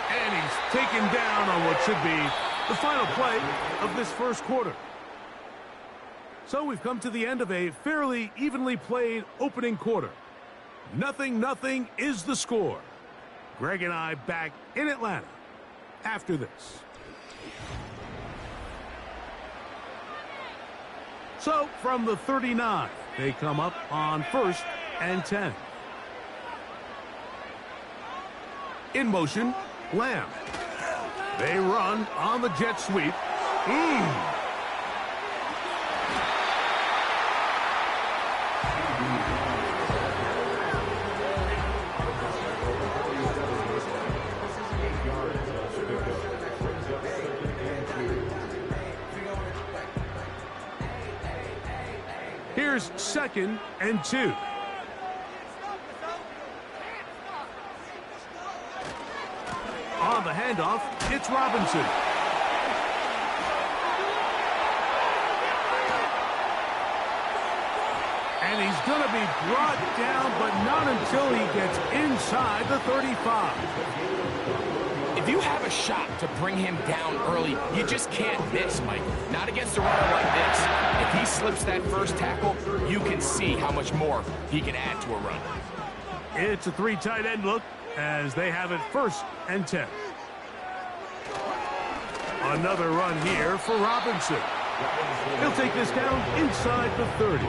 And he's taken down on what should be the final play of this first quarter. So we've come to the end of a fairly evenly played opening quarter. 0-0 is the score. Greg and I back in Atlanta after this. So from the 39, they come up on 1st and 10. In motion, Lamb. They run on the jet sweep. Here's 2nd and 2. On the handoff, it's Robinson. And he's going to be brought down, but not until he gets inside the 35. If you have a shot to bring him down early, you just can't miss, Mike. Not against a runner like this. If he slips that first tackle, you can see how much more he can add to a run. It's a 3 tight end look as they have it 1st and 10. Another run here for Robinson. He'll take this down inside the 30.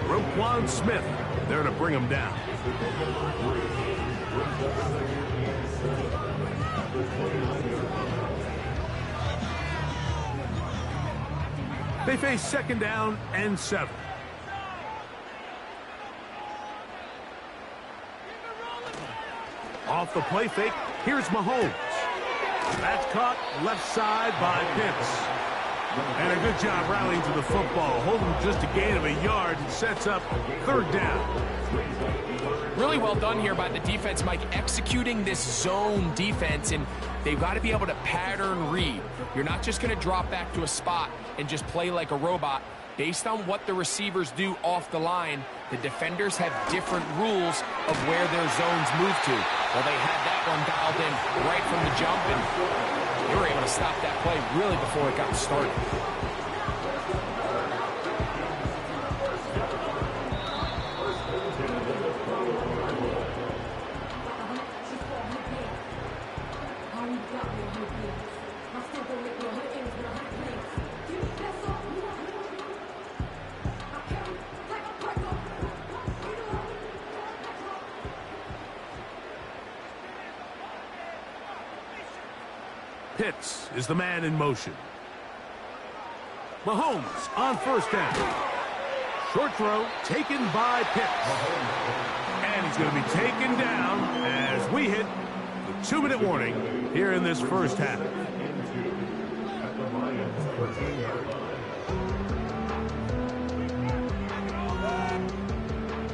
Roquan Smith there to bring him down. They face 2nd down and 7. Off the play fake, here's Mahomes. That's caught left side by Pitts. And a good job rallying to the football. Holding just a gain of a yard and sets up 3rd down. Really well done here by the defense, Mike, executing this zone defense, and they've got to be able to pattern read. You're not just going to drop back to a spot and just play like a robot. Based on what the receivers do off the line, the defenders have different rules of where their zones move to. Well, they had that one dialed in right from the jump, and they were able to stop that play really before it got started. Pitts is the man in motion. Mahomes on 1st down. Short throw taken by Pitts. And he's going to be taken down as we hit the 2-minute warning here in this first half.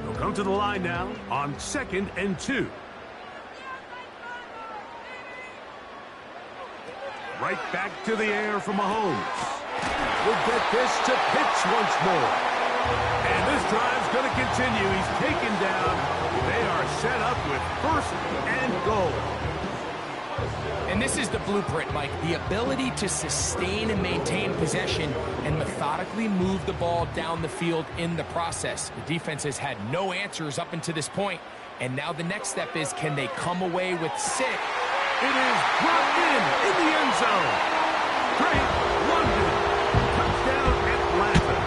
They'll come to the line now on 2nd and 2. Right back to the air for Mahomes. We'll get this to Pitts once more. And this drive's going to continue. He's taken down. They are set up with 1st and goal. And this is the blueprint, Mike. The ability to sustain and maintain possession and methodically move the ball down the field in the process. The defense has had no answers up until this point, and now the next step is, can they come away with 6? It is brought in the end zone. Drake London. Touchdown, Atlanta.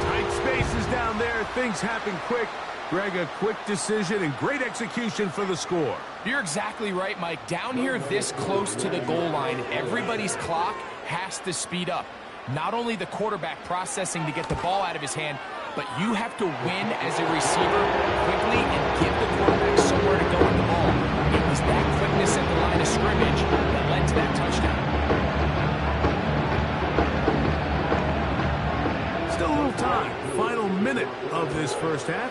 Tight spaces down there. Things happen quick. Greg, a quick decision and great execution for the score. You're exactly right, Mike. Down here this close to the goal line, everybody's clock has to speed up. Not only the quarterback processing to get the ball out of his hand, but you have to win as a receiver quickly and give the quarterback somewhere to go with the ball. It was that quickness at the line of scrimmage that led to that touchdown. Still a little time. Final minute of this first half.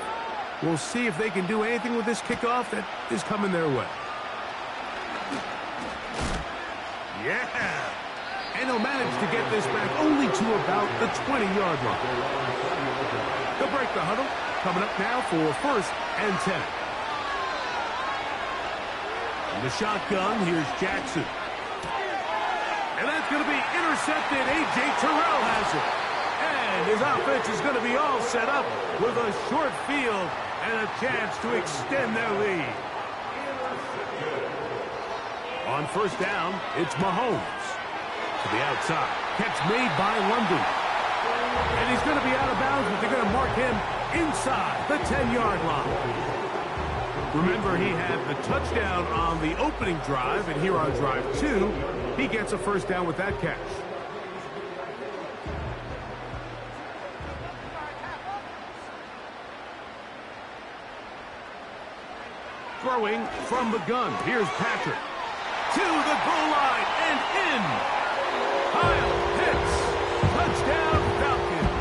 We'll see if they can do anything with this kickoff that is coming their way. Yeah! And he'll manage to get this back only to about the 20-yard line. They'll break the huddle. Coming up now for 1st and 10. In the shotgun, here's Jackson. And that's going to be intercepted. A.J. Terrell has it. And his offense is going to be all set up with a short field and a chance to extend their lead. On 1st down, it's Mahomes. To the outside. Catch made by London. And he's going to be out of bounds, but they're going to mark him inside the 10-yard line. Remember, he had the touchdown on the opening drive, and here on drive 2, he gets a 1st down with that catch. Throwing from the gun. Here's Patrick. To the goal line and in. Kyle Pitts. Touchdown Falcons.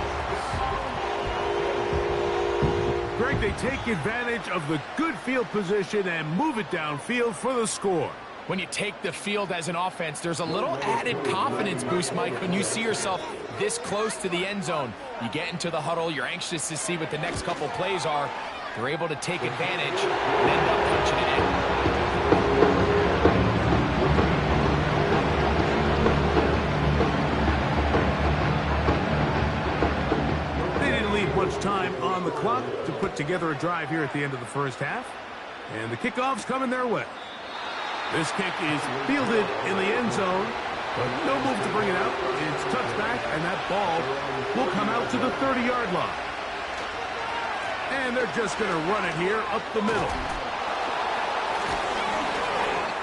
Greg, they take advantage of the good field position and move it downfield for the score. When you take the field as an offense, there's a little added confidence boost, Mike, when you see yourself this close to the end zone. You get into the huddle, you're anxious to see what the next couple plays are. They're able to take advantage and end up punching it in. They didn't leave much time on the clock to put together a drive here at the end of the first half. And the kickoff's coming their way. This kick is fielded in the end zone, but no move to bring it out. It's touchback, and that ball will come out to the 30-yard line. And they're just going to run it here up the middle.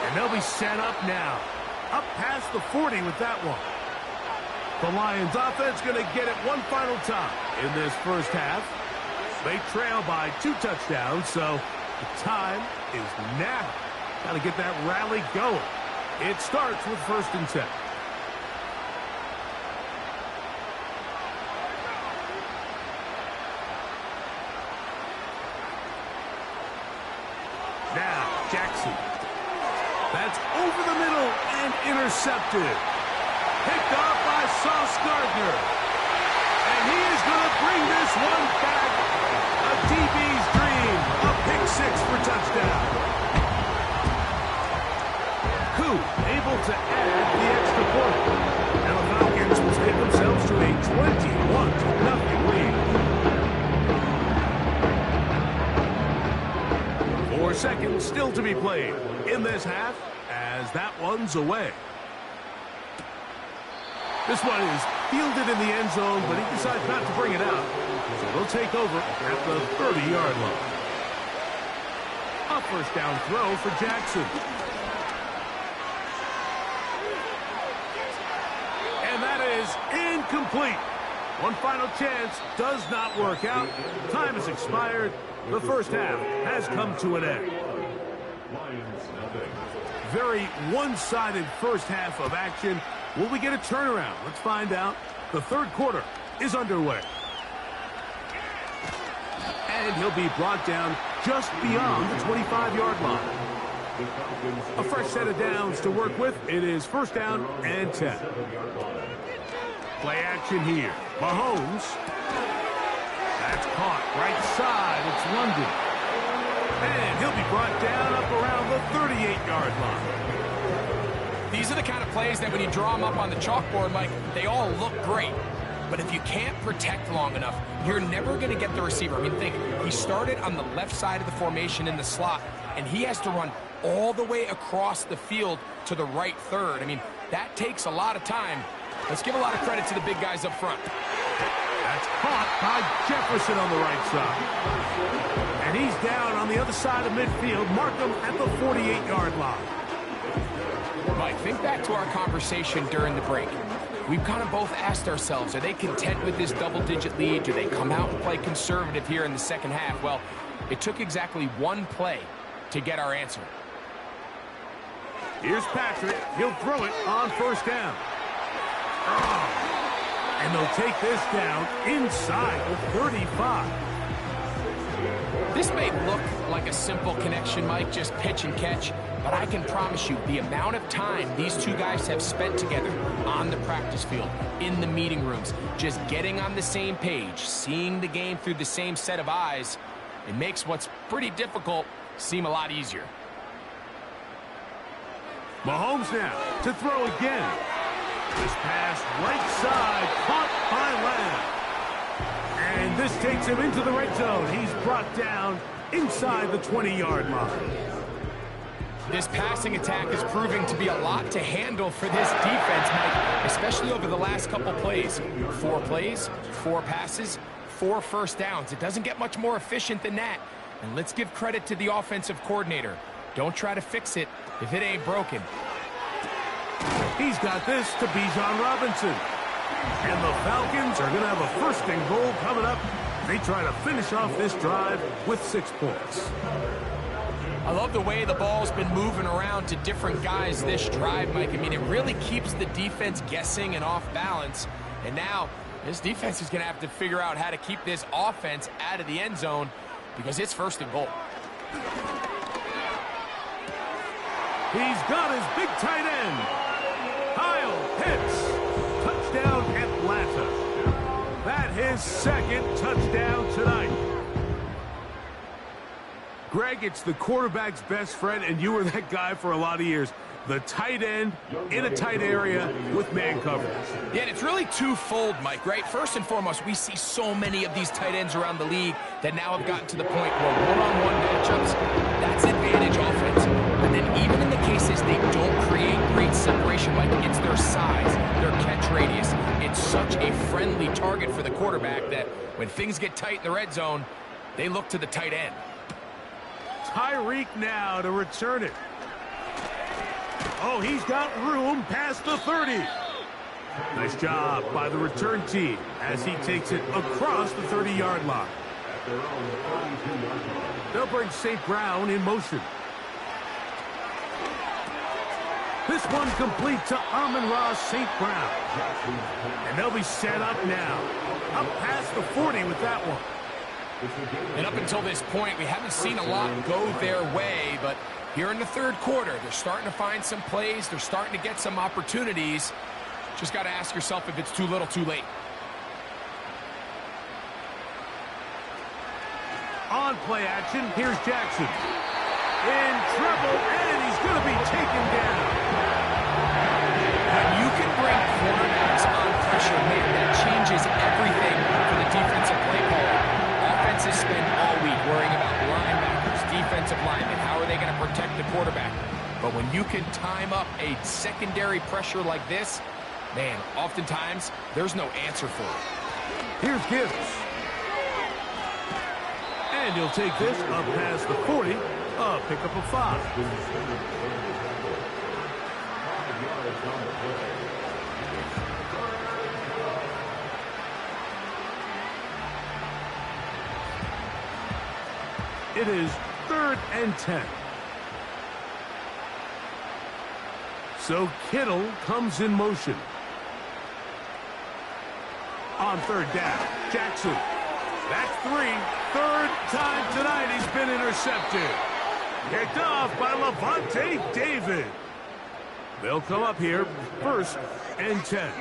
And they'll be set up now. Up past the 40 with that one. The Lions offense going to get it one final time in this first half. They trail by 2 touchdowns, so the time is now. Got to get that rally going. It starts with 1st and 10. Now, Jackson. That's over the middle and intercepted. Picked off by Sauce Gardner. And he is going to bring this one back. A DB's dream. A pick 6 for touchdown. Koo able to add the extra point. And the Falcons will take themselves to a 21-0 lead. 4 seconds still to be played in this half as that one's away. This one is fielded in the end zone, but he decides not to bring it out. So they'll take over at the 30-yard line. A 1st down throw for Jackson. And that is incomplete. One final chance does not work out. Time has expired. The first half has come to an end. Very one-sided first half of action. Will we get a turnaround? Let's find out. The 3rd quarter is underway. And he'll be brought down just beyond the 25-yard line. A fresh set of downs to work with. It is 1st down and 10. Play action here. Mahomes. That's caught right side. It's London. And he'll be brought down up around the 38-yard line. These are the kind of plays that when you draw them up on the chalkboard, Mike, they all look great. But if you can't protect long enough, you're never going to get the receiver. I mean, think, he started on the left side of the formation in the slot, and he has to run all the way across the field to the right third. I mean, that takes a lot of time. Let's give a lot of credit to the big guys up front. That's caught by Jefferson on the right side. And he's down on the other side of midfield. Mark him at the 48-yard line. Mike, think back to our conversation during the break. We've kind of both asked ourselves, are they content with this double-digit lead? Do they come out and play conservative here in the second half? Well, it took exactly one play to get our answer. Here's Patrick. He'll throw it on first down. And they'll take this down inside the 35. This may look like a simple connection, Mike, just pitch and catch, but I can promise you the amount of time these two guys have spent together on the practice field, in the meeting rooms, just getting on the same page, seeing the game through the same set of eyes, it makes what's pretty difficult seem a lot easier. Mahomes now to throw again. This pass right side, caught by Lamb. And this takes him into the red zone. He's brought down inside the 20-yard line. This passing attack is proving to be a lot to handle for this defense, Mike, especially over the last couple plays. 4 plays, 4 passes, 4 first downs. It doesn't get much more efficient than that. And let's give credit to the offensive coordinator. Don't try to fix it if it ain't broken. He's got this to Bijan Robinson. And the Falcons are going to have a first and goal coming up. They try to finish off this drive with 6 points. I love the way the ball's been moving around to different guys this drive, Mike. I mean, it really keeps the defense guessing and off balance. And now, this defense is going to have to figure out how to keep this offense out of the end zone because it's first and goal. He's got his big tight end. Kyle Pitts. Touchdown, Atlanta. That his second touchdown tonight. Greg, it's the quarterback's best friend, and you were that guy for a lot of years. The tight end in a tight area with man coverage. Yeah, and it's really twofold, Mike, right? First and foremost, we see so many of these tight ends around the league that now have gotten to the point where one-on-one matchups, that's advantage offense. And then even in the cases they don't create great separation, Mike, it's their size, their catch radius. It's such a friendly target for the quarterback that when things get tight in the red zone, they look to the tight end. Tyreek now to return it. Oh, he's got room past the 30. Nice job by the return team as he takes it across the 30-yard line. They'll bring St. Brown in motion. This one complete to Amon-Ra St. Brown. And they'll be set up now. Up past the 40 with that one. And up until this point, we haven't seen a lot go their way, but here in the third quarter, they're starting to find some plays. They're starting to get some opportunities. Just got to ask yourself if it's too little, too late. On play action, here's Jackson. In trouble, and he's going to be taken down. When you can bring quarterbacks on pressure, man, that changes everything for the defensive play caller. Offenses spend all week worrying about linebackers, defensive linemen. How are they going to protect the quarterback? But when you can time up a secondary pressure like this, man, oftentimes there's no answer for it. Here's Gibbs. And he'll take this up past the 40. Pick up a 5. It is 3rd and 10. So Kittle comes in motion. On 3rd down, Jackson. That's 3. 3rd time tonight he's been intercepted. Picked off by Levante David. They'll come up here 1st and 10.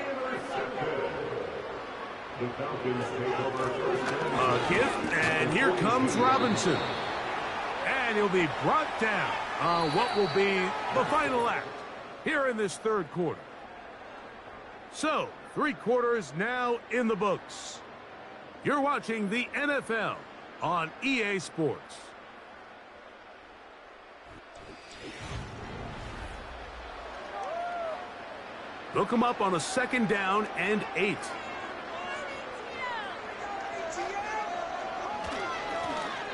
A gift, and here comes Robinson. And he'll be brought down on what will be the final act here in this third quarter. So, 3 quarters now in the books. You're watching the NFL on EA Sports. They'll come up on a 2nd down and 8.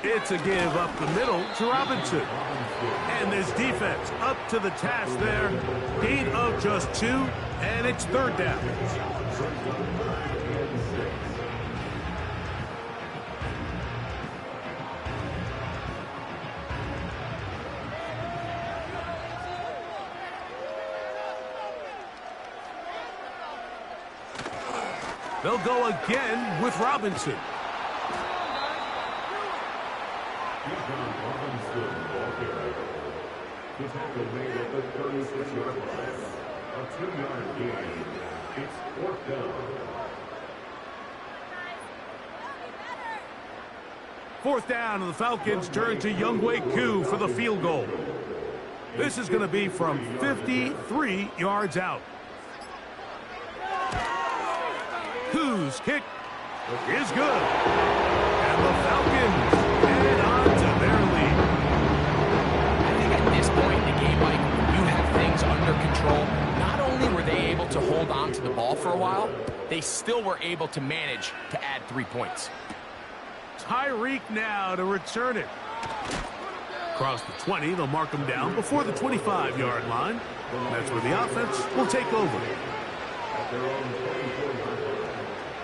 It's a give up the middle to Robinson. And this defense up to the task there. Gain of just 2, and it's 3rd down. They'll go again with Robinson. The tackle made at the 36-yard line. A 2-yard gain. It's 4th down. 4th down, and the Falcons turn to Younghoe Koo for the field goal. This is going to be from 53 yards out. Koo's kick is good. And the Falcons head on to their lead. I think at this point in the game, Mike, you have things under control. Not only were they able to hold on to the ball for a while, they still were able to manage to add 3 points. Tyreek now to return it. Across the 20, they'll mark him down before the 25-yard line. That's where the offense will take over.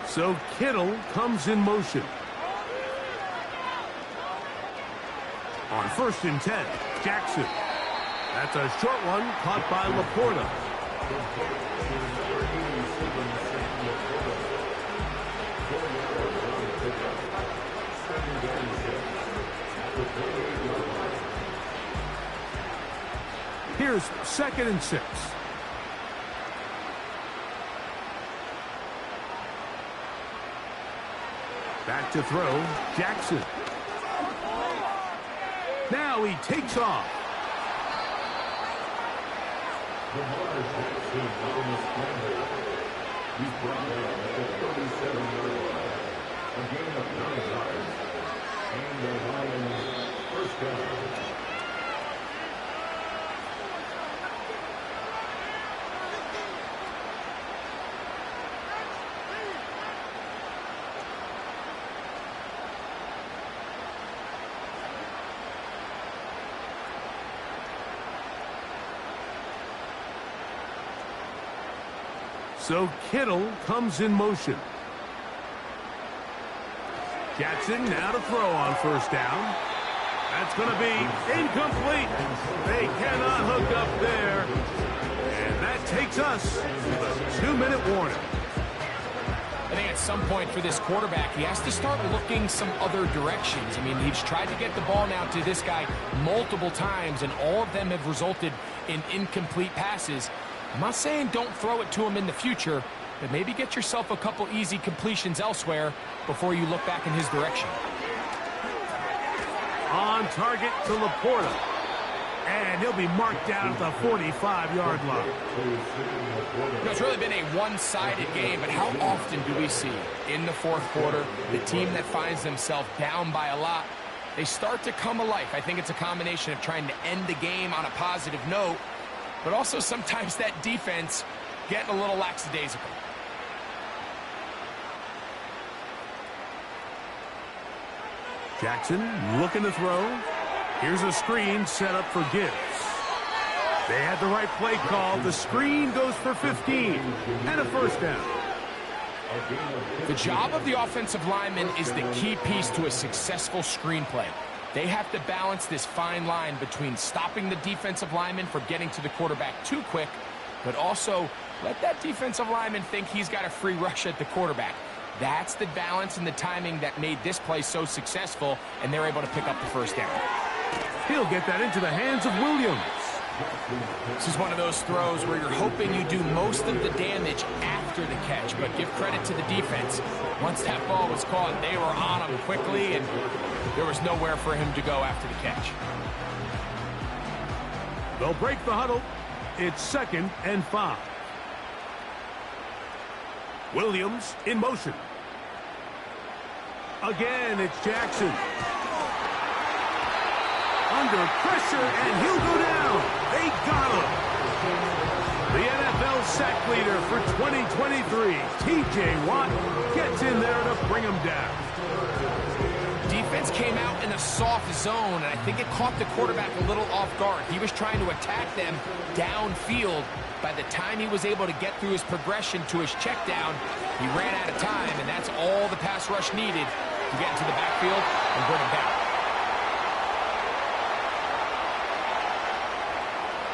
So Kittle comes in motion. On 1st and 10, Jackson. That's a short one caught by Laporta. Here's 2nd and 6. Back to throw, Jackson. Now he takes off. Lamar Jackson on the scramble. He's brought down at the 37-yard line. A gain of 9 yards. And the Lions 1st down. So Kittle comes in motion. Jackson now to throw on 1st down. That's going to be incomplete. They cannot hook up there. And that takes us to the 2-minute warning. I think at some point for this quarterback, he has to start looking some other directions. I mean, he's tried to get the ball now to this guy multiple times, and all of them have resulted in incomplete passes. I'm not saying don't throw it to him in the future, but maybe get yourself a couple easy completions elsewhere before you look back in his direction. On target to Laporta. And he'll be marked down at the 45-yard line. You know, it's really been a one-sided game, but how often do we see in the 4th quarter the team that finds themselves down by a lot, they start to come alive? I think it's a combination of trying to end the game on a positive note, but also sometimes that defense getting a little lackadaisical. Jackson looking to throw. Here's a screen set up for Gibbs. They had the right play call. The screen goes for 15 and a 1st down. The job of the offensive lineman is the key piece to a successful screenplay. They have to balance this fine line between stopping the defensive lineman from getting to the quarterback too quick, but also let that defensive lineman think he's got a free rush at the quarterback. That's the balance and the timing that made this play so successful, and they're able to pick up the 1st down. He'll get that into the hands of Williams. This is one of those throws where you're hoping you do most of the damage after the catch, but give credit to the defense. Once that ball was caught, they were on him quickly, and There was nowhere for him to go after the catch. They'll break the huddle. It's 2nd and 5. Williams in motion. Again, it's Jackson. Under pressure, and he'll go down. They got him. The NFL sack leader for 2023, T.J. Watt, gets in there to bring him down. Defense came out in a soft zone, and I think it caught the quarterback a little off guard. He was trying to attack them downfield. By the time he was able to get through his progression to his check down, he ran out of time, and that's all the pass rush needed to get into the backfield and bring him down.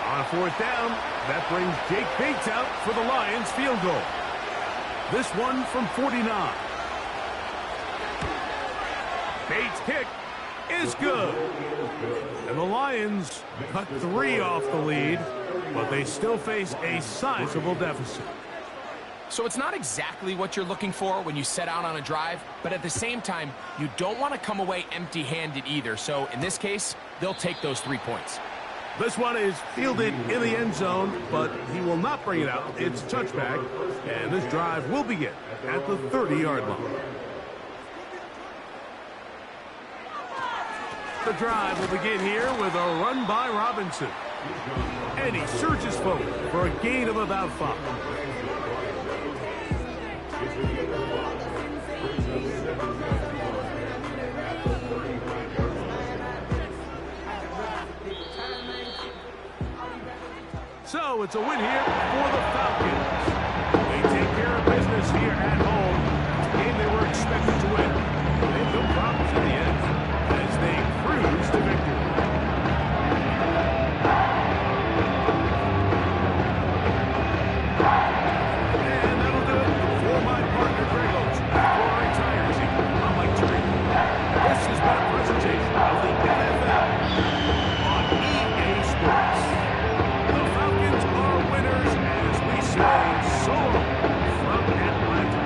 On 4th down, that brings Jake Bates out for the Lions field goal. This one from 49. Bates' kick is good. And the Lions cut 3 off the lead, but they still face a sizable deficit. So it's not exactly what you're looking for when you set out on a drive, but at the same time, you don't want to come away empty-handed either. So in this case, they'll take those 3 points. This one is fielded in the end zone, but he will not bring it out. It's a touchback, and this drive will begin at the 30-yard line. The drive will begin here with a run by Robinson. And he surges forward for a gain of about 5. So it's a win here for the Falcons. They take care of business here at home. A game they were expected to win. They had no problems in the end as they cruise to victory. And that'll do it for my partner, Greg Oates. Before I retire, I'm Mike Terry. This has been a presentation of the NFL on EA Sports. The Falcons are winners as we say so long from Atlanta.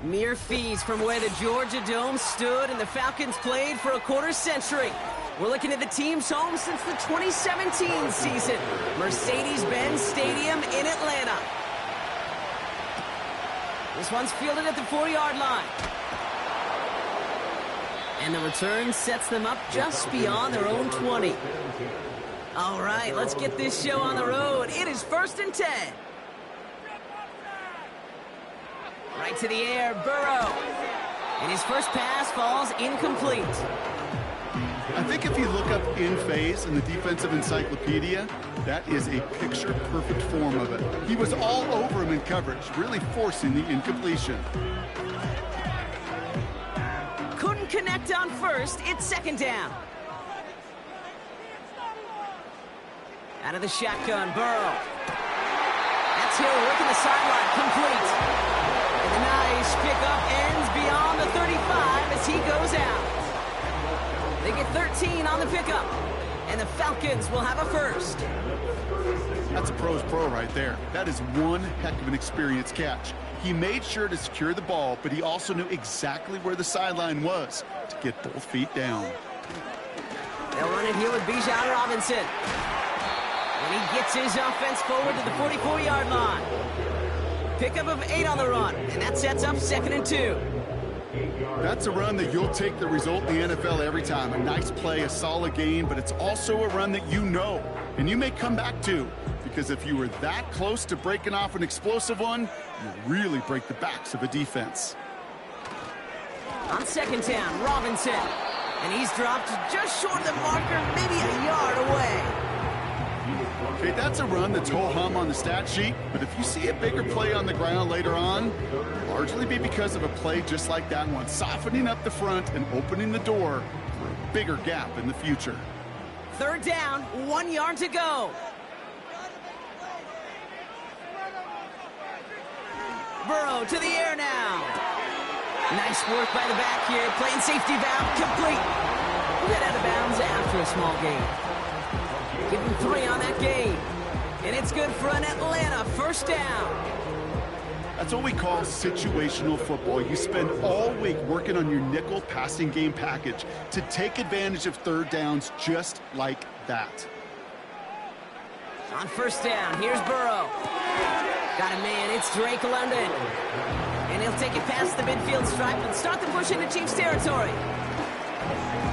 Mere feet from where the Georgia Dome stood and the Falcons played for a quarter century. We're looking at the team's home since the 2017 season. Mercedes-Benz Stadium in Atlanta. This one's fielded at the 4-yard line. And the return sets them up just beyond their own 20. All right, let's get this show on the road. It is 1st and 10. Right to the air, Burrow. And his first pass falls incomplete. I think if you look up in phase in the defensive encyclopedia, that is a picture-perfect form of it. He was all over him in coverage, really forcing the incompletion. Couldn't connect on first. It's 2nd down. Out of the shotgun, Burrow. That's Hill working the sideline, complete. And the nice pickup ends beyond the 35 as he goes out. They get 13 on the pickup, and the Falcons will have a first. That's a pro's pro right there. That is one heck of an experienced catch. He made sure to secure the ball, but he also knew exactly where the sideline was to get both feet down. They'll run it here with Bijan Robinson. And he gets his offense forward to the 44-yard line. Pickup of 8 on the run, and that sets up 2nd and 2. That's a run that you'll take the result in the NFL every time. A nice play, a solid gain, but it's also a run that you know, and you may come back to, because if you were that close to breaking off an explosive one, you really break the backs of a defense. On 2nd down, Robinson. And he's dropped just short of the marker, maybe a yard away. Okay, that's a run that's ho-hum on the stat sheet, but if you see a bigger play on the ground later on, largely be because of a play just like that one, softening up the front and opening the door for a bigger gap in the future. 3rd down, 1 yard to go. Burrow to the air now. Nice work by the back here, playing safety valve complete. Get out of bounds after a small gain. Give him 3 on that game. And it's good for an Atlanta 1st down. That's what we call situational football. You spend all week working on your nickel passing game package to take advantage of 3rd downs just like that. On 1st down, here's Burrow. Got a man, it's Drake London. And he'll take it past the midfield stripe and start the push into Chiefs territory.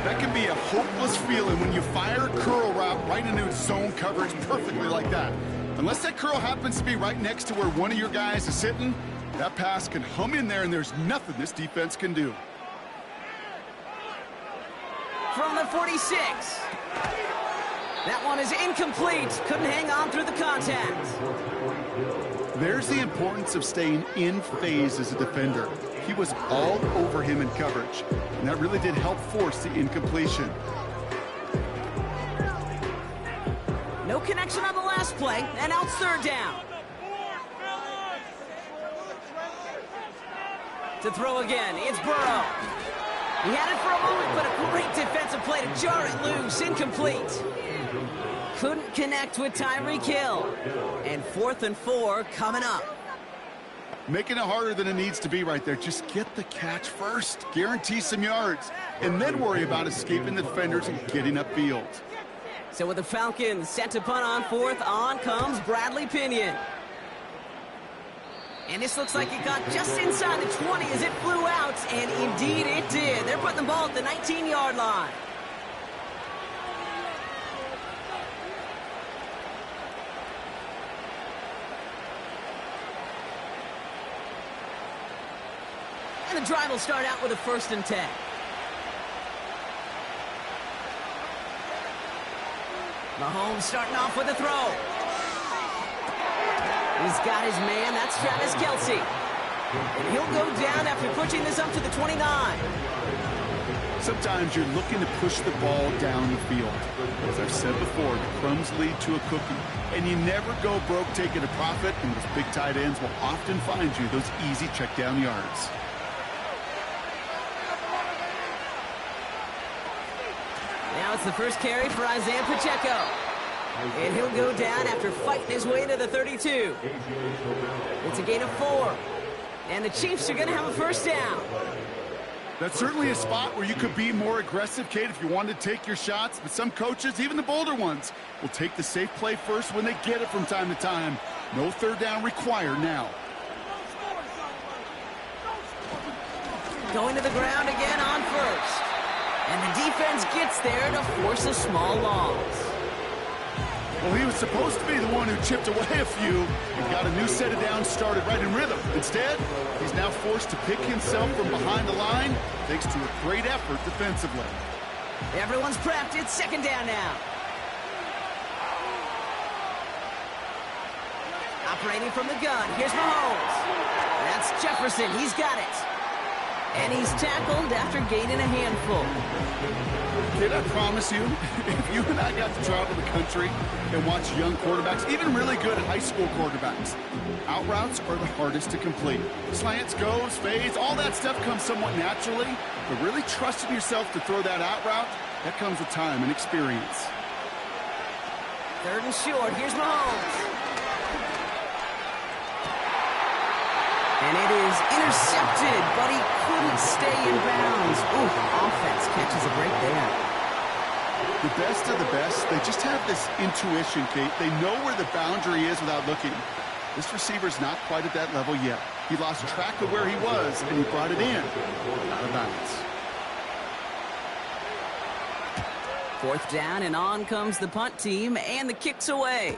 That can be a hopeless feeling when you fire a curl route right into zone coverage perfectly like that. Unless that curl happens to be right next to where one of your guys is sitting, that pass can hum in there and there's nothing this defense can do. From the 46. That one is incomplete. Couldn't hang on through the contact. There's the importance of staying in phase as a defender. He was all over him in coverage, and that really did help force the incompletion. No connection on the last play, and now it's 3rd down. To throw again, it's Burrow. He had it for a moment, but a great defensive play to jar it loose, incomplete. Couldn't connect with Tyreek Hill. And 4th and 4 coming up. Making it harder than it needs to be right there. Just get the catch first. Guarantee some yards. And then worry about escaping the defenders and getting upfield. So with the Falcons set to punt on 4th, on comes Bradley Pinion. And this looks like it got just inside the 20 as it flew out. And indeed it did. They're putting the ball at the 19-yard line. And the drive will start out with a 1st and 10. Mahomes starting off with a throw. He's got his man. That's Travis Kelce. And he'll go down after pushing this up to the 29. Sometimes you're looking to push the ball down the field. As I've said before, the crumbs lead to a cookie. And you never go broke taking a profit, and those big tight ends will often find you those easy check down yards. Now it's the first carry for Isaiah Pacheco. And he'll go down after fighting his way to the 32. It's a gain of 4. And the Chiefs are going to have a first down. That's certainly a spot where you could be more aggressive, Kate, if you wanted to take your shots. But some coaches, even the bolder ones, will take the safe play first when they get it from time to time. No third down required now. Going to the ground again on first. And the defense gets there to force a small loss. Well, he was supposed to be the one who chipped away a few and got a new set of downs started right in rhythm. Instead, he's now forced to pick himself from behind the line thanks to a great effort defensively. Everyone's prepped. It's second down now. Operating from the gun. Here's Mahomes. That's Jefferson. He's got it. And he's tackled after gaining a handful. Kid, I promise you, if you and I got to travel the country and watch young quarterbacks, even really good high school quarterbacks, out routes are the hardest to complete. Slants, goes, fades, all that stuff comes somewhat naturally, but really trusting yourself to throw that out route, that comes with time and experience. Third and short. Here's Mahomes. And it is intercepted, but he couldn't stay in bounds. Ooh, offense catches a break there. The best of the best, they just have this intuition, Kate. They know where the boundary is without looking. This receiver's not quite at that level yet. He lost track of where he was, and he brought it in. Out of bounds. Fourth down, and on comes the punt team, and the kick's away.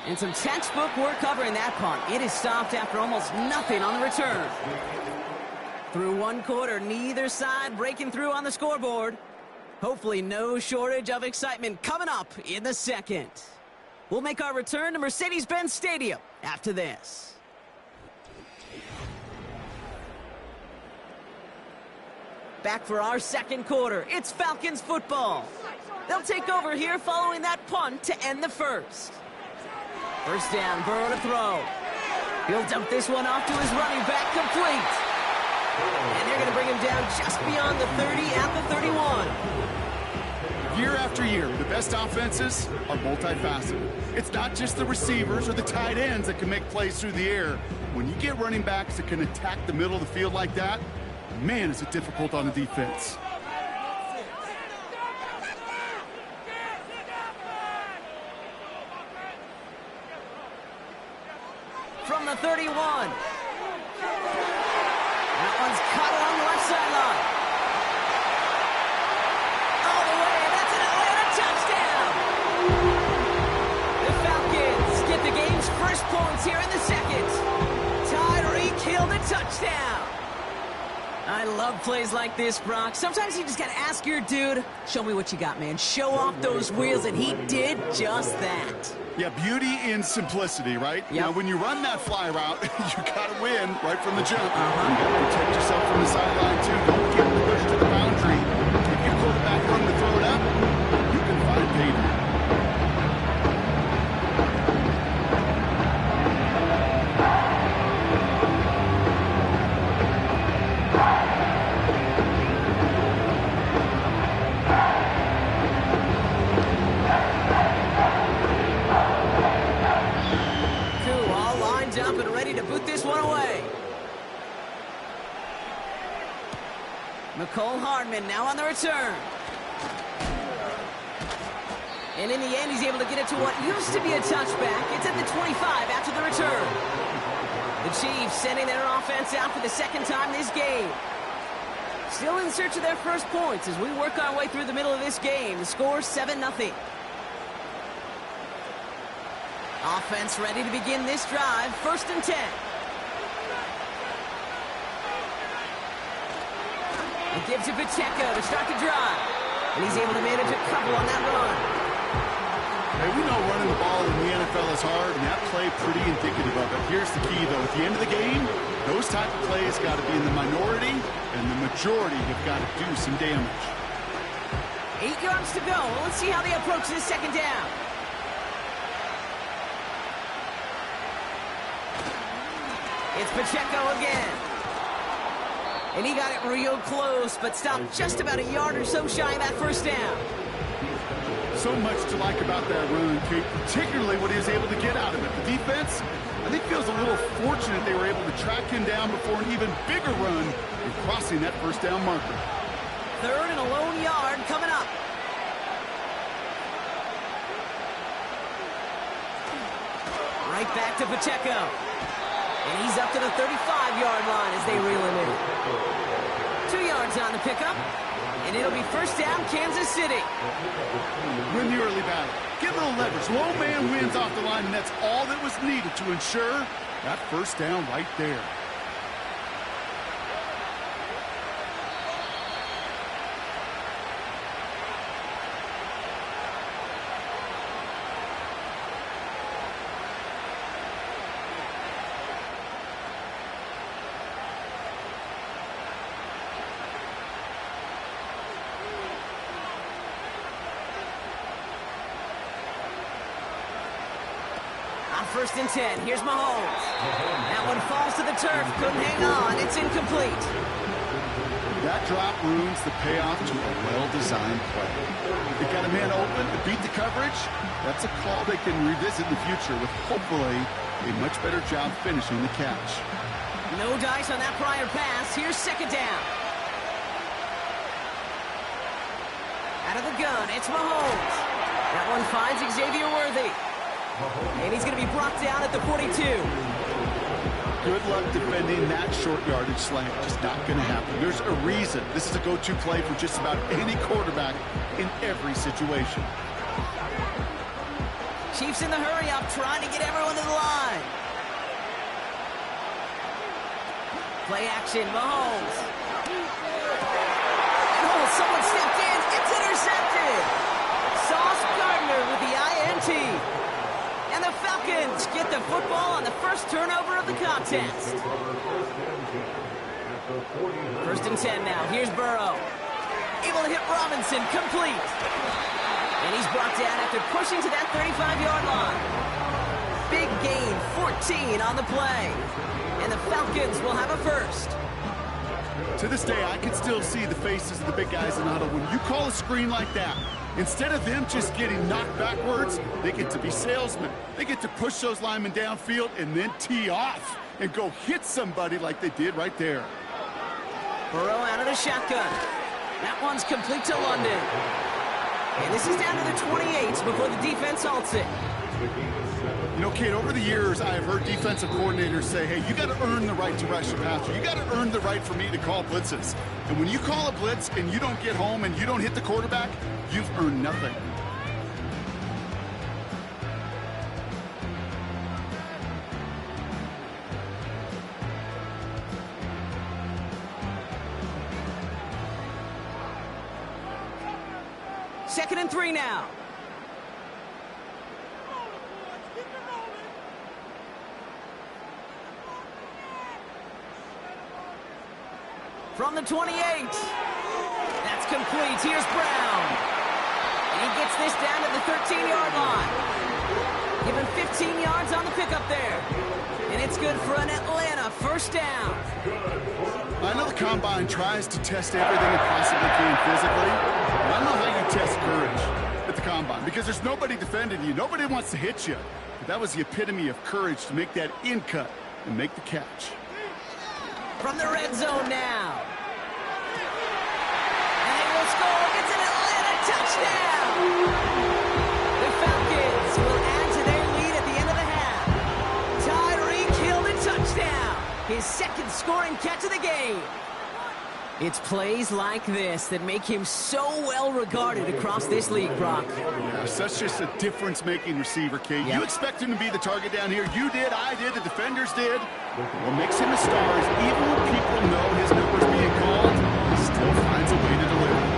And some textbook work covering that punt. It is stopped after almost nothing on the return. Through one quarter, neither side breaking through on the scoreboard. Hopefully no shortage of excitement coming up in the second. We'll make our return to Mercedes-Benz Stadium after this. Back for our second quarter. It's Falcons football. They'll take over here following that punt to end the first. First down, Burrow to throw. He'll dump this one off to his running back, complete. And they're going to bring him down just beyond the 30 at the 31. Year after year, the best offenses are multifaceted. It's not just the receivers or the tight ends that can make plays through the air. When you get running backs that can attack the middle of the field like that, man, is it difficult on the defense. From the 31. That one's caught on the left sideline. All the way, that's an Atlanta touchdown. The Falcons get the game's first points here in the second. Tyreek Hill the touchdown. I love plays like this, Brock. Sometimes you just got to ask your dude, show me what you got, man. Show off those wheels, and he did just that. Yeah, beauty in simplicity, right? Yep. Now, when you run that fly route, you got to win right from the jump. You got to protect yourself from the sideline, too. Don't get pushed to the boundary. If your quarterback room to throw it up, you can find payback. Mecole Hardman now on the return. And in the end, he's able to get it to what used to be a touchback. It's at the 25 after the return. The Chiefs sending their offense out for the second time this game. Still in search of their first points as we work our way through the middle of this game. The score 7-0. Offense ready to begin this drive. 1st and 10. It gives to Pacheco to start the drive. And he's able to manage a couple on that run. Hey, we know running the ball in the NFL is hard, and that play pretty indicative of it. Here's the key, though. At the end of the game, those type of plays got to be in the minority, and the majority have got to do some damage. 8 yards to go. Well, let's see how they approach this second down. It's Pacheco again. And he got it real close, but stopped just about a yard or so shy of that first down. So much to like about that run, Kate, particularly what he was able to get out of it. The defense, think feels a little fortunate they were able to track him down before an even bigger run and crossing that first down marker. 3rd and a lone yard coming up. Right back to Pacheco. And he's up to the 35-yard line as they reel him in. 2 yards on the pickup. And it'll be first down, Kansas City. Win the early battle. Get a little leverage. Low man wins off the line, and that's all that was needed to ensure that first down right there. First and 10. Here's Mahomes. That one falls to the turf. Couldn't hang on. It's incomplete. That drop ruins the payoff to a well-designed play. They got a man open to beat the coverage. That's a call they can revisit in the future with hopefully a much better job finishing the catch. No dice on that prior pass. Here's second down. Out of the gun, it's Mahomes. That one finds Xavier Worthy. And he's going to be brought down at the 42. Good luck defending that short yardage slant. Just not going to happen. There's a reason. This is a go-to play for just about any quarterback in every situation. Chiefs in the hurry-up, trying to get everyone to the line. Play action, Mahomes. Oh, someone stepped in. It's intercepted. Sauce Gardner with the INT. And the Falcons get the football on the first turnover of the contest. First and 10 now. Here's Burrow. Able to hit Robinson. Complete. And he's brought down after pushing to that 35-yard line. Big gain, 14 on the play. And the Falcons will have a first. To this day, I can still see the faces of the big guys in the huddle. When you call a screen like that, instead of them just getting knocked backwards, they get to be salesmen. They get to push those linemen downfield and then tee off and go hit somebody like they did right there. Burrow out of the shotgun. That one's complete to London. And this is down to the 28 before the defense halts it. You know, Kate, over the years, I have heard defensive coordinators say, hey, you got to earn the right to rush the passer. You got to earn the right for me to call blitzes. And when you call a blitz and you don't get home and you don't hit the quarterback, you've earned nothing. Second and 3 now. From the 28. That's complete. Here's Brown. And he gets this down to the 13-yard line. Given 15 yards on the pickup there. And it's good for an Atlanta first down. I know the Combine tries to test everything it possibly can physically, but I don't know how you test courage at the Combine because there's nobody defending you. Nobody wants to hit you. But that was the epitome of courage to make that in cut and make the catch. From the red zone now. And they will score. It's an Atlanta touchdown. The Falcons will add to their lead at the end of the half. Tyreek Hill, the touchdown. His second scoring catch of the game. It's plays like this that make him so well regarded across this league, Brock. Yeah, such just a difference-making receiver, Kate. Yep. You expect him to be the target down here. You did, I did, the defenders did. What makes him a star is even when people know his number's being called, he still finds a way to deliver.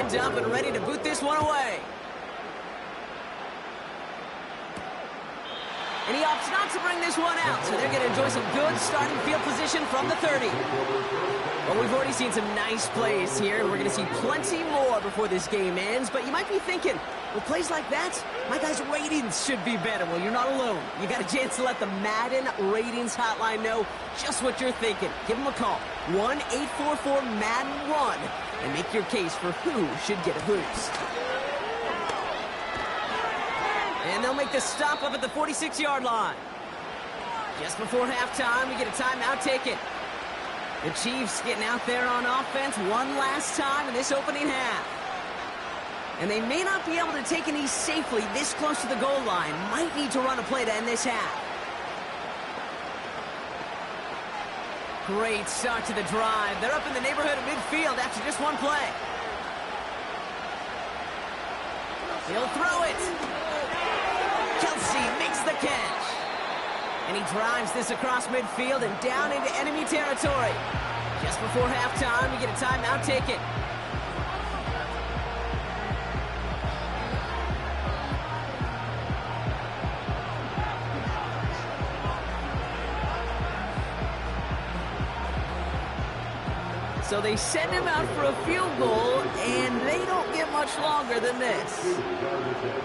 Up and ready to boot this one away. And he opts not to bring this one out, so they're going to enjoy some good starting field position from the 30. Well, we've already seen some nice plays here, and we're going to see plenty more before this game ends. But you might be thinking, with plays like that, my guys' ratings should be better. Well, you're not alone. You got a chance to let the Madden Ratings Hotline know just what you're thinking. Give them a call, 1-844-MADDEN-1, and make your case for who should get a boost. And they'll make the stop up at the 46-yard line. Just before halftime, we get a timeout taken. The Chiefs getting out there on offense one last time in this opening half. And they may not be able to take an knee safely this close to the goal line. Might need to run a play to end this half. Great start to the drive. They're up in the neighborhood of midfield after just one play. He'll throw it. Kelsey makes the catch. And he drives this across midfield and down into enemy territory. Just before halftime, we get a timeout taken. So they send him out for a field goal, and they don't get much longer than this.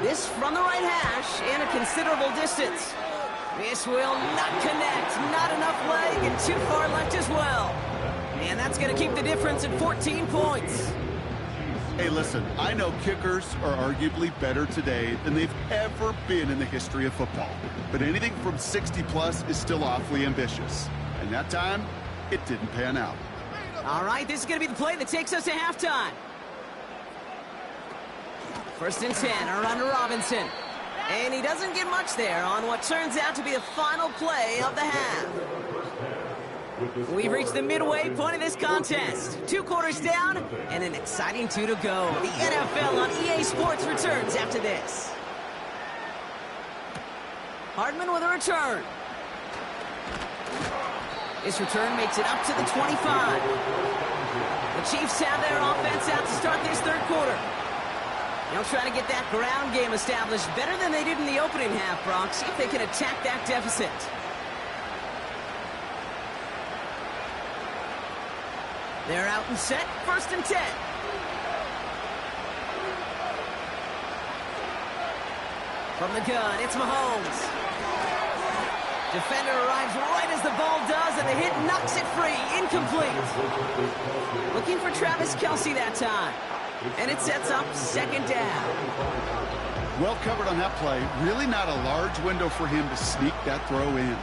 This from the right hash and a considerable distance. This will not connect. Not enough leg and too far left as well. And that's going to keep the difference at 14 points. Hey, listen, I know kickers are arguably better today than they've ever been in the history of football. But anything from 60-plus is still awfully ambitious. And that time, it didn't pan out. All right, this is going to be the play that takes us to halftime. 1st and 10, around to Robinson. And he doesn't get much there on what turns out to be the final play of the half. We've reached the midway point of this contest. 2 quarters down and an exciting 2 to go. The NFL on EA Sports returns after this. Hardman with a return. This return makes it up to the 25. The Chiefs have their offense out to start this 3rd quarter. They'll try to get that ground game established better than they did in the opening half, Brock. See if they can attack that deficit. They're out and set. 1st and 10. From the gun, it's Mahomes. Defender arrives right as the ball does, and the hit knocks it free. Incomplete. Looking for Travis Kelsey that time. And it sets up 2nd down. Well covered on that play. Really not a large window for him to sneak that throw in.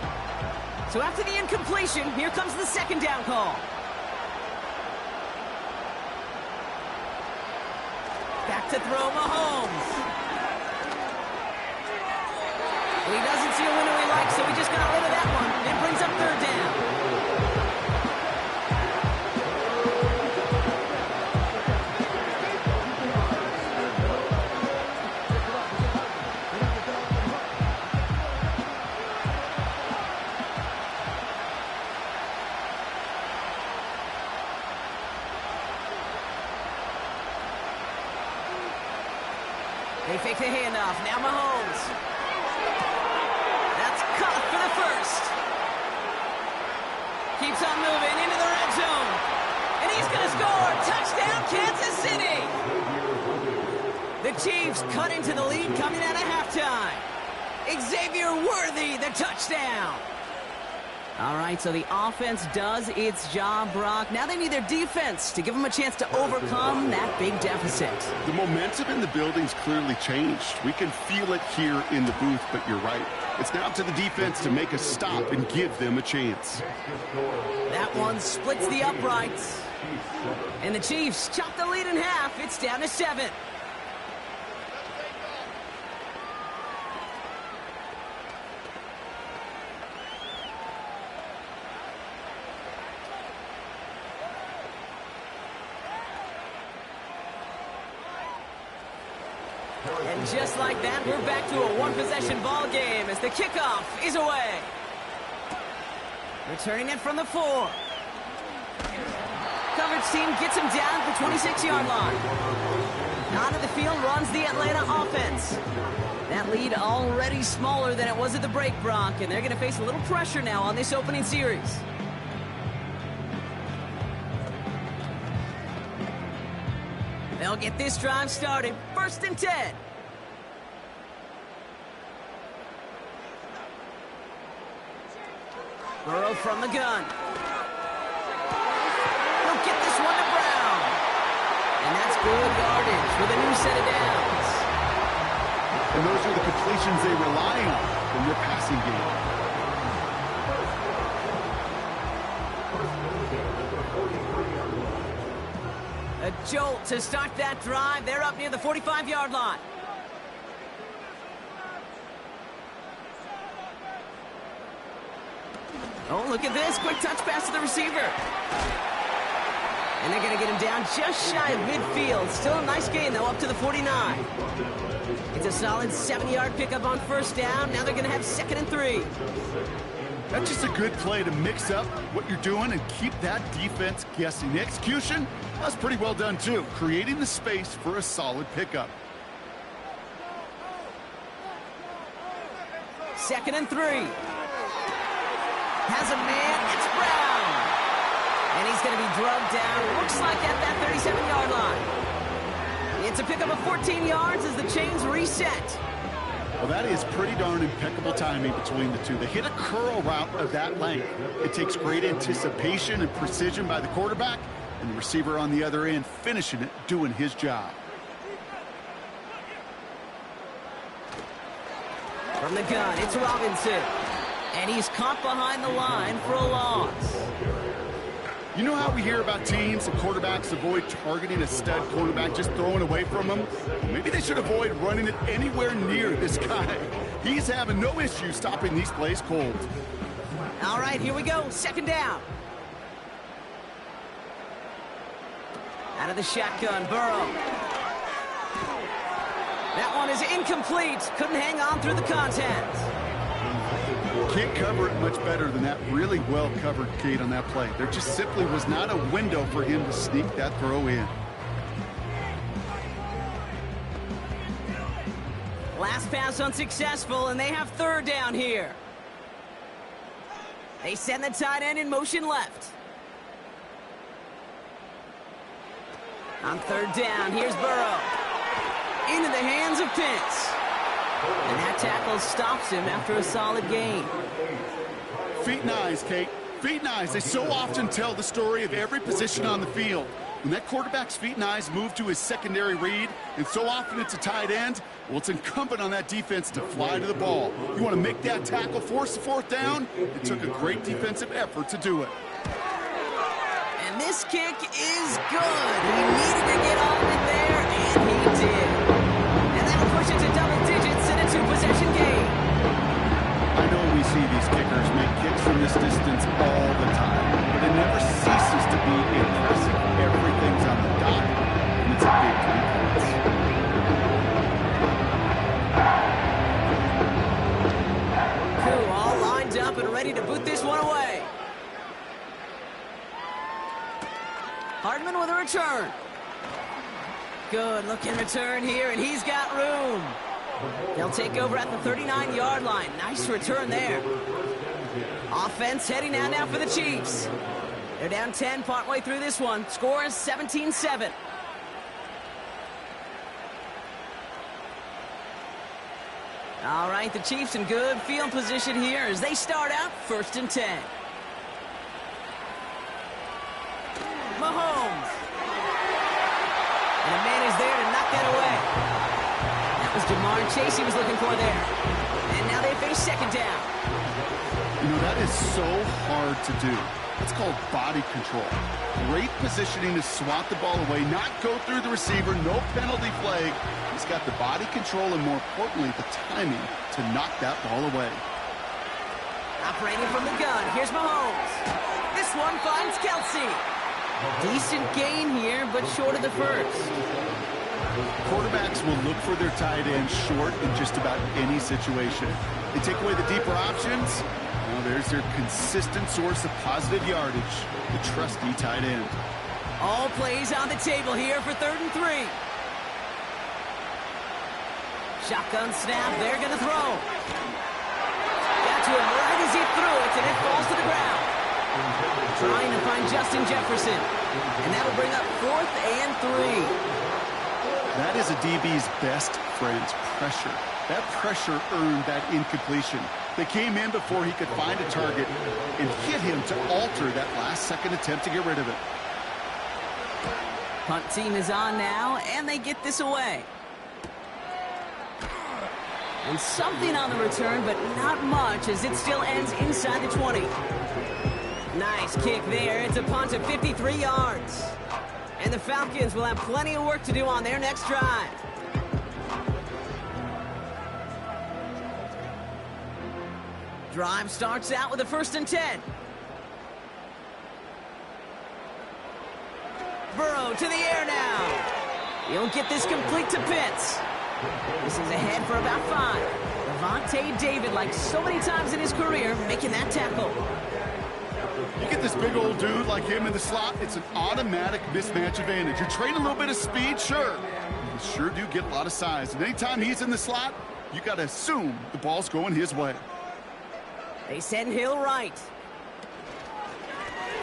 So after the incompletion, here comes the 2nd down call. Back to throw Mahomes. He doesn't see a window he likes, so he just got rid of that one. It brings up 3rd down. They fake the handoff. Now Mahomes. Caught for the 1st. Keeps on moving into the red zone. And he's going to score. Touchdown, Kansas City. The Chiefs cut into the lead coming out of halftime. Xavier Worthy, the touchdown. All right, so the offense does its job, Brock. Now they need their defense to give them a chance to overcome that big deficit. The momentum in the building's clearly changed. We can feel it here in the booth, but you're right. It's now up to the defense to make a stop and give them a chance. That one splits the uprights. And the Chiefs chop the lead in half. It's down to 7. And just like that, we're back to a one-possession ball game as the kickoff is away. Returning it from the 4. Coverage team gets him down at the 26-yard line. Onto the field runs the Atlanta offense. That lead already smaller than it was at the break, Brock, and they're going to face a little pressure now on this opening series. They'll get this drive started. 1st and 10. Burrow from the gun. He'll get this one to Brown. And that's good yardage with a new set of downs. And those are the completions they rely on in their passing game. A jolt to start that drive. They're up near the 45-yard line. Oh, look at this. Quick touch pass to the receiver. And they're going to get him down just shy of midfield. Still a nice gain, though, up to the 49. It's a solid 7-yard pickup on 1st down. Now they're going to have 2nd and 3. That's just a good play to mix up what you're doing and keep that defense guessing. The execution, that's pretty well done, too. Creating the space for a solid pickup. 2nd and 3. Has a man. It's Brown. And he's going to be drugged down. Looks like at that 37-yard line. It's a pickup of 14 yards as the chains reset. Well, that is pretty darn impeccable timing between the two. They hit a curl route of that length. It takes great anticipation and precision by the quarterback, and the receiver on the other end finishing it, doing his job. From the gun, it's Robinson. And he's caught behind the line for a loss. You know how we hear about teams and quarterbacks avoid targeting a stud quarterback, just throwing away from him? Maybe they should avoid running it anywhere near this guy. He's having no issue stopping these plays cold. All right, here we go. 2nd down. Out of the shotgun, Burrow. That one is incomplete. Couldn't hang on through the contact. Can't cover it much better than that. Really well covered, Kate, on that play. There just simply was not a window for him to sneak that throw in. Last pass unsuccessful, and they have 3rd down here. They send the tight end in motion left. On 3rd down, here's Burrow. Into the hands of Pitts. And that tackle stops him after a solid gain. Feet and eyes, Kate. Feet and eyes. They so often tell the story of every position on the field. When that quarterback's feet and eyes move to his secondary read, and so often it's a tight end, well, it's incumbent on that defense to fly to the ball. You want to make that tackle, force the 4th down? It took a great defensive effort to do it. And this kick is good. He needed to get all in there, and he did. And that'll push it to double digits in a 2-possession game. I know we see these kickers make kicks from this distance all the time, but it never ceases to be impressive. Everything's on the dot, and it's a big 3 points. Crew all lined up and ready to boot this one away. Hardman with a return. Good looking return here, and he's got room. They'll take over at the 39-yard line. Nice return there. Offense heading out now for the Chiefs. They're down 10 partway through this one. Score is 17-7. All right, the Chiefs in good field position here as they start out 1st and 10. Mahomes. And a man is there to knock that away. That was Jamar Chase he was looking for there. And now they face 2nd down. You know, that is so hard to do. It's called body control. Great positioning to swat the ball away, not go through the receiver, no penalty flag. He's got the body control and, more importantly, the timing to knock that ball away. Operating from the gun, here's Mahomes. This one finds Kelsey. Decent gain here, but short of the 1st. Quarterbacks will look for their tight end short in just about any situation. They take away the deeper options. Well, there's their consistent source of positive yardage, the trusty tight end. All plays on the table here for 3rd and 3. Shotgun snap. They're going to throw. Got to him right as he threw it, and it falls to the ground. Trying to find Justin Jefferson. And that'll bring up 4th and 3. That is a DB's best friend, pressure. That pressure earned that incompletion. They came in before he could find a target and hit him to alter that last-second attempt to get rid of it. Punt team is on now, and they get this away. And something on the return, but not much, as it still ends inside the 20. Nice kick there. It's a punt of 53 yards. And the Falcons will have plenty of work to do on their next drive. Drive starts out with a 1st and 10. Burrow to the air now. He'll get this complete to Pitts. This is ahead for about 5. Lavonte David, like so many times in his career, making that tackle. You get this big old dude like him in the slot, it's an automatic mismatch advantage. You're trading a little bit of speed, sure. You sure do get a lot of size. And anytime he's in the slot, you got to assume the ball's going his way. They send Hill right.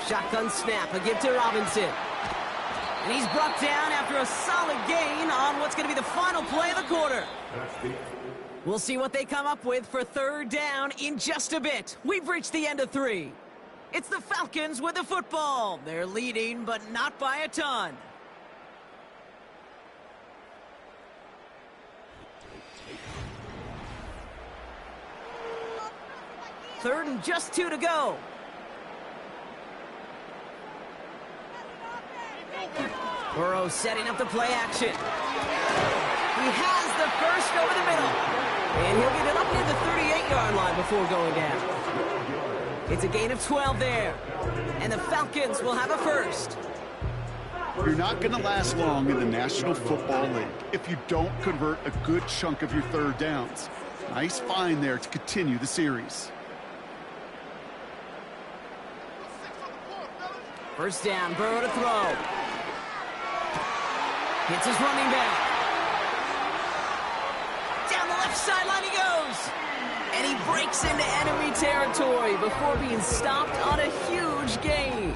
Shotgun snap, a give to Robinson. And he's brought down after a solid gain on what's going to be the final play of the quarter. We'll see what they come up with for 3rd down in just a bit. We've reached the end of 3. It's the Falcons with the football. They're leading, but not by a ton. Third and just 2 to go. Burrow setting up the play action. He has the first over the middle. And he'll get it up near the 38-yard line before going down. It's a gain of 12 there. And the Falcons will have a first. You're not going to last long in the National Football League if you don't convert a good chunk of your 3rd downs. Nice find there to continue the series. First down, Burrow to throw. Hits his running back. Down the left sideline he goes. And he breaks into enemy territory before being stopped on a huge gain.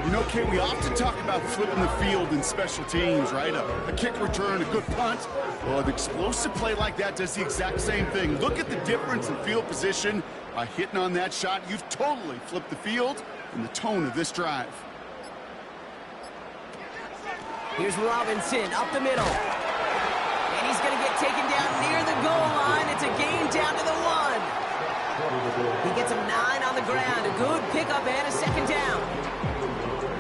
You know, Kate, we often talk about flipping the field in special teams, right? A kick return, a good punt. Well, an explosive play like that does the exact same thing. Look at the difference in field position. By hitting on that shot, you've totally flipped the field and the tone of this drive. Here's Robinson up the middle. And he's going to get taken down near the goal line. It's a gain down to the 1. He gets him 9 on the ground. A good pickup and a 2nd down.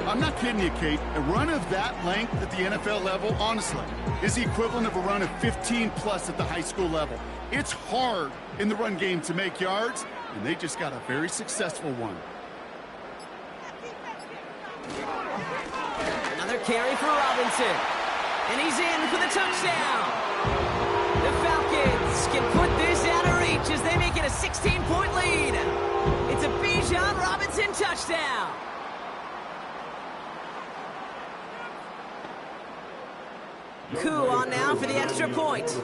I'm not kidding you, Kate. A run of that length at the NFL level, honestly, is the equivalent of a run of 15+ at the high school level. It's hard in the run game to make yards, and they just got a very successful one. Another carry for Robinson. And he's in for the touchdown. The Falcons can put this out of reach as they make it a 16-point lead. It's a Bijan Robinson touchdown. Koo on now for the extra point.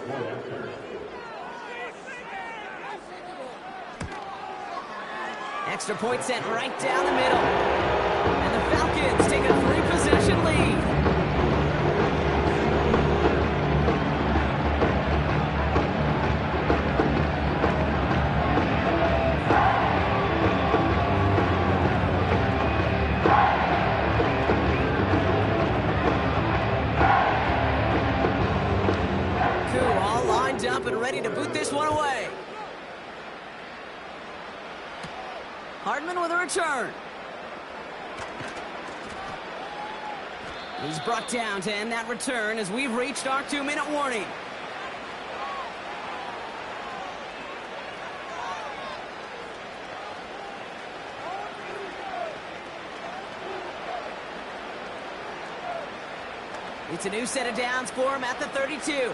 Extra point sent right down the middle. And the Falcons take a 3-possession lead. Up and ready to boot this one away. Hardman with a return. He's brought down to end that return as we've reached our 2-minute warning. It's a new set of downs for him at the 32.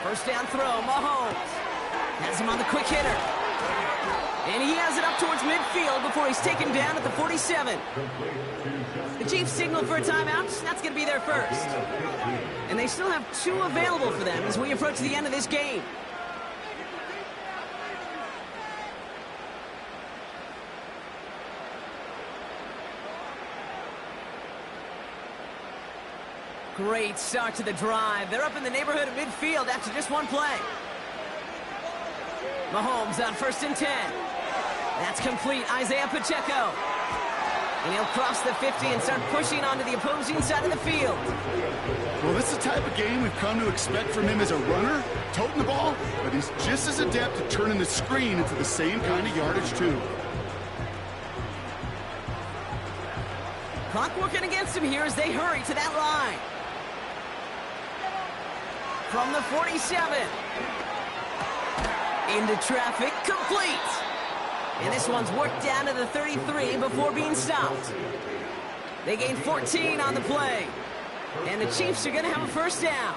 First down throw, Mahomes. Has him on the quick hitter. And he has it up towards midfield before he's taken down at the 47. The Chiefs signal for a timeout. That's going to be their first. And they still have 2 available for them as we approach the end of this game. Great start to the drive. They're up in the neighborhood of midfield after just 1 play. Mahomes on 1st and 10. That's complete. Isaiah Pacheco. And he'll cross the 50 and start pushing onto the opposing side of the field. Well, this is the type of game we've come to expect from him as a runner, toting the ball, but he's just as adept at turning the screen into the same kind of yardage, too. Clock working against him here as they hurry to that line. From the 47. Into traffic, complete. And this one's worked down to the 33 before being stopped. They gain 14 on the play. And the Chiefs are going to have a first down.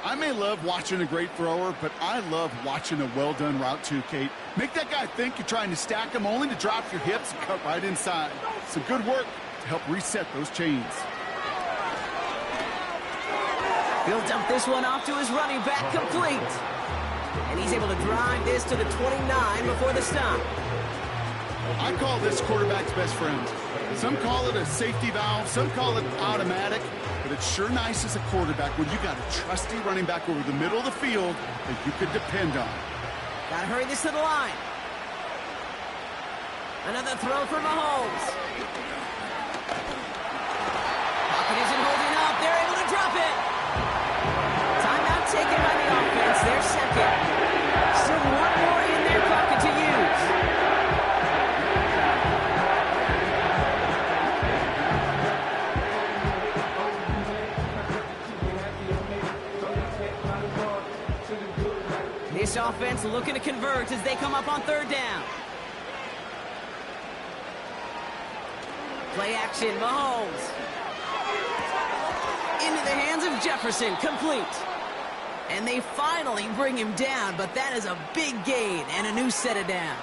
I may love watching a great thrower, but I love watching a well-done route too, Kate. Make that guy think you're trying to stack him only to drop your hips and cut right inside. Some good work to help reset those chains. He'll dump this one off to his running back, complete. And he's able to drive this to the 29 before the stop. I call this quarterback's best friend. Some call it a safety valve, some call it automatic, but it's sure nice as a quarterback when you got a trusty running back over the middle of the field that you could depend on. Gotta hurry this to the line. Another throw for Mahomes. Pocket isn't holding up. They're able to drop it. Timeout taken by the offense. Their second. Still 1 more in their pocket to use. This offense looking to convert as they come up on 3rd down. Play action, Mahomes. Into the hands of Jefferson, complete. And they finally bring him down, but that is a big gain and a new set of downs.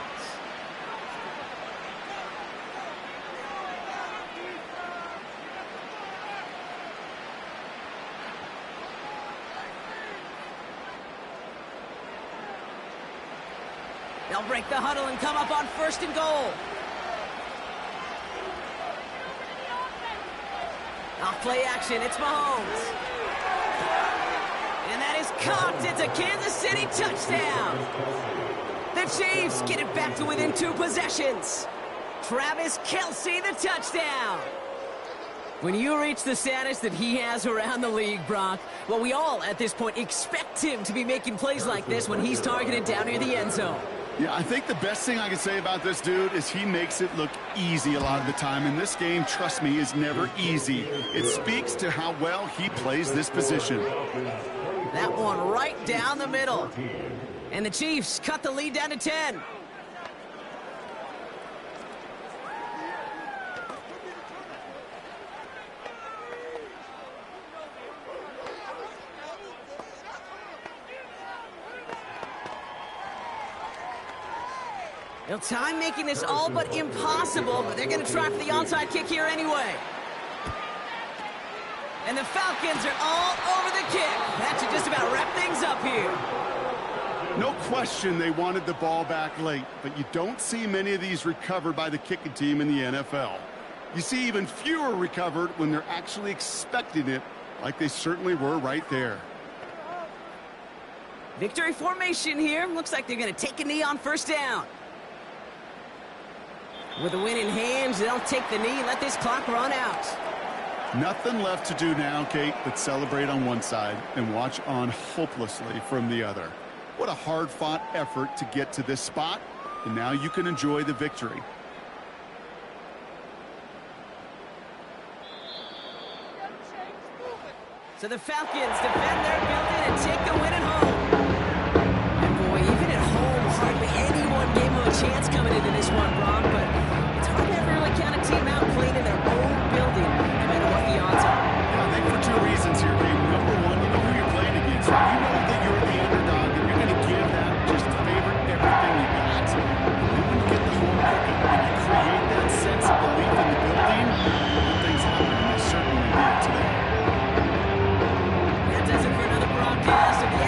They'll break the huddle and come up on 1st and goal. Off play action, it's Mahomes. And that is caught. It's a Kansas City touchdown. The Chiefs get it back to within 2 possessions. Travis Kelce, the touchdown. When you reach the status that he has around the league, Brock, well, we all at this point expect him to be making plays like this when he's targeted down near the end zone. Yeah, I think the best thing I can say about this dude is he makes it look easy a lot of the time. And this game, trust me, is never easy. It speaks to how well he plays this position. That one right down the middle. And the Chiefs cut the lead down to 10. They'll time making this all but impossible, but they're going to try for the onside kick here anyway. And the Falcons are all over the kick. That should just about wrap things up here. No question they wanted the ball back late, but you don't see many of these recovered by the kicking team in the NFL. You see even fewer recovered when they're actually expecting it, like they certainly were right there. Victory formation here. Looks like they're going to take a knee on 1st down. With the win in hand, they'll take the knee and let this clock run out. Nothing left to do now, Kate, but celebrate on one side and watch on hopelessly from the other. What a hard-fought effort to get to this spot, and now you can enjoy the victory. So the Falcons defend their building and take the win at home. And boy, even at home, hardly anyone gave them a chance coming into this one, Brock, but it's hard to ever really count a team out playing in their own building, no matter what the odds are. Yeah, I think for 2 reasons here, Kate. Number one, you know who you're playing against. You know that you're the underdog, and you're going to give that just favorite everything you got. broadcast of the